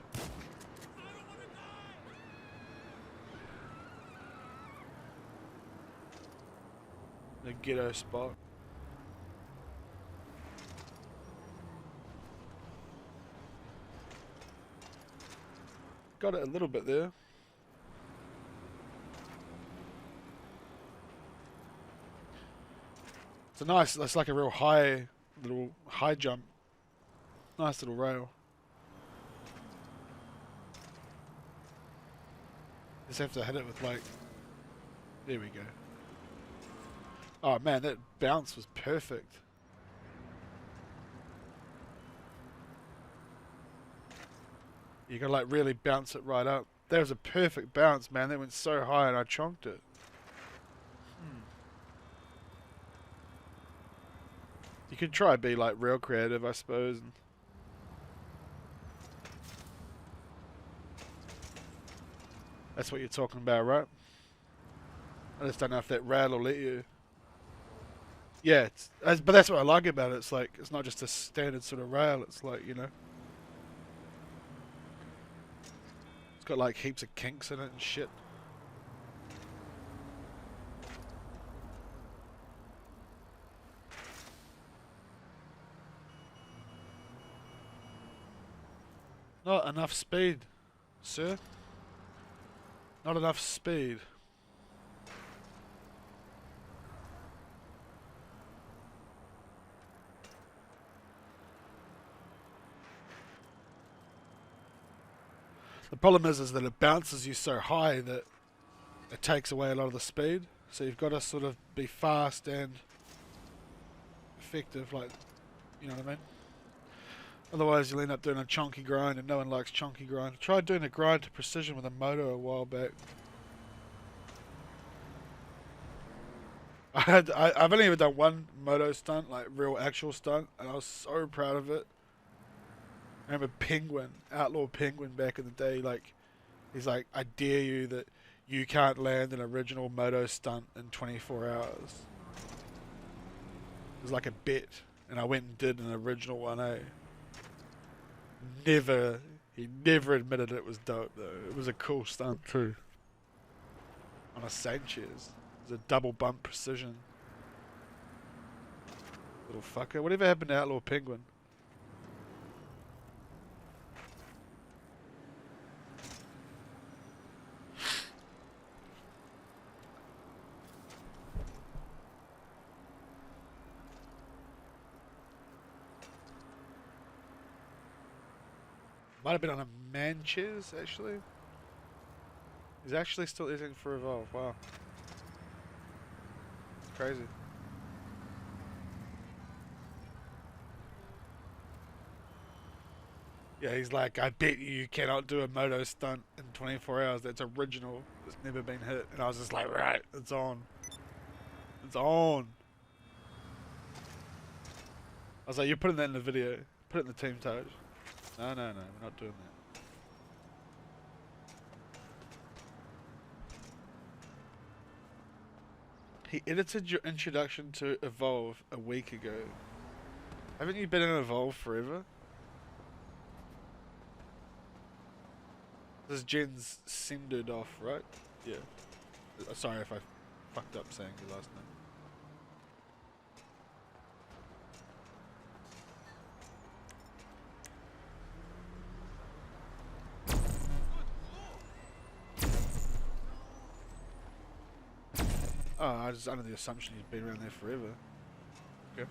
The ghetto spot. Got it a little bit there. It's a nice, it's like a real little high jump. Nice little rail. Just have to hit it with like, there we go. Oh man, that bounce was perfect. You gotta like really bounce it right up. That was a perfect bounce, man. That went so high and I chonked it. You could try to be like real creative, I suppose. That's what you're talking about, right? I just don't know if that rail will let you. Yeah, but that's what I like about it. It's like, it's not just a standard sort of rail. It's like, you know, it's got like heaps of kinks in it and shit. Not enough speed, sir. Not enough speed. The problem is that it bounces you so high that it takes away a lot of the speed. So you've got to sort of be fast and effective, like, you know what I mean? Otherwise you'll end up doing a chunky grind, and no one likes chunky grind. I tried doing a grind to precision with a moto a while back. I've only ever done one moto stunt, like real actual stunt, and I was so proud of it. I remember Penguin, Outlaw Penguin back in the day, like, he's like, I dare you that you can't land an original moto stunt in 24 hours. It was like a bet, and I went and did an original one, eh? He never admitted it was dope though. It was a cool stunt too. On a Sanchez. It was a double bump precision. Little fucker. Whatever happened to Outlaw Penguin? Might have been on a Manches, actually. He's actually still editing for Evolve. Wow. It's crazy. Yeah, he's like, I bet you cannot do a moto stunt in 24 hours. That's original. It's never been hit. And I was just like, right, it's on. It's on. I was like, you're putting that in the video. Put it in the team touch. No, we're not doing that. He edited your introduction to Evolve a week ago. Haven't you been in Evolve forever? This is Jen's Sended off, right? Yeah. Sorry if I fucked up saying your last name. Oh, I was under the assumption he's been around there forever. Okay.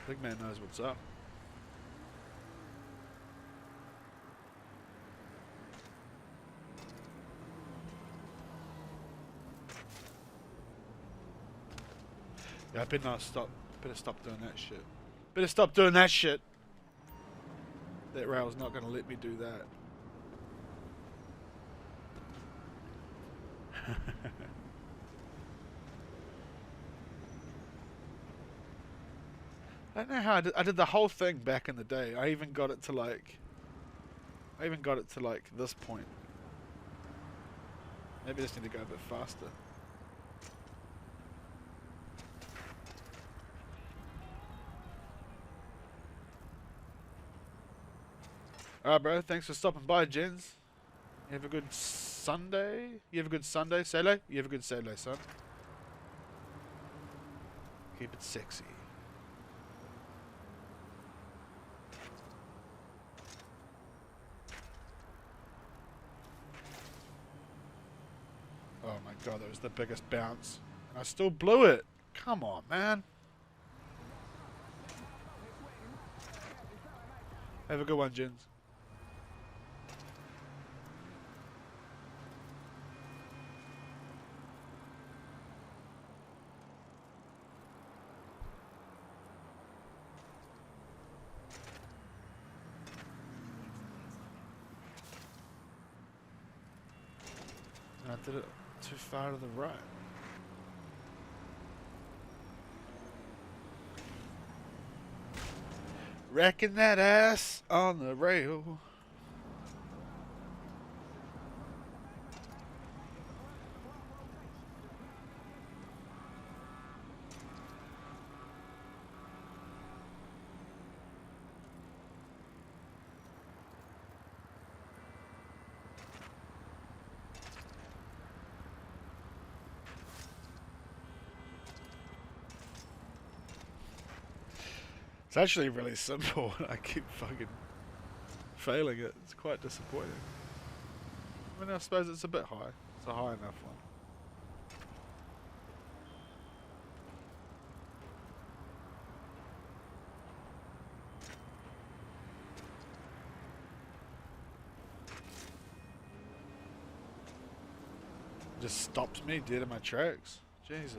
Big man knows what's up. I better not stop. Better stop doing that shit. Better stop doing that shit. That rail's not gonna let me do that. I don't know how I did the whole thing back in the day. I even got it to like this point. Maybe I just need to go a bit faster. Alright, bro. Thanks for stopping by, Jens. You have a good Sunday? You have a good Sunday, Sele? You have a good Sele, son. Keep it sexy. Oh my god, that was the biggest bounce. And I still blew it. Come on, man. Have a good one, Jens. I did it too far to the right. Wrecking that ass on the rail. It's actually really simple and I keep fucking failing it. It's quite disappointing. I mean, I suppose it's a bit high. It's a high enough one. Just stops me dead in my tracks. Jesus.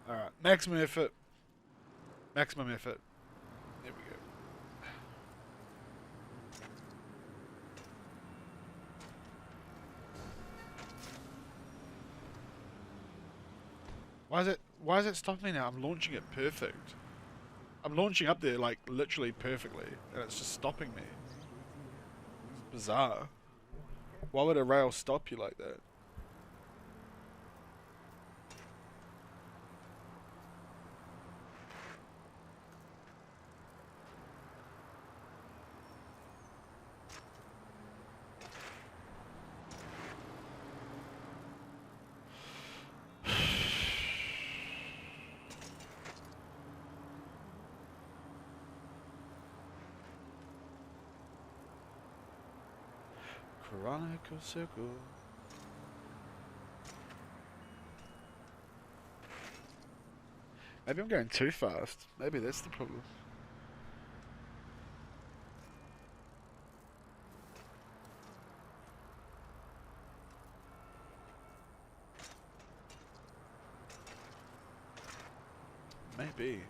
Alright, maximum effort. Maximum effort. There we go. Why is it stopping me now? I'm launching it perfect. I'm launching up there like literally perfectly and it's just stopping me. It's bizarre. Why would a rail stop you like that? Chronicle circle. Maybe I'm going too fast. Maybe that's the problem. Maybe.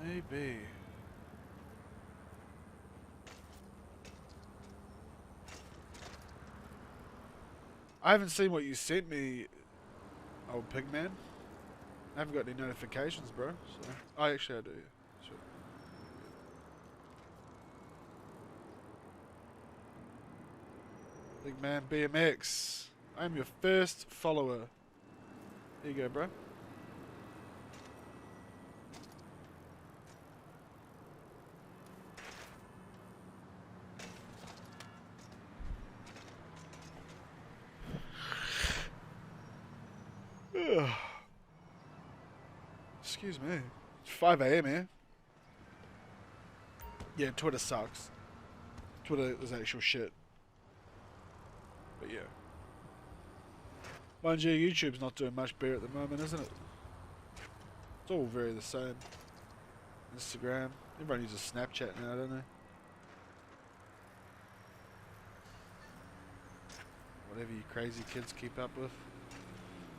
Maybe. I haven't seen what you sent me, old pigman. I haven't got any notifications, bro. So actually I do. Sure. Big man BMX. I'm your first follower. There you go, bro. Excuse me. It's 5 a.m. here. Yeah, Twitter sucks. Twitter is actual shit. But yeah. Mind you, YouTube's not doing much better at the moment, isn't it? It's all very the same. Instagram. Everyone uses Snapchat now, don't they? Whatever you crazy kids keep up with.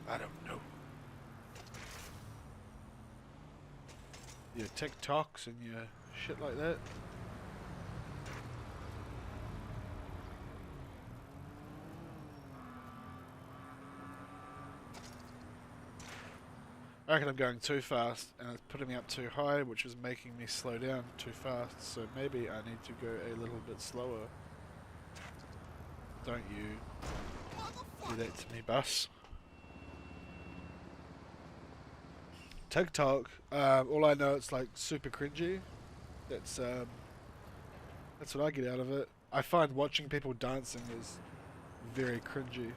I don't know. Your TikToks and your shit like that. I reckon I'm going too fast and it's putting me up too high, which is making me slow down too fast, so maybe I need to go a little bit slower. Don't you do that to me, bus. TikTok, all I know it's like super cringy. That's what I get out of it. I find watching people dancing is very cringy.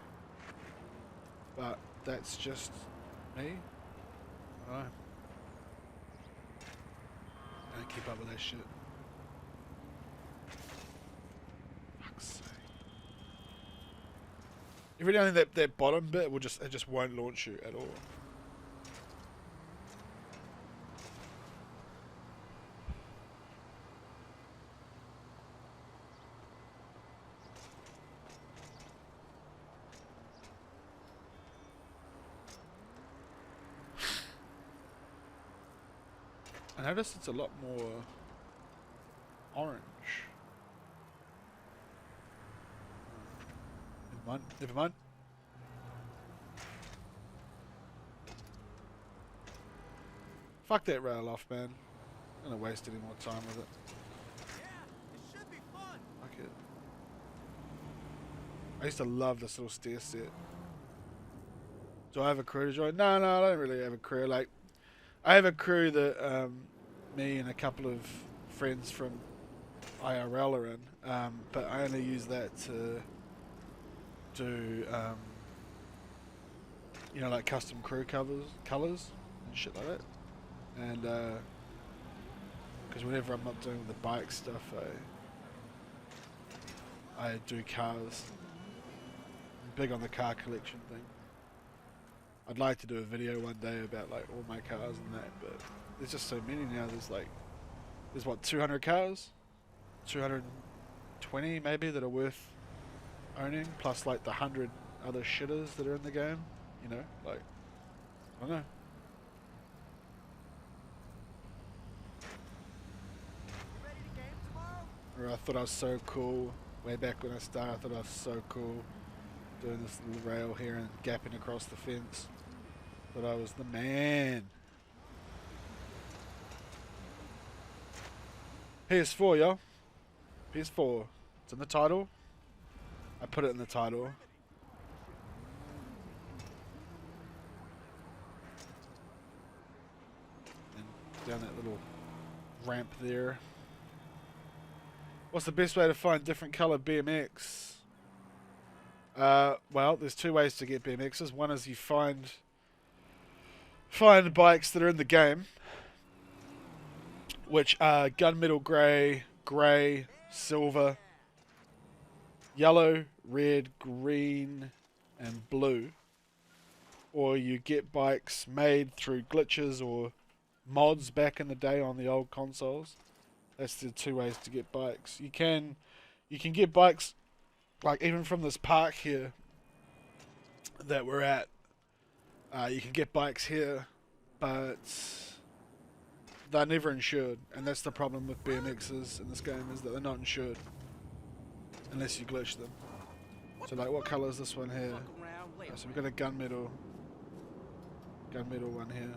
But that's just me. I don't keep up with that shit. Fuck's sake. Every now and then that bottom bit will it just won't launch you at all. I noticed it's a lot more orange. Never mind. Never mind. Fuck that rail off, man. I'm gonna waste any more time with it. Yeah, it should be fun. Fuck it. I used to love this little stair set. Do I have a crew to join? No, I don't really have a crew. Like, I have a crew that me and a couple of friends from IRL are in, but I only use that to do, you know, like custom crew colours and shit like that. And because whenever I'm not doing the bike stuff, I do cars. I'm big on the car collection thing. I'd like to do a video one day about like all my cars and that, but there's just so many now. There's what, 200 cars? 220 maybe that are worth owning, plus like the 100 other shitters that are in the game, you know, like, I don't know. Ready to game tomorrow? Or I thought I was so cool, way back when I started, I thought I was so cool doing this little rail here and gapping across the fence. Thought I was the man. PS4, yo. PS4. It's in the title. I put it in the title. And down that little ramp there. What's the best way to find different color BMX? Well, there's two ways to get BMXs. One is you find bikes that are in the game, which are gunmetal grey, silver, yellow, red, green, and blue. Or you get bikes made through glitches or mods back in the day on the old consoles. That's the two ways to get bikes. You can get bikes, like even from this park here that we're at. You can get bikes here, but they're never insured, and that's the problem with BMXs in this game, is that they're not insured unless you glitch them. So like, what colour is this one here? So we've got a gunmetal one here,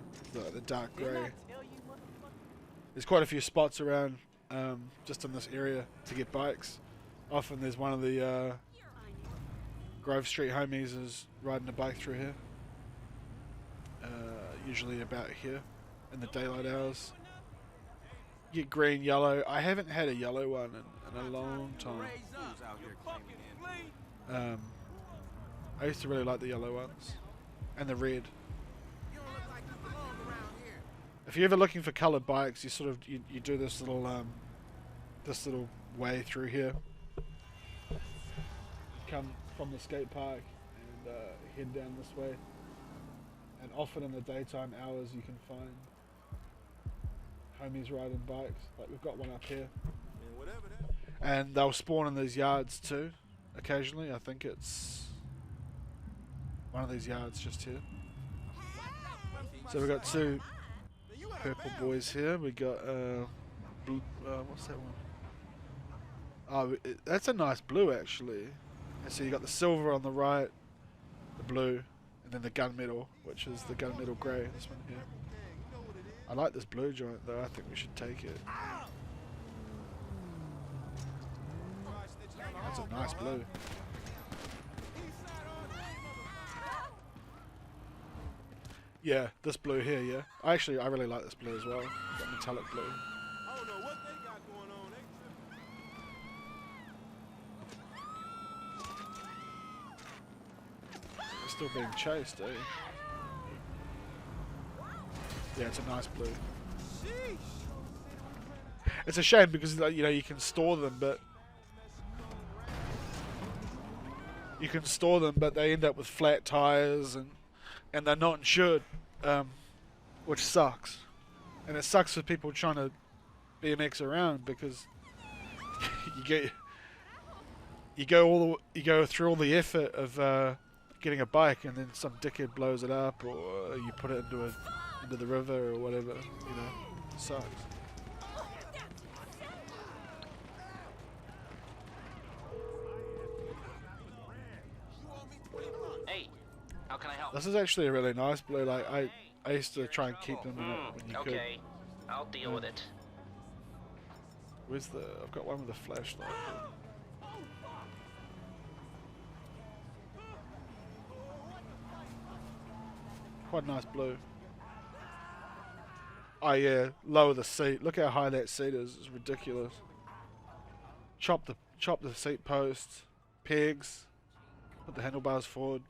the dark grey. There's quite a few spots around just in this area to get bikes. Often there's one of the Grove Street homies is riding a bike through here. Usually about here in the daylight hours. Get green, yellow. I haven't had a yellow one in a long time. I used to really like the yellow ones and the red. if you're ever looking for coloured bikes, you sort of you do this little way through here. Come from the skate park and head down this way. And often in the daytime hours, you can find homies riding bikes. Like we've got one up here. And they'll spawn in these yards too, occasionally. I think it's one of these yards just here. So we've got two purple boys here. We got blue, what's that one? Oh, that's a nice blue actually. And so you got the silver on the right, the blue, and then the gunmetal, which is the gunmetal grey. This one here. I like this blue joint though. I think we should take it. That's a nice blue. Yeah, this blue here, yeah. I really like this blue as well. Got metallic blue. I don't know what they got going on. They're still being chased, eh? Yeah, it's a nice blue. It's a shame because you know you can store them, but they end up with flat tires and they're not insured, which sucks. And it sucks for people trying to BMX around because you go through all the effort of getting a bike and then some dickhead blows it up or you put it into the river or whatever. You know, it sucks. Hey, how can I help? This is actually a really nice blue. Like I used to try and keep them in it when you could. Okay, I'll deal with it. Where's the? I've got one with a flashlight. Quite a nice blue. Oh yeah, lower the seat. Look how high that seat is. It's ridiculous. Chop the seat posts, pegs, put the handlebars forward.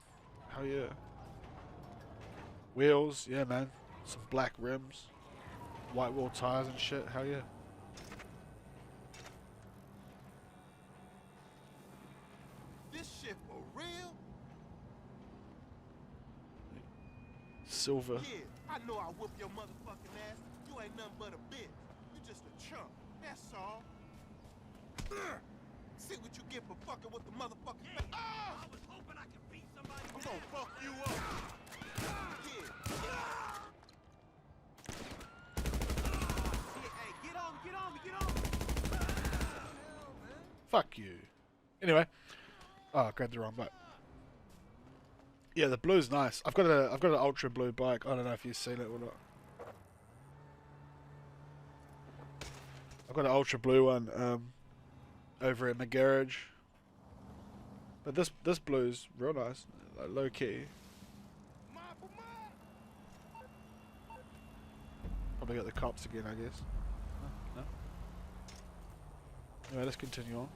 Hell yeah. Wheels, yeah man. Some black rims, white wall tires and shit. Hell yeah. This shit for real? Silver. Yeah, I know I'll whoop your motherfucking ass. You ain't nothing but a bitch. You just a chump. That's all. See what you get for fucking with the motherfucking face. Oh! I was hoping I could beat somebody. I'm gonna fuck you up. Hey, get on. Fuck you. Anyway. Oh, I grabbed the wrong bike. Yeah, the blue's nice. I've got an ultra blue bike. I don't know if you've seen it or not. I've got an ultra blue one over in the garage. But this blue's real nice, like low key. Probably got the cops again, I guess. No. Anyway, let's continue on.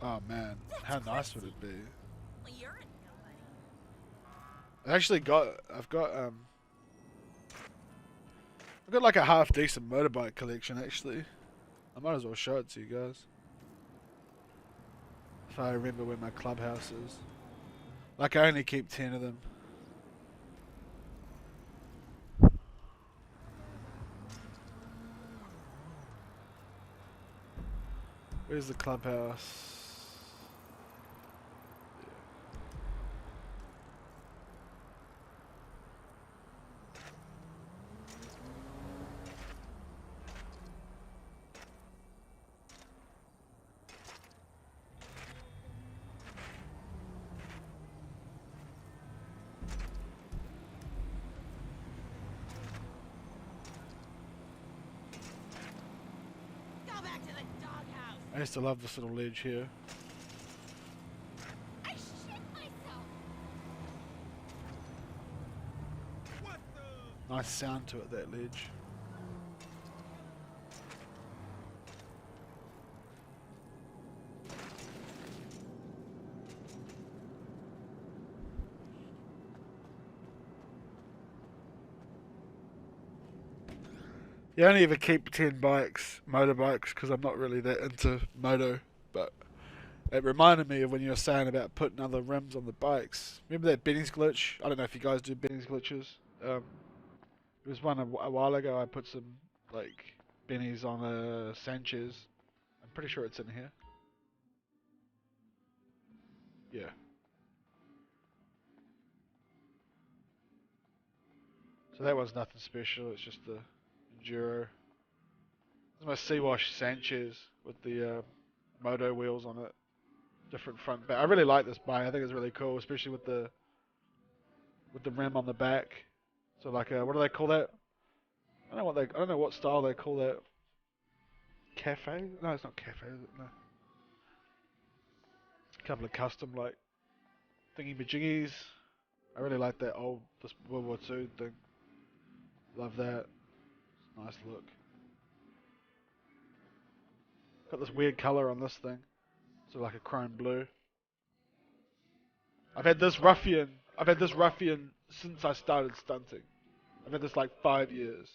Oh man, how nice would it be? Well, you're a nobody. I've got like a half decent motorbike collection actually. I might as well show it to you guys. If I remember where my clubhouse is. Like I only keep 10 of them. Where's the clubhouse? Go back to the doghouse. I used to love this little ledge here. I shit myself. What the? Nice sound to it, that ledge. You only ever keep 10 bikes, motorbikes, because I'm not really that into moto, but it reminded me of when you were saying about putting other rims on the bikes. Remember that Benny's glitch? I don't know if you guys do Benny's glitches. There was one a while ago. I put some like Benny's on a Sanchez. I'm pretty sure it's in here. Yeah. So that one's nothing special. It's just the Enduro. This is my C-Wash Sanchez with the moto wheels on it. Different front back. I really like this bike. I think it's really cool, especially with the rim on the back. So like what do they call that? I don't know what style they call that. Cafe? No, it's not cafe. Is it? No. A couple of custom like thingy majiggies. I really like that old this World War II thing. Love that. Nice look. Got this weird color on this thing. So like a chrome blue. I've had this ruffian since I started stunting. I've had this like 5 years.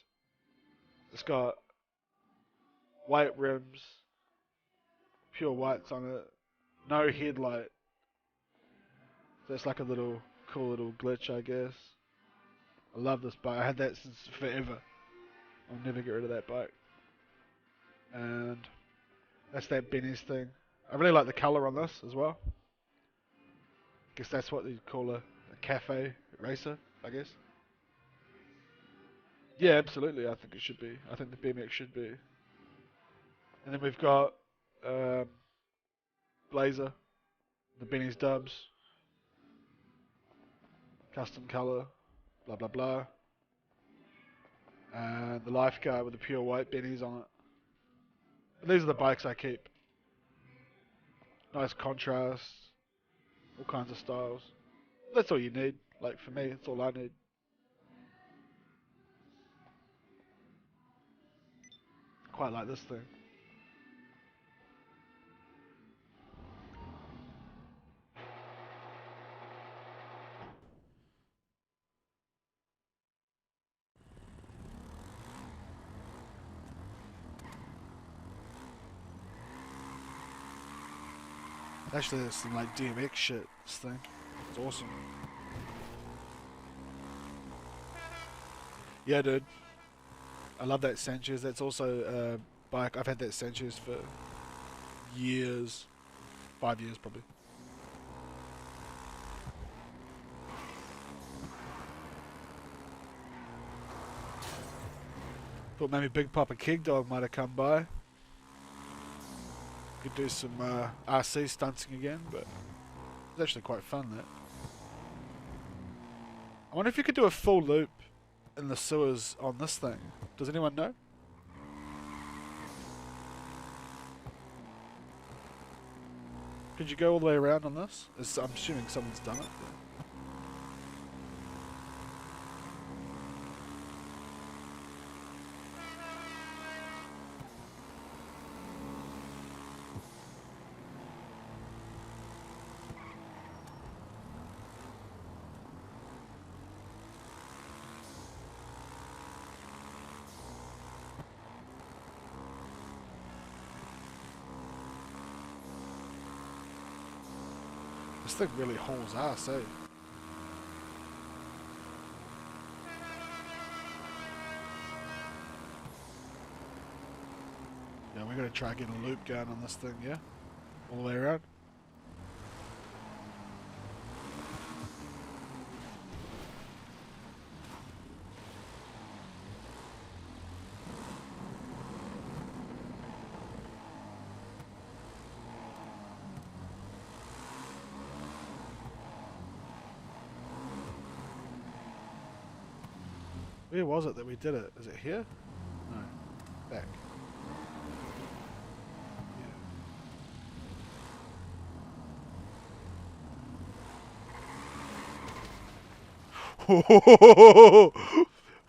It's got white rims, pure whites on it, no headlight. So it's like a little cool little glitch, I guess. I love this bike. I had that since forever. I'll never get rid of that bike. And that's that Benny's thing. I really like the colour on this as well. Guess that's what you'd call a cafe racer, I guess. Yeah, absolutely. I think it should be. I think the BMX should be. And then we've got Blazer, the Benny's Dubs, custom colour, blah blah blah. And the Lifeguard with the pure white Benny's on it. But these are the bikes I keep. Nice contrast, all kinds of styles. That's all you need. Like for me, that's all I need. Quite like this thing. Actually, there's some like DMX shit. This thing, it's awesome. Yeah, dude. I love that Sanchez. That's also a bike. I've had that Sanchez for years, 5 years probably. Thought maybe Big Papa Keg Dog might have come by. Could do some RC stunting again, but it's actually quite fun. That. I wonder if you could do a full loop in the sewers on this thing. Does anyone know? Could you go all the way around on this? I'm assuming someone's done it. This thing really hauls ass, eh? Yeah, we're gonna try and get a loop going on this thing, yeah? All the way around. Where was it that we did it? Is it here? No. Back. Yeah.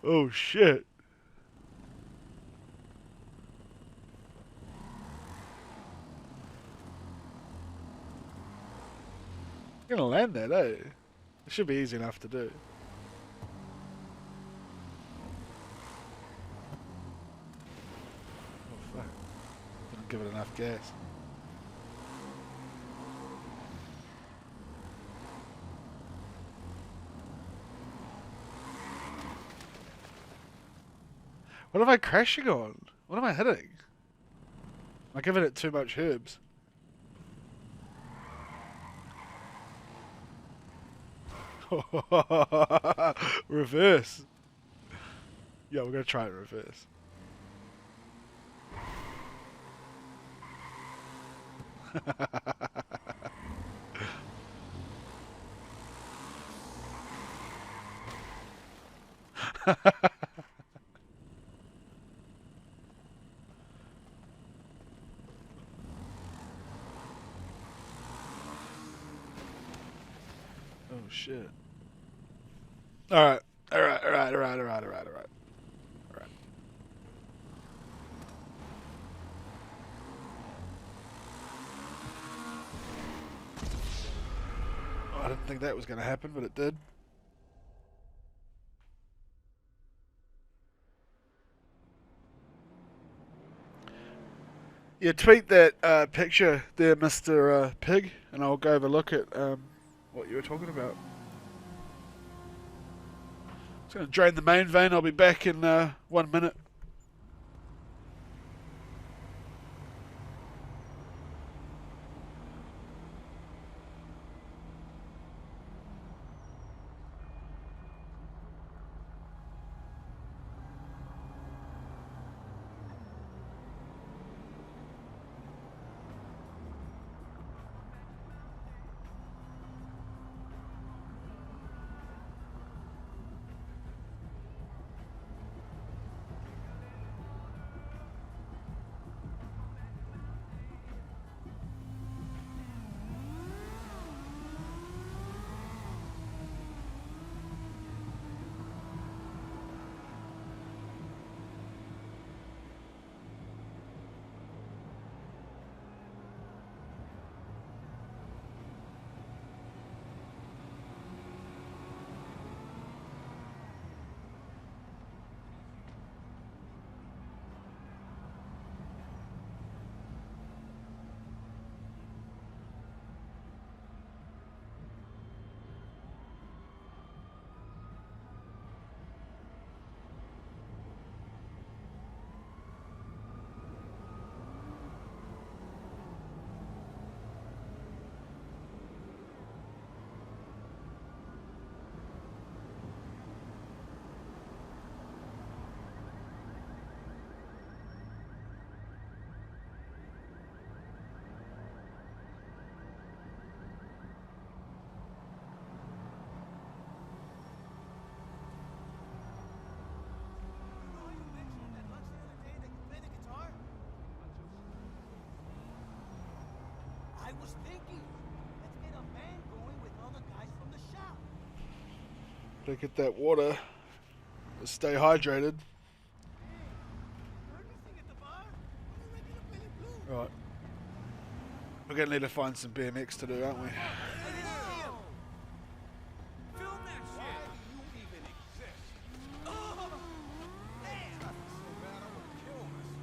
Oh shit. You're gonna land that, eh? It should be easy enough to do. give it enough gas. What am I crashing on? What am I hitting? Am I giving it too much herbs? Reverse. Yeah, we're gonna try it in reverse. Oh shit. Alright. Alright. Oh, I didn't think that was gonna happen, but it did. Yeah, tweet that picture there, Mr. Pig, and I'll go have a look at what you were talking about. It's going to drain the main vein. I'll be back in 1 minute. I was thinking, let's get a band going with all the guys from the shop. Gotta get that water. Stay hydrated. Heard me sing at the bar? I'm ready to play the blues. Right. We're gonna need to find some BMX to do, aren't we? Film that shit. Why do you even exist? Oh, man. So bad I would kill myself.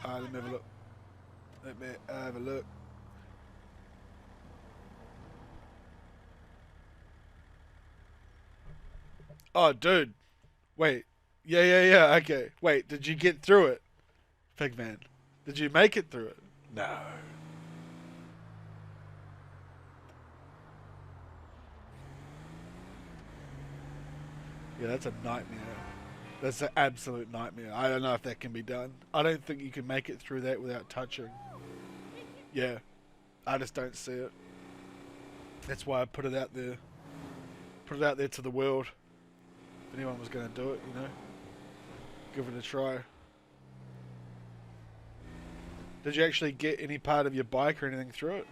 Let me have a look. Let me have a look. Oh, dude. Wait. Yeah. Okay. Wait, did you get through it? Pigman. Did you make it through it? No. Yeah, that's a nightmare. That's an absolute nightmare. I don't know if that can be done. I don't think you can make it through that without touching. Yeah. I just don't see it. That's why I put it out there. Put it out there to the world. If anyone was going to do it, you know. Give it a try. Did you actually get any part of your bike or anything through it?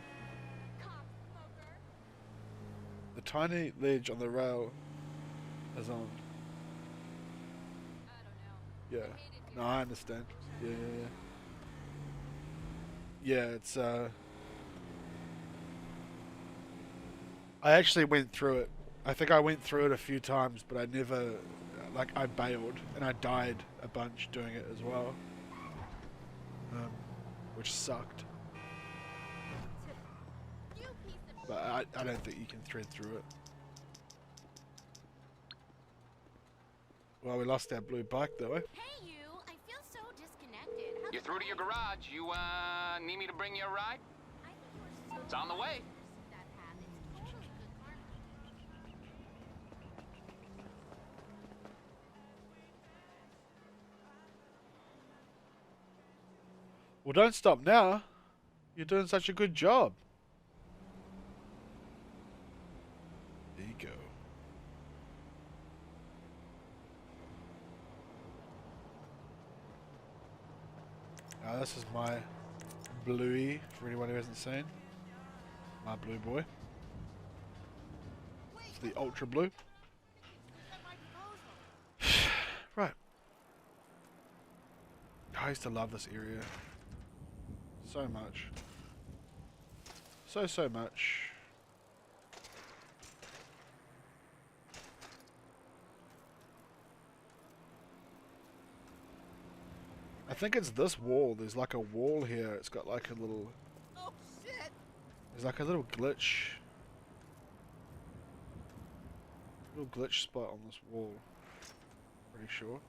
The tiny ledge on the rail is on. Yeah. No, I understand. Yeah. Yeah, it's I actually went through it I think I went through it a few times, but I never, like, I bailed and I died a bunch doing it as well, which sucked. You piece of But I don't think you can thread through it. Well, we lost our blue bike though, eh? Hey you, I feel so disconnected. How You're through to your garage. You, need me to bring you a ride? I think we're so It's on the way. that path. It's totally good karma. Well, don't stop now. You're doing such a good job. There you go. Now this is my Bluey, for anyone who hasn't seen. My blue boy. It's the ultra blue. Right. I used to love this area. So much. So much. I think it's this wall. There's like a wall here. It's got like a little... Oh shit! There's like a little glitch. Little glitch spot on this wall. Pretty sure.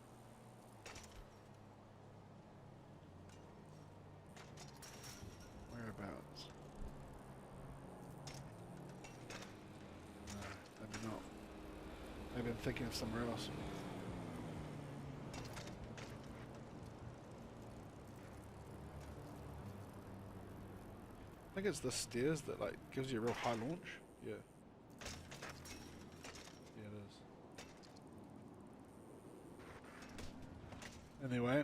Whereabouts? No, maybe not. Maybe I'm thinking of somewhere else. I think it's the stairs that like gives you a real high launch. Yeah. Yeah, it is. Anyway,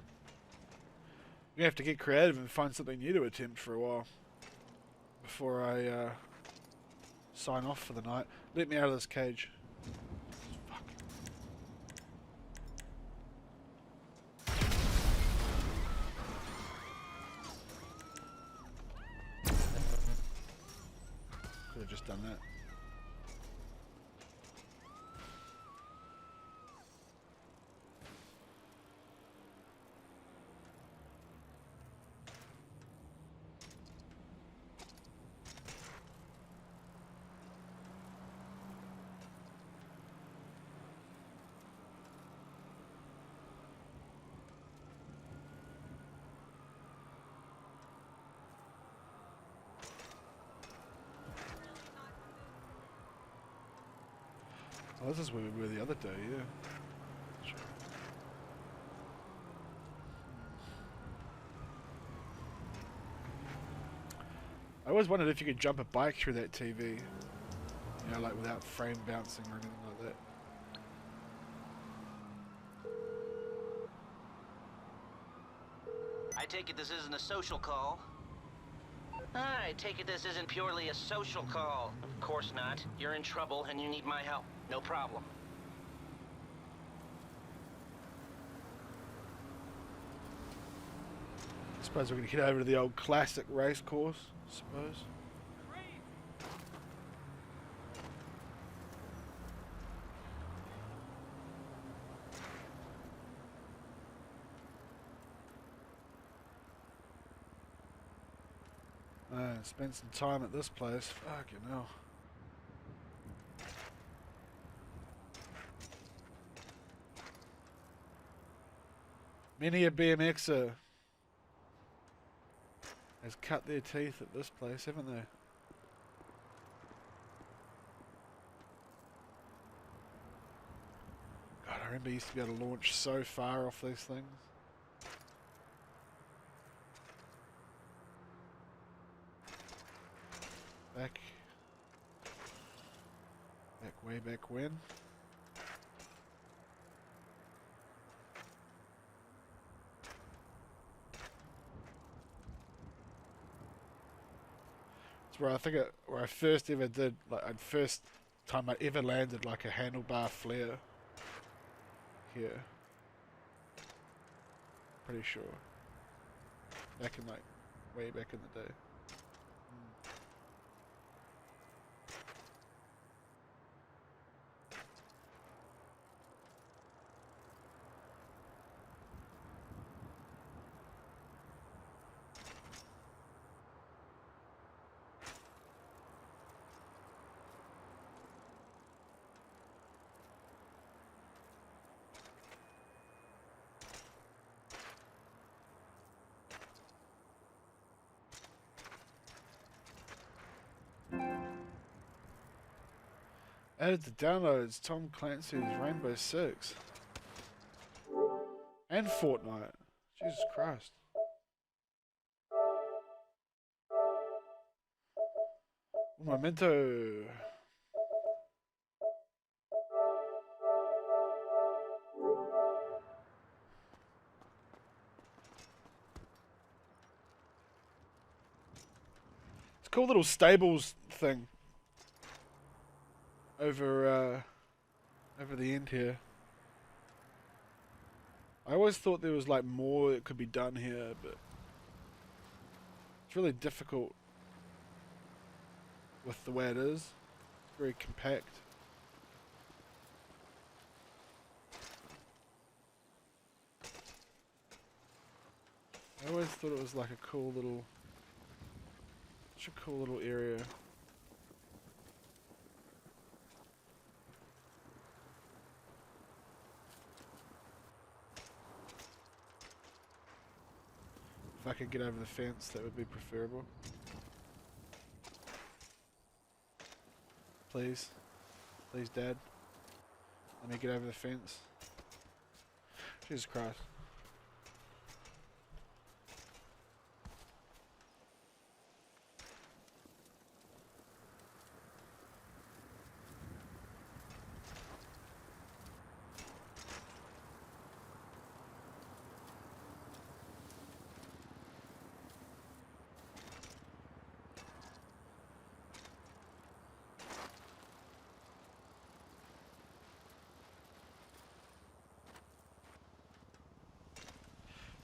we have to get creative and find something new to attempt for a while before I sign off for the night. Let me out of this cage. Fuck. Could have just done that. Oh, this is where we were the other day, yeah. Sure. I always wondered if you could jump a bike through that TV. You know, like without frame bouncing or anything like that. I take it this isn't a social call? I take it this isn't purely a social call. Of course not. You're in trouble and you need my help. No problem. I suppose we're going to head over to the old classic race course, I suppose. Spend some time at this place. Fucking hell. Many a BMXer has cut their teeth at this place, haven't they? God, I remember I used to be able to launch so far off these things. Way back when. It's where I think where I first ever did, like, first time I ever landed like a handlebar flare. Here. Pretty sure. Back in like, way back in the day. Added to downloads Tom Clancy's Rainbow Six. And Fortnite. Jesus Christ. Memento. It's a cool little stables thing over the end here. I always thought there was like more that could be done here, but it's really difficult with the way it is. It's very compact. I always thought it was like a cool little, such a cool little area. If I could get over the fence, that would be preferable. Please. Please, Dad. Let me get over the fence. Jesus Christ.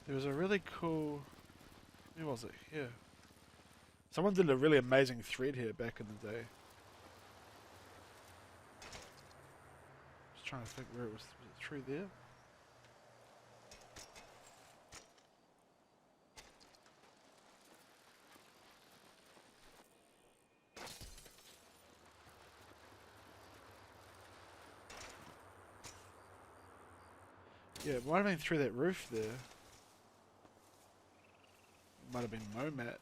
There was a really cool... Where was it? Here. Someone did a really amazing thread here back in the day. Just trying to think where it was. Was it through there? Yeah, it might have been through that roof there. Might have been Momat.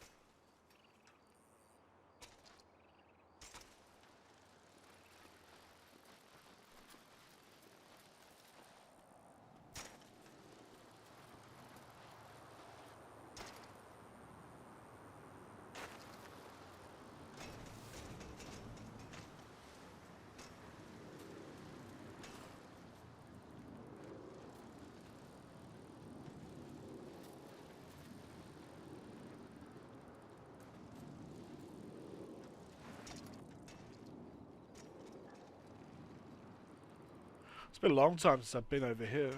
It's been a long time since I've been over here.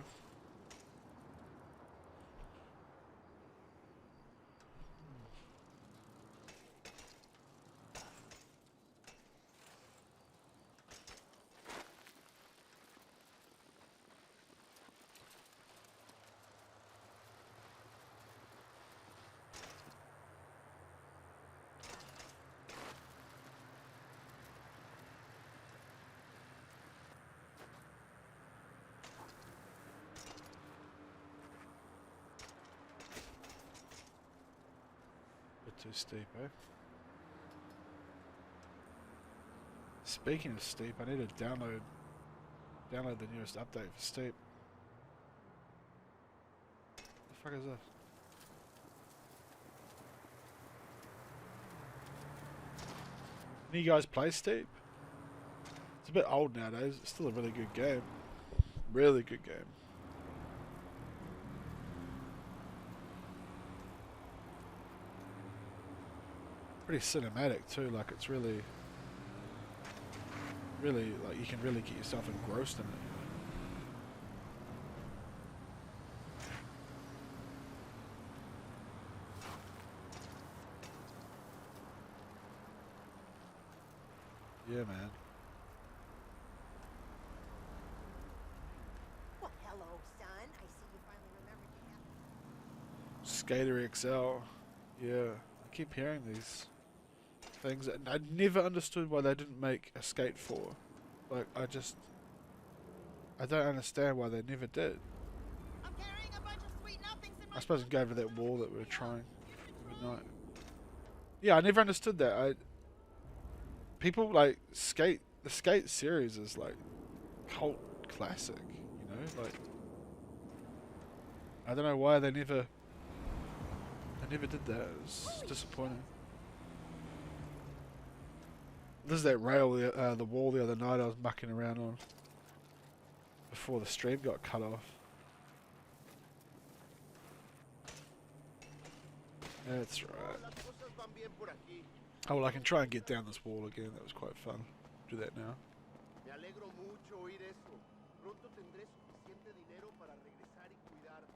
Too steep, eh? Speaking of steep, I need to download the newest update for steep. What the fuck is this? Any of you guys play steep? It's a bit old nowadays. It's still a really good game. Really good game. Pretty cinematic too, like it's really like you can really get yourself engrossed in it. Yeah, man. Well, hello, son. I see you finally remembered to have... Skater XL. Yeah, I keep hearing these things, and I never understood why they didn't make a Skate 4. Like, I don't understand why they never did. I'm carrying a bunch of sweet nothings in my... I suppose I can go over that wall that we were trying every night. Yeah, I never understood that. People like skate the Skate series is like cult classic, you know, like I don't know why they never did that. It's disappointing. This is that rail, the wall the other night I was mucking around on before the stream got cut off. That's right. Oh well, I can try and get down this wall again. That was quite fun. Do that now. Me alegro mucho oír eso. Pronto tendré suficiente dinero para regresar y cuidarte.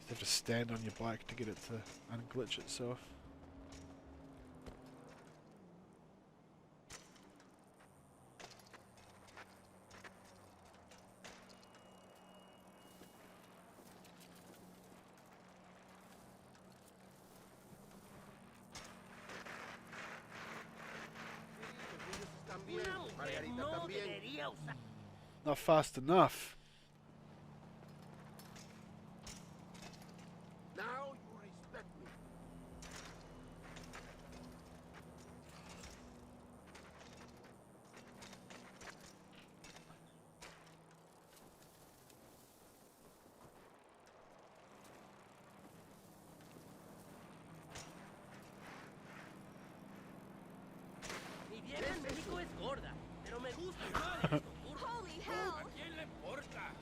You have to stand on your bike to get it to unglitch itself. Margarita también. Not fast enough. Now you respect me. Mi vieja en México es gorda, pero me gusta igual esto, burro. Holy hell! ¿A quién le importa?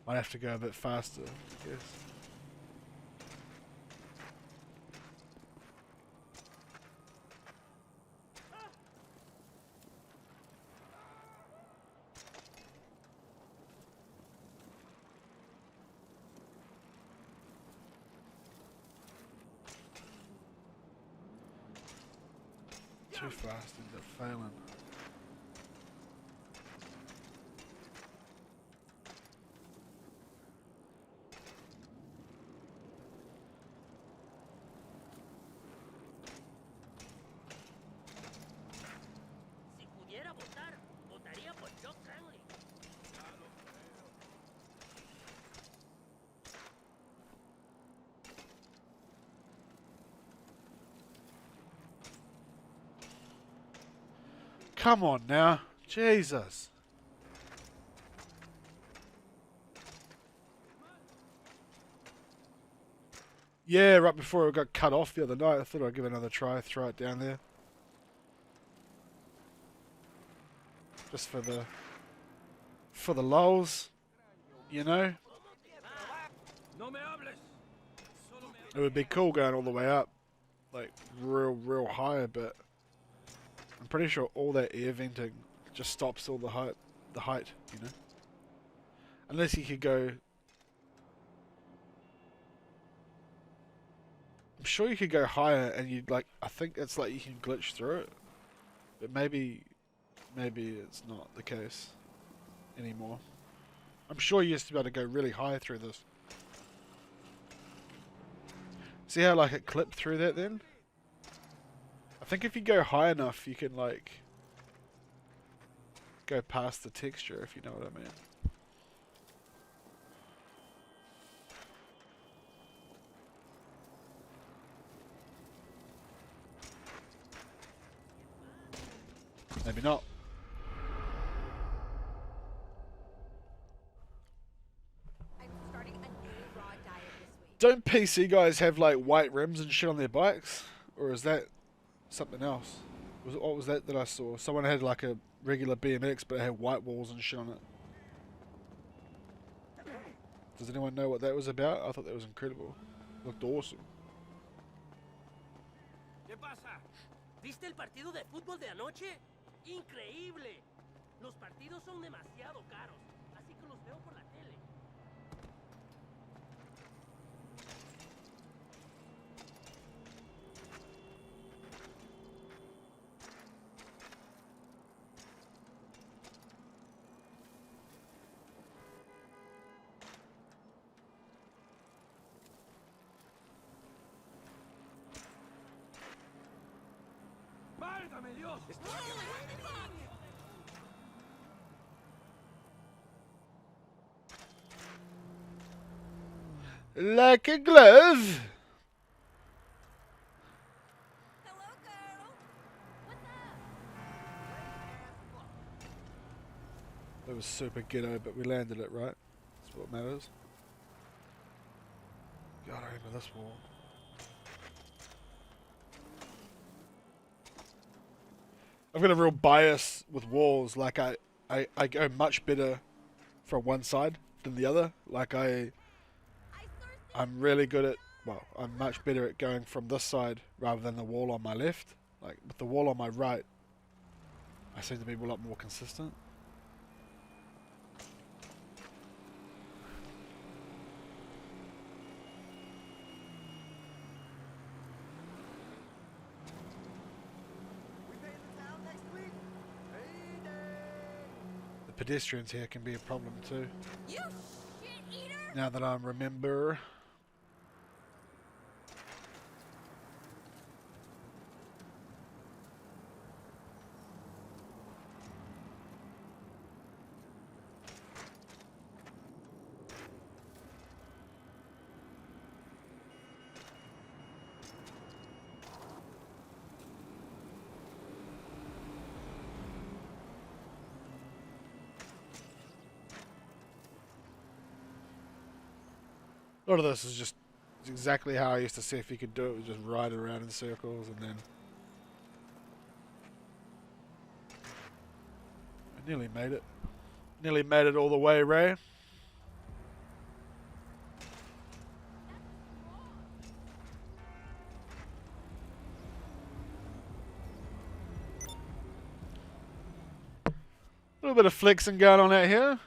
Might have to go a bit faster, I guess. Too fast, end up failing. Si pudiera votar, votaría por Chuck Stanley. Come on now, Jesus. Yeah, right before it got cut off the other night, I thought I'd give it another try, throw it down there. Just for the lulz, you know? No me hables. Solo me It would be cool going all the way up, like real high, but I'm pretty sure all that air venting just stops all the height, you know? Unless you could go... I'm sure you could go higher and you'd like, I think it's like you can glitch through it. But maybe it's not the case anymore. I'm sure you used to be able to go really high through this. See how like it clipped through that then? I think if you go high enough you can like go past the texture, if you know what I mean. Maybe not. I'm starting a new raw diet this week. Don't PC guys have like white rims and shit on their bikes? Or is that something else? What was that I saw? Someone had like a regular BMX but it had white walls and shit on it. Does anyone know what that was about? I thought that was incredible. Looked awesome. ¿Qué pasa? ¿Viste el partido de fútbol de anoche? ¡Increíble! Los partidos son demasiado caros, así que los veo por la tele. ¡Válgame Dios! Like a glove. Hello, girl. What's up? It was super ghetto, but we landed it right. That's what matters. God, I remember this wall. I've got a real bias with walls. Like I go much better from one side than the other. Like I'm really good at, well, I'm much better at going from this side rather than the wall on my left. Like with the wall on my right, I seem to be a lot more consistent. We paying the town next week? Payday! The pedestrians here can be a problem too. You shit eater! Now that I remember. A lot of this is just exactly how I used to see if you could do it. Was just ride around in circles and then. I nearly made it. Nearly made it all the way, Ray. A little bit of flexing going on out here.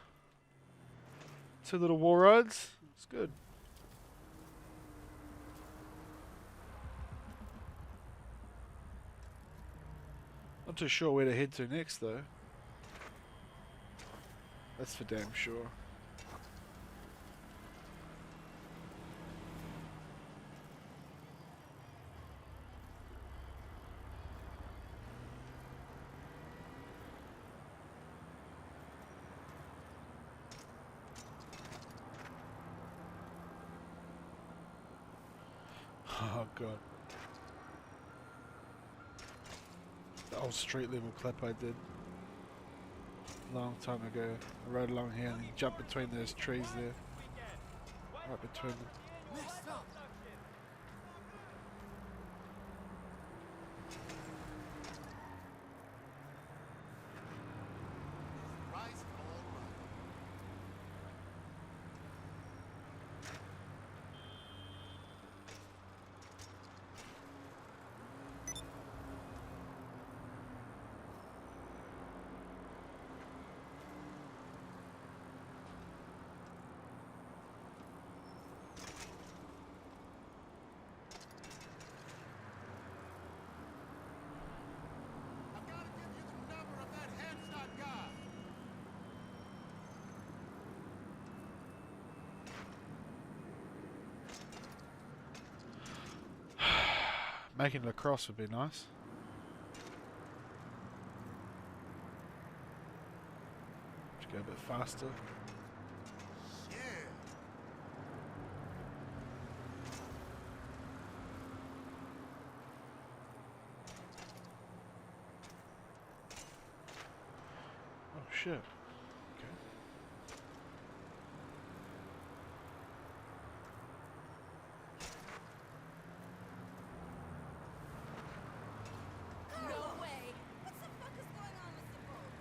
2 little wall rides. It's good. Not too sure where to head to next though. That's for damn sure. Oh god. The old street level clip I did a long time ago. I rode along here and jumped between those trees there. Right between them. Next up. Rise all right. I've got to give you the number of that headshot guy. Making lacrosse would be nice. Just go a bit faster. Yeah. Oh shit. Okay. No way! What the fuck is going on with the boat?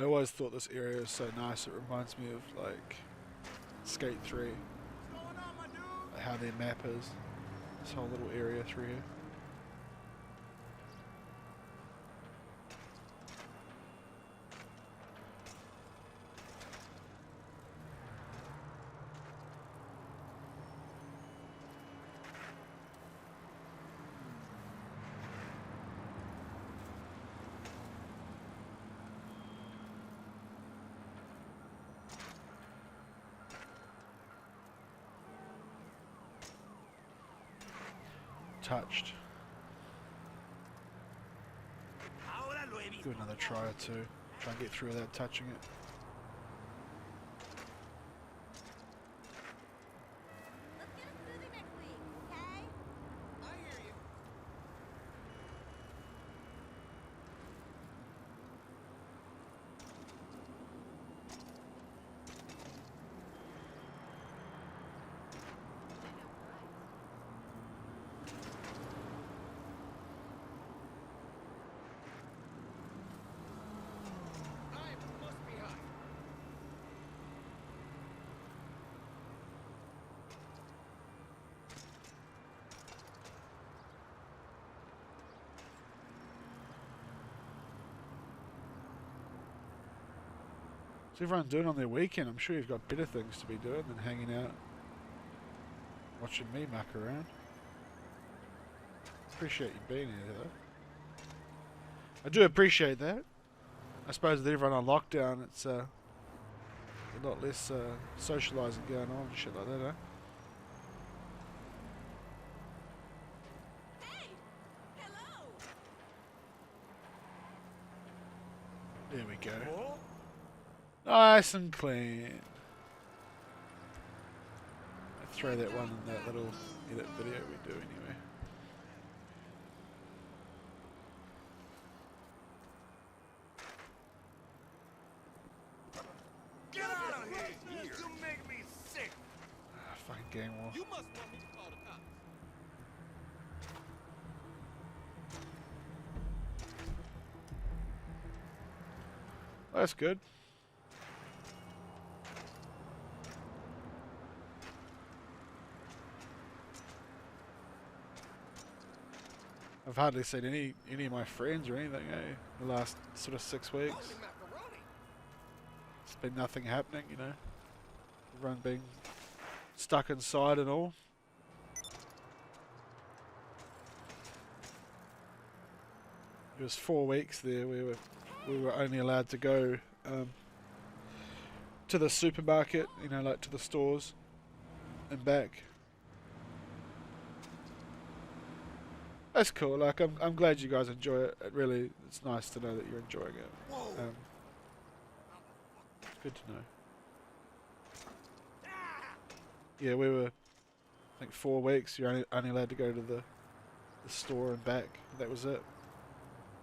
I always thought this area was so nice. It reminds me of like Skate 3, What's going on, my dude? like how their map is. This whole little area through here. Touched. Ahora lo he visto. Do another try or two. Try and get through without touching it. Let's get a smoothie next week, okay? I hear you. I must be high. What's everyone doing on their weekend? I'm sure you've got better things to be doing than hanging out, watching me muck around. Appreciate you being here, though. I do appreciate that. I suppose with everyone on lockdown, it's a lot less socialising going on and shit like that, eh? Hey! Hello! There we go. Whoa. Nice and clean. I throw that one in that little edit video we do anyway. Get out of here! You make me sick! Ah, fucking gang war. You must want me to call the cops. That's good. I've hardly seen any of my friends or anything, the last sort of 6 weeks. Holy macaroni! It's been nothing happening, you know. Everyone being stuck inside and all. It was 4 weeks there. We were only allowed to go to the supermarket, you know, like to the stores and back. That's cool. Like I'm glad you guys enjoy it. It really, it's nice to know that you're enjoying it. Whoa! It's good to know. Yeah, we were, I think 4 weeks. You're only allowed to go to the store and back. That was it.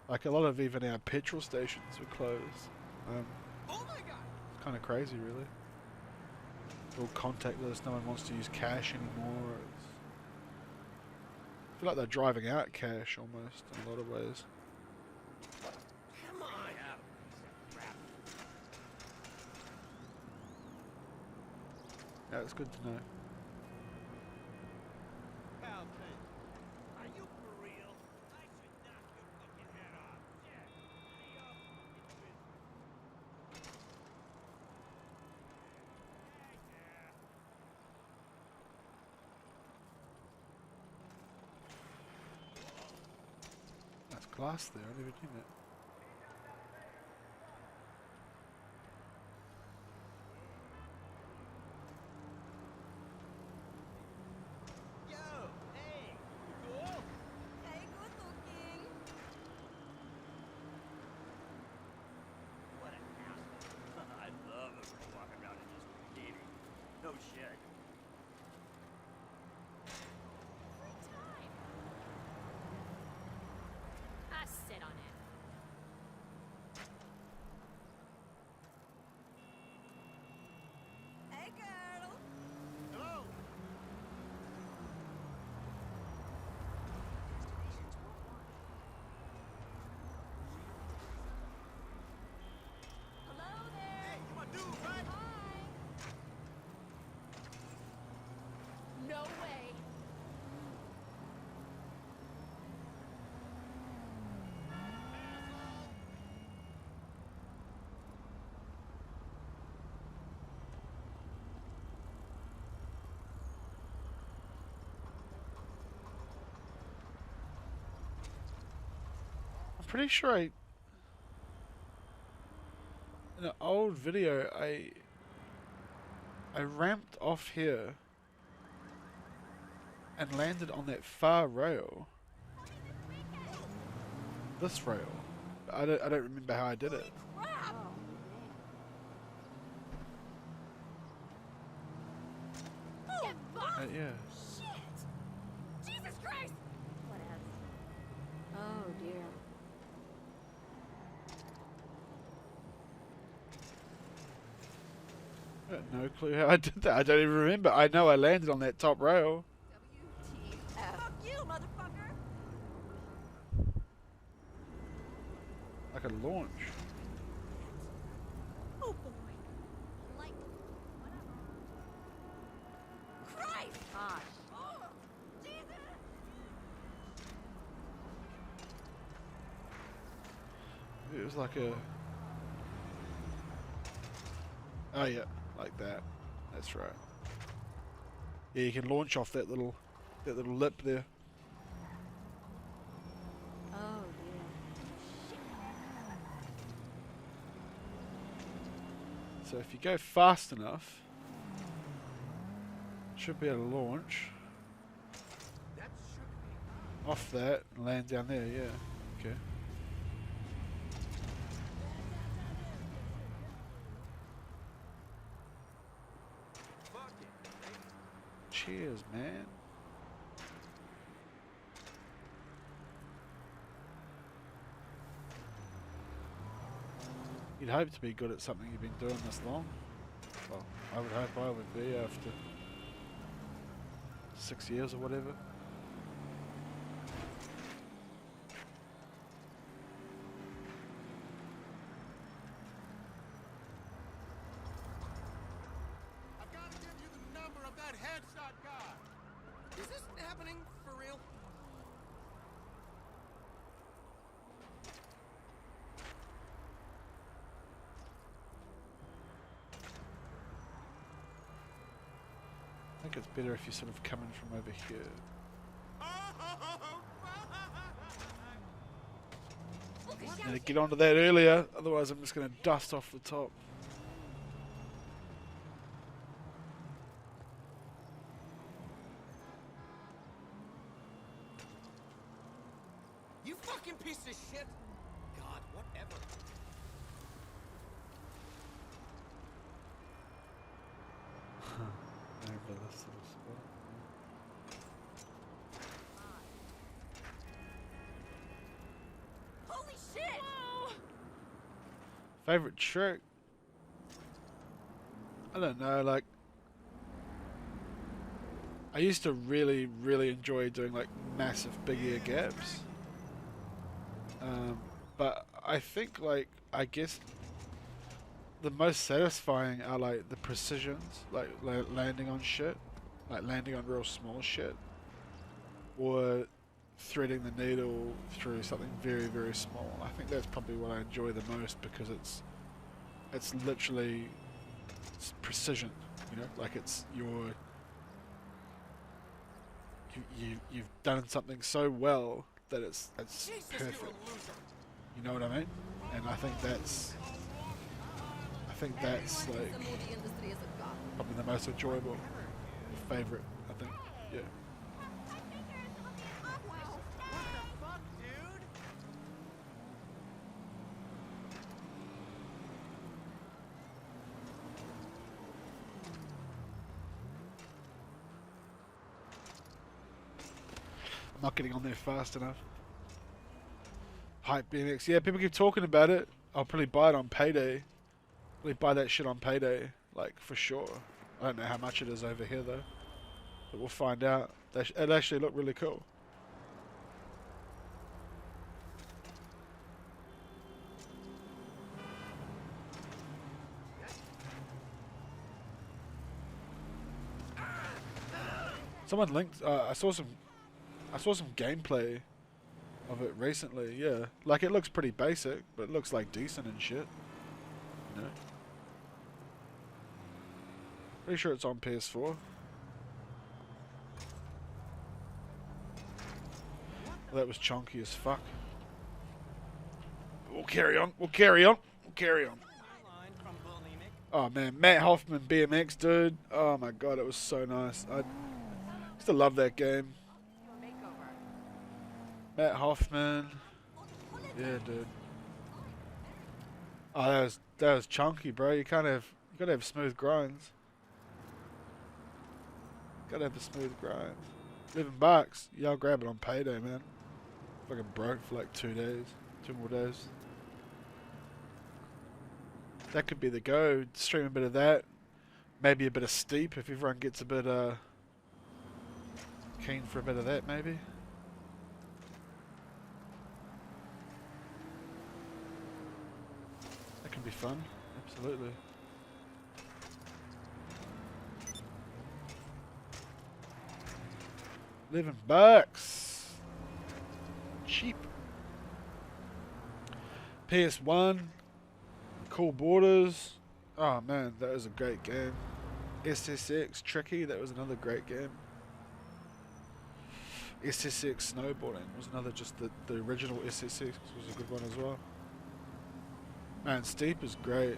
Like a lot of even our petrol stations were closed. Oh my god! It's kind of crazy, really. All contactless. No one wants to use cash anymore. I feel like they're driving out cash almost in a lot of ways. Come on. Yeah, it's good to know. Pal, thanks. Are you for real? I should knock your fucking head off. Shit. Adios. That's glass there. I never knew that. Yo! Hey! You cool? Hey, good looking. What an asshole. I love it when you walk around in this bikini. No shit. Free time. I sit on it. pretty sure in an old video I ramped off here and landed on that far rail. This rail. I don't remember how I did it. Yeah. Jesus Christ! What else? Oh dear. I got no clue how I did that. I don't even remember. I know I landed on that top rail. WTF. Fuck you, motherfucker! I could launch. Oh boy. Like, Christ! gosh. Oh, Jesus! It was like a... Oh yeah, like that. That's right. Yeah, you can launch off that little lip there. Oh dear. So if you go fast enough, should be able to launch That should be. off that and land down there. Yeah. Okay. Fuck it. Cheers, man. You'd hope to be good at something you've been doing this long. Well, I would hope I would be after 6 years or whatever. I've got to give you the number of that headshot guy. Is this happening for real? I think it's better if you're sort of coming from over here. And to get onto that earlier, otherwise I'm just going to dust off the top. You fucking piece of shit! God, whatever. Over this little spot. Holy shit! Favorite trick? I don't know, like I used to really enjoy doing like massive big ear gaps. But I think like I guess the most satisfying are like the precisions, like landing on shit, like landing on real small shit, or threading the needle through something very small. I think that's probably what I enjoy the most because it's literally precision, you know, like it's you've done something so well that it's Jesus, perfect. you're a loser. You know what I mean? And I think that's like probably the most enjoyable, favorite. I think, yeah. What the fuck, dude? I'm not getting on there fast enough. Hype BMX, yeah. People keep talking about it. I'll probably buy it on payday. Probably buy that shit on payday, like for sure. I don't know how much it is over here though, but we'll find out. It actually looked really cool. Someone linked. I saw some gameplay of it recently. Yeah, like it looks pretty basic, but it looks like decent and shit. You know. Pretty sure it's on PS4. Well, that was chunky as fuck. carry on. We'll carry on. We'll carry on. Line from bulimic. Oh man, Matt Hoffman BMX, dude. Oh my god, it was so nice. I used to love that game. Matt Hoffman. Yeah, dude. Oh, that was chunky, bro. You gotta have smooth grinds. Gotta have the smooth grinds. $11. Yeah, I'll grab it on payday, man. Fucking broke for like 2 days, 2 more days. That could be the go. Stream a bit of that. Maybe a bit of Steep if everyone gets a bit keen for a bit of that, maybe. That could be fun. Absolutely. $11. Cheap. PS1. Cool Borders. Oh man, that was a great game. SSX Tricky, that was another great game. SSX Snowboarding was another, just the original SSX was a good one as well. Man, Steep is great.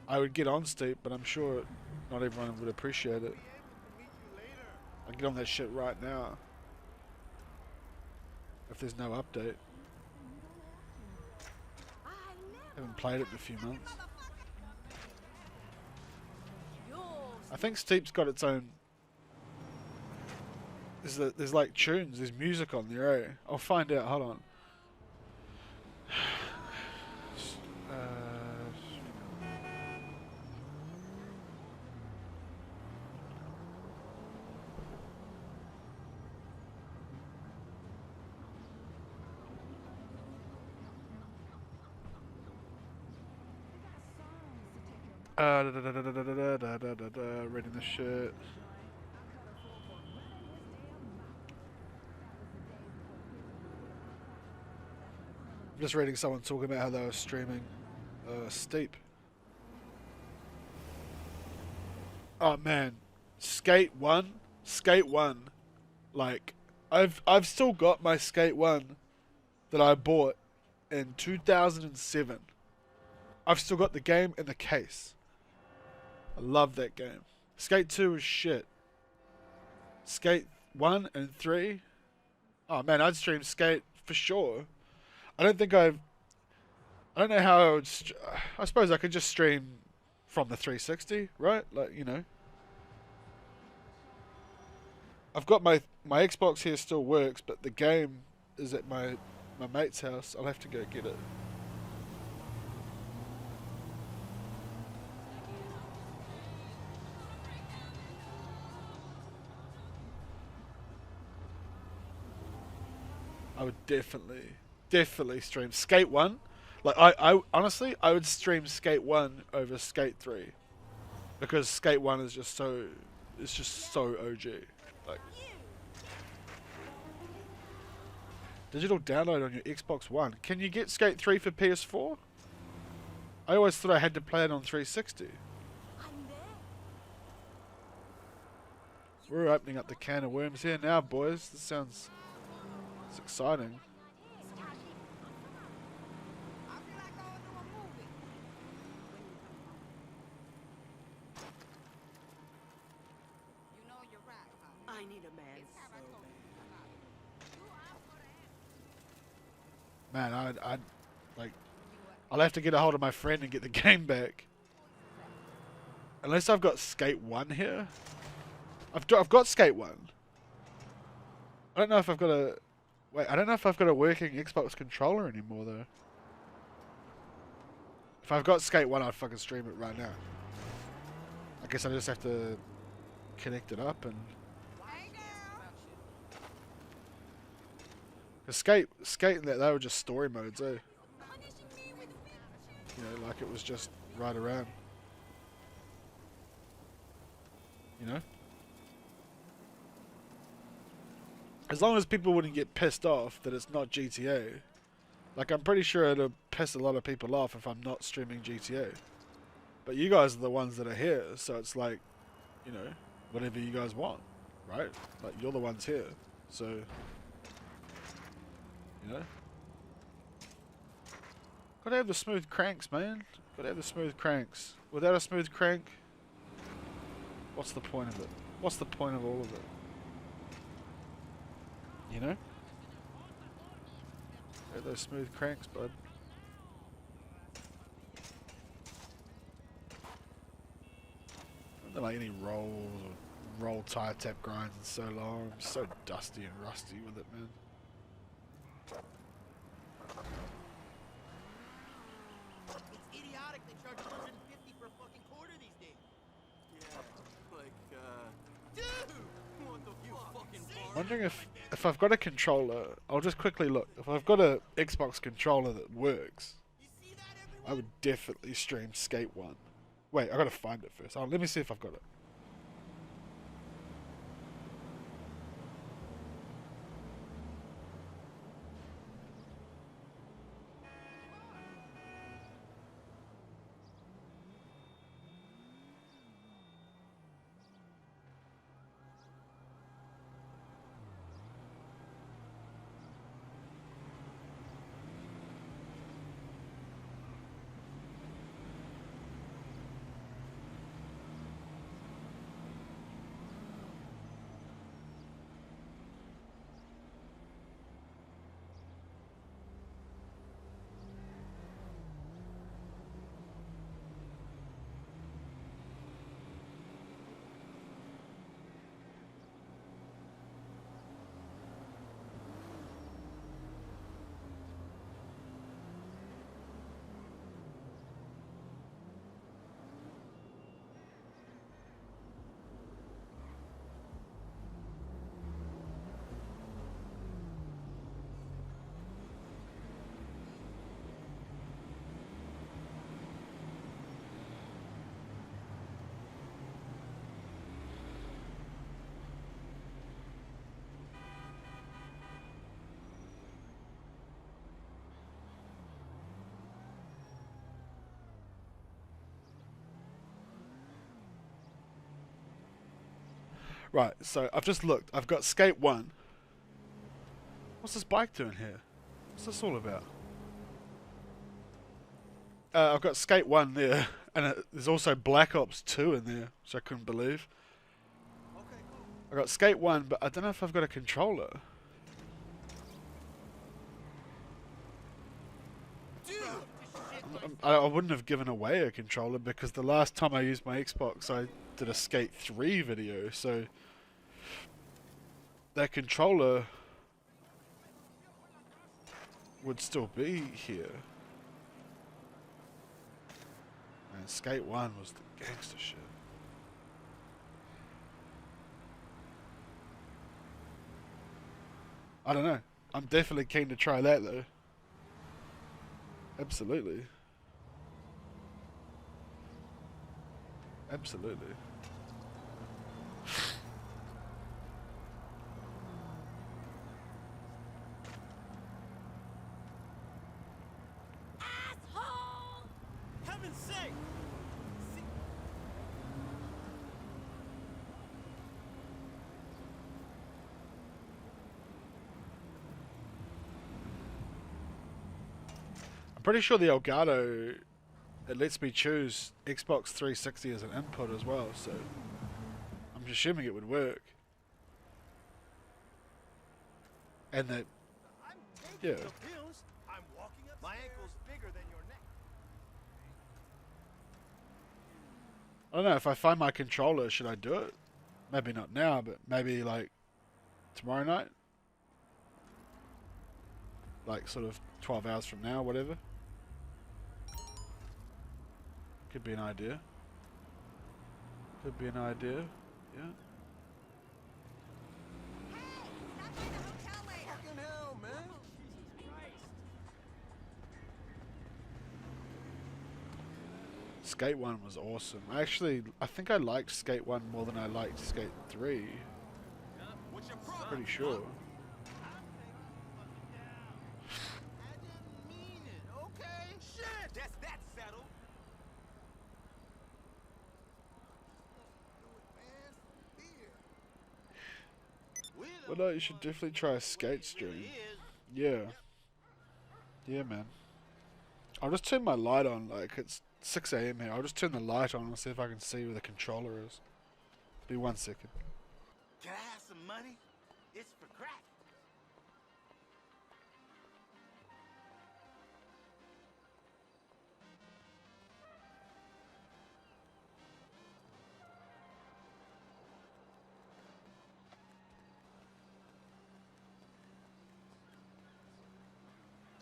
I would get on Steep, but I'm sure not everyone would appreciate it. I'd get on that shit right now. If there's no update. Haven't played it in a few months. I think Steep's got its own. There's like tunes, there's music on there, eh? I'll find out, hold on. Reading the shit. I'm just reading someone talking about how they were streaming Steep. Oh man, Skate 1, like I've still got my Skate 1 that I bought in 2007. I've still got the game in the case. I love that game. Skate 2 is shit. Skate 1 and 3. Oh man, I'd stream Skate for sure. I don't know how I would. I suppose I could just stream from the 360, right? Like, you know. I've got my Xbox here, still works, but the game is at my mate's house. I'll have to go get it. I would definitely stream Skate 1. Like I honestly, I would stream Skate 1 over Skate 3. Because Skate 1 is just so, it's just so OG. Like, digital download on your Xbox One. Can you get Skate 3 for PS4? I always thought I had to play it on 360. We're opening up the can of worms here now, boys. This sounds... it's exciting. I need a man so bad. Man, I'd like... I'll have to get a hold of my friend and get the game back. Unless I've got Skate 1 here. I've got Skate 1. I don't know if I've got a... Wait, I don't know if I've got a working Xbox controller anymore, though. If I've got Skate 1, I'd fucking stream it right now. I guess I just have to connect it up and... Cause Skate and that, they were just story modes, eh? You know, like it was just right around. You know? As long as people wouldn't get pissed off that it's not GTA. Like, I'm pretty sure it'll piss a lot of people off if I'm not streaming GTA. But you guys are the ones that are here, so it's like, you know, whatever you guys want, right? Like, you're the ones here, so... You know? Gotta have the smooth cranks, man. Gotta have the smooth cranks. Without a smooth crank, what's the point of it? What's the point of all of it? You know? Have those smooth cranks, bud. I don't like any rolls or roll tire tap grinds in so long. I'm so dusty and rusty with it, man. It's idiotic they charge 150 for a fucking quarter these days. Yeah, like, dude! What the fucking bar? Wondering if I've got a controller, I'll just quickly look. If I've got a Xbox controller that works, I would definitely stream Skate 1. Wait, I gotta find it first. Oh, let me see if I've got it. Right, so I've just looked. I've got Skate 1. What's this bike doing here? What's this all about? I've got Skate 1 there, and there's also Black Ops 2 in there, which I couldn't believe. I got Skate 1, but I don't know if I've got a controller. I wouldn't have given away a controller because the last time I used my Xbox I did a Skate 3 video, so that controller would still be here. And Skate 1 was the gangster shit. I don't know. I'm definitely keen to try that though. Absolutely. Absolutely. Asshole! Heaven's sake! I'm pretty sure the Elgato, it lets me choose Xbox 360 as an input as well, so I'm assuming it would work. And that, yeah. I'm walking up. My ankle's bigger than your neck. I don't know, if I find my controller, should I do it? Maybe not now, but maybe like tomorrow night? Like sort of 12 hours from now, whatever. Could be an idea. Could be an idea, yeah. Fucking hell, man! Skate 1 was awesome. I think I liked Skate 1 more than I liked Skate 3. What's your problem? Pretty sure. I didn't mean it, okay? Shit! That's settled. Well, no, you should definitely try a skate stream. Yeah. Yeah, man. I'll just turn my light on. Like, it's 6 a.m. here. I'll just turn the light on and see if I can see where the controller is. Be 1 second. Can I have some money? It's for crack.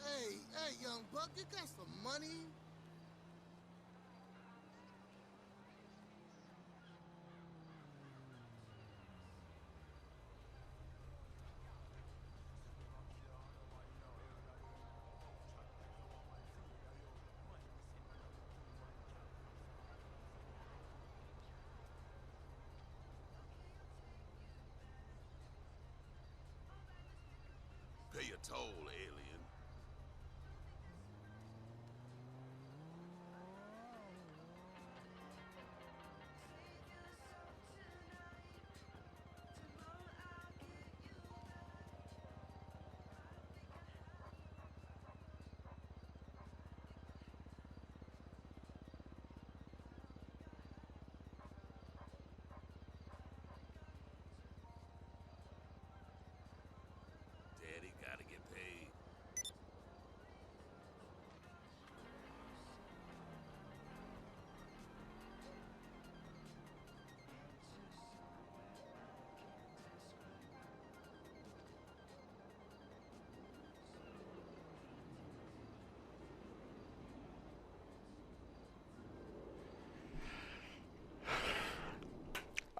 Hey, young buck, you got some money? Pay your toll, alien. Daddy gotta get paid.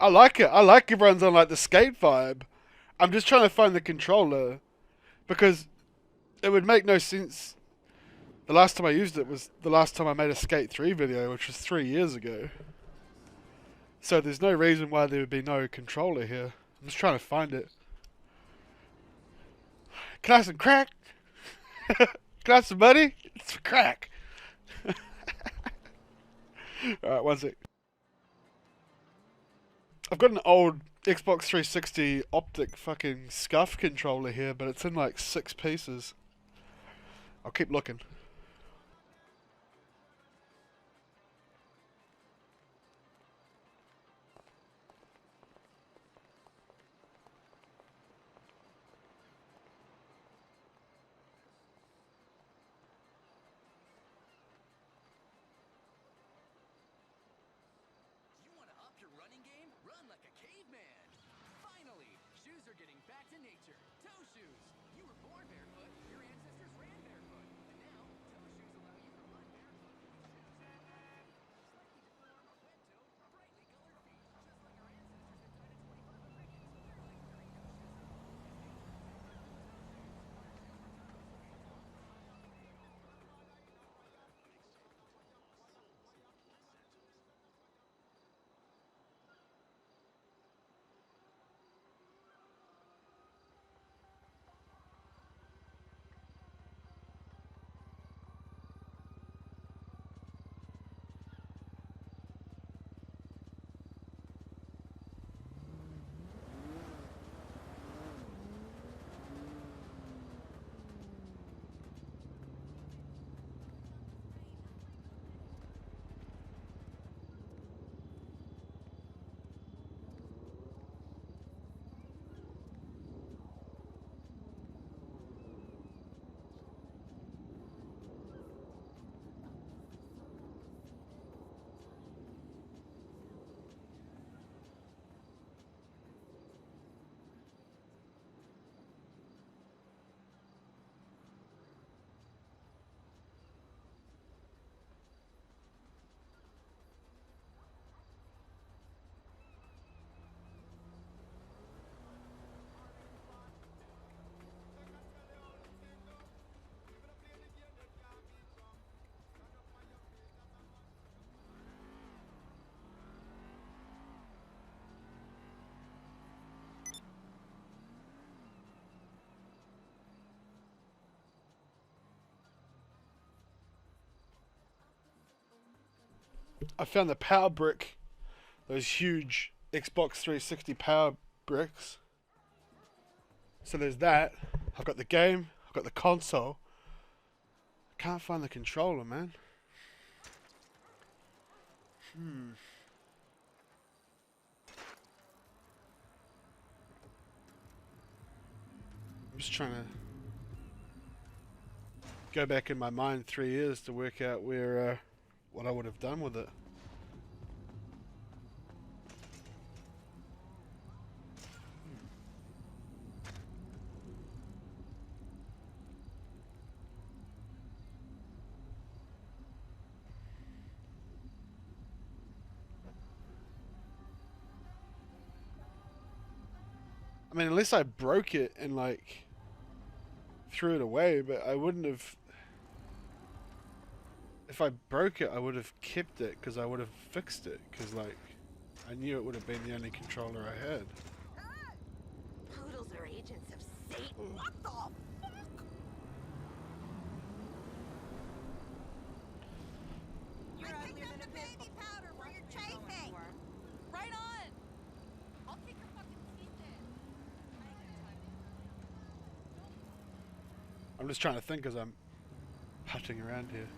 I like it. I like everyone's on like the skate vibe. I'm just trying to find the controller because it would make no sense. The last time I used it was the last time I made a Skate 3 video, which was 3 years ago. So there's no reason why there would be no controller here. I'm just trying to find it. Can I have some crack? Can I have some money? It's for crack. Alright, 1 sec. I've got an old Xbox 360 optic fucking scuff controller here, but it's in like 6 pieces. I'll keep looking. You want to up your running game? Run like a caveman. Finally, shoes are getting back to nature. Toe shoes. You were born barefoot. Your ancestors ran barefoot. And now, toe shoes allow you to run barefoot with shoes. Slightly deformed, web toe, brightly colored feet. Just like our ancestors that died at 25 Americans. They're like wearing no shoes at all. I found the power brick. Those huge Xbox 360 power bricks. So there's that. I've got the game. I've got the console. Can't find the controller, man. I'm just trying to go back in my mind 3 years to work out where what I would have done with it. I mean, unless I broke it and like threw it away, but I wouldn't have. If I broke it, I would have kept it because I would have fixed it because like I knew it would have been the only controller I had. Poodles are agents of Satan. What the fuck? You're uglier than a baby powder for your chafing. Right on. I'll kick your fucking teeth in. I'm just trying to think as I'm putting around here.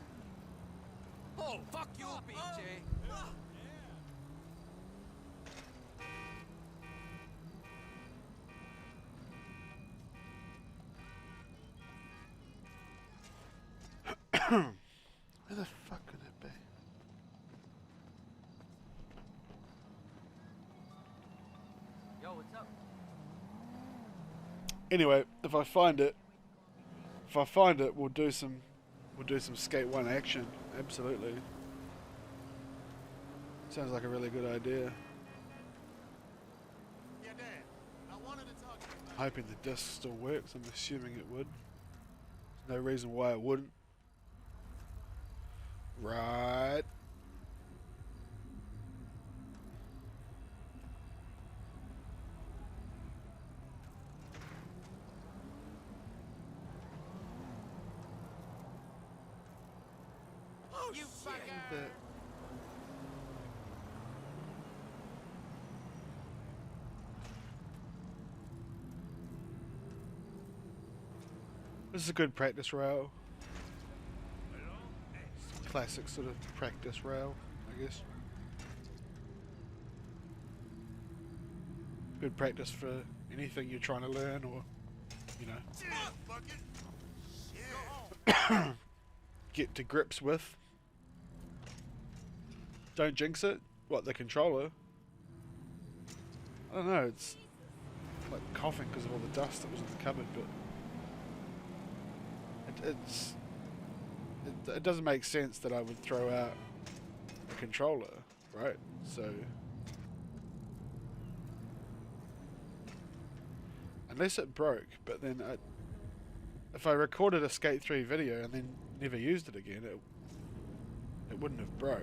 Oh, fuck you, BJ. Where the fuck could it be? Yo, what's up? Anyway, if I find it, we'll do some Skate 1 action. Absolutely. Sounds like a really good idea. Yeah, Dad. I wanted to talk to you about Hoping the disc still works. I'm assuming it would. There's no reason why it wouldn't. Right. You fucker! That- This is a good practice rail. Classic sort of practice rail, I guess. Good practice for anything you're trying to learn or, you know, get to grips with. Don't jinx it. What, the controller? I don't know, it's like coughing because of all the dust that was in the cupboard, but it doesn't make sense that I would throw out a controller, right? So unless it broke, but then if I recorded a Skate 3 video and then never used it again, it wouldn't have broke.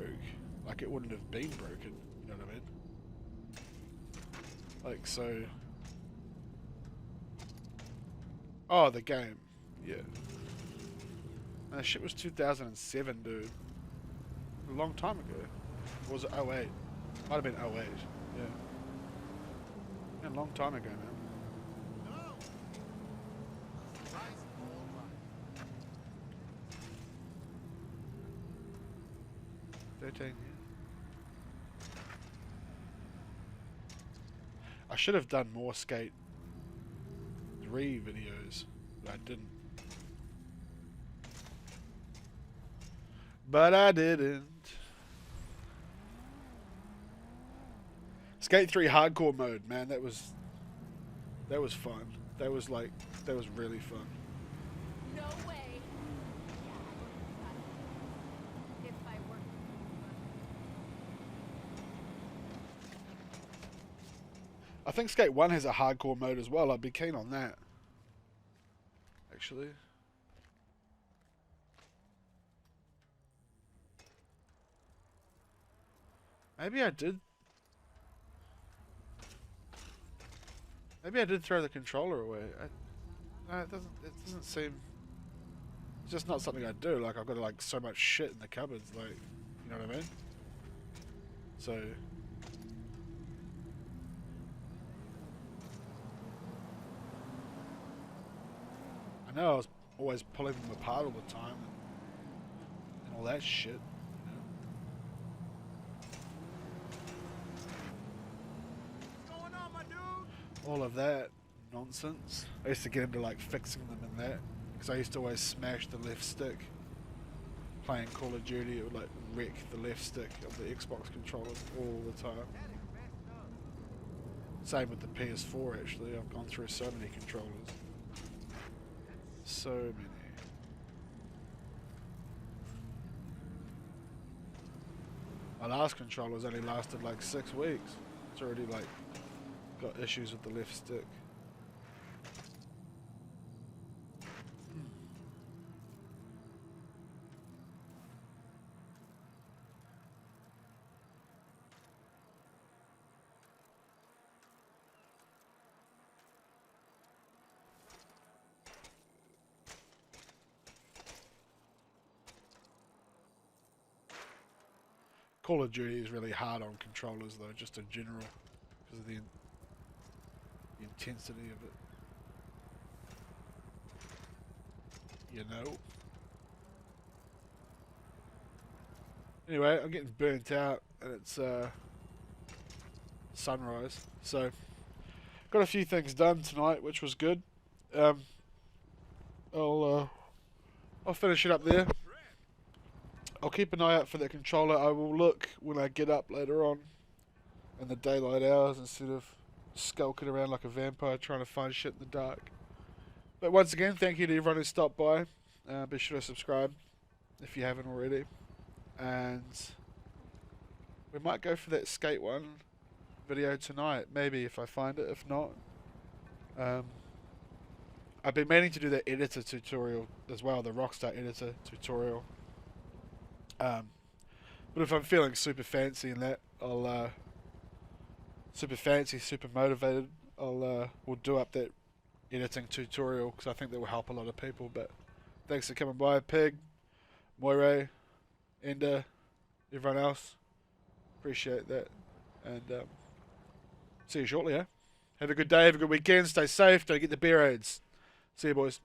Like, it wouldn't have been broken, you know what I mean? Like, so... Oh, the game. Yeah. And that shit was 2007, dude. A long time ago. Or was it 08? Might have been 08. Yeah. A long time ago, man. 13, yeah. I should have done more Skate 3 videos, but I didn't. But I didn't. Skate 3 hardcore mode, man, that was fun. That was really fun. No way. If I were. I think Skate 1 has a hardcore mode as well. I'd be keen on that. Actually. Maybe I did. Maybe I did throw the controller away. No, it doesn't seem. It's just not something I do. Like, I've got like so much shit in the cupboards. Like, you know what I mean? So. I know I was always pulling them apart all the time. all that shit. What's going on, my dude? All of that nonsense. I used to get into like fixing them in that because I used to always smash the left stick. Playing Call of Duty, it would like wreck the left stick of the Xbox controllers all the time. Same with the PS4 actually. I've gone through so many controllers. So many. My last controller's only lasted like 6 weeks. It's already like got issues with the left stick. Call of Duty is really hard on controllers though, just in general, because of the intensity of it. You know? Anyway, I'm getting burnt out and it's sunrise, so got a few things done tonight, which was good. I'll finish it up there. I'll keep an eye out for that controller. I will look when I get up later on in the daylight hours instead of skulking around like a vampire trying to find shit in the dark. But once again, thank you to everyone who stopped by. Be sure to subscribe if you haven't already. And we might go for that Skate 1 video tonight, maybe if I find it. If not, I've been meaning to do that editor tutorial as well, the Rockstar editor tutorial. But if I'm feeling super fancy in that, I'll super motivated, we'll do up that editing tutorial because I think that will help a lot of people. But thanks for coming by, Pig, Moire, Ender, everyone else. Appreciate that, and see you shortly. Have a good day, have a good weekend, stay safe, don't get the beer AIDS. See you, boys.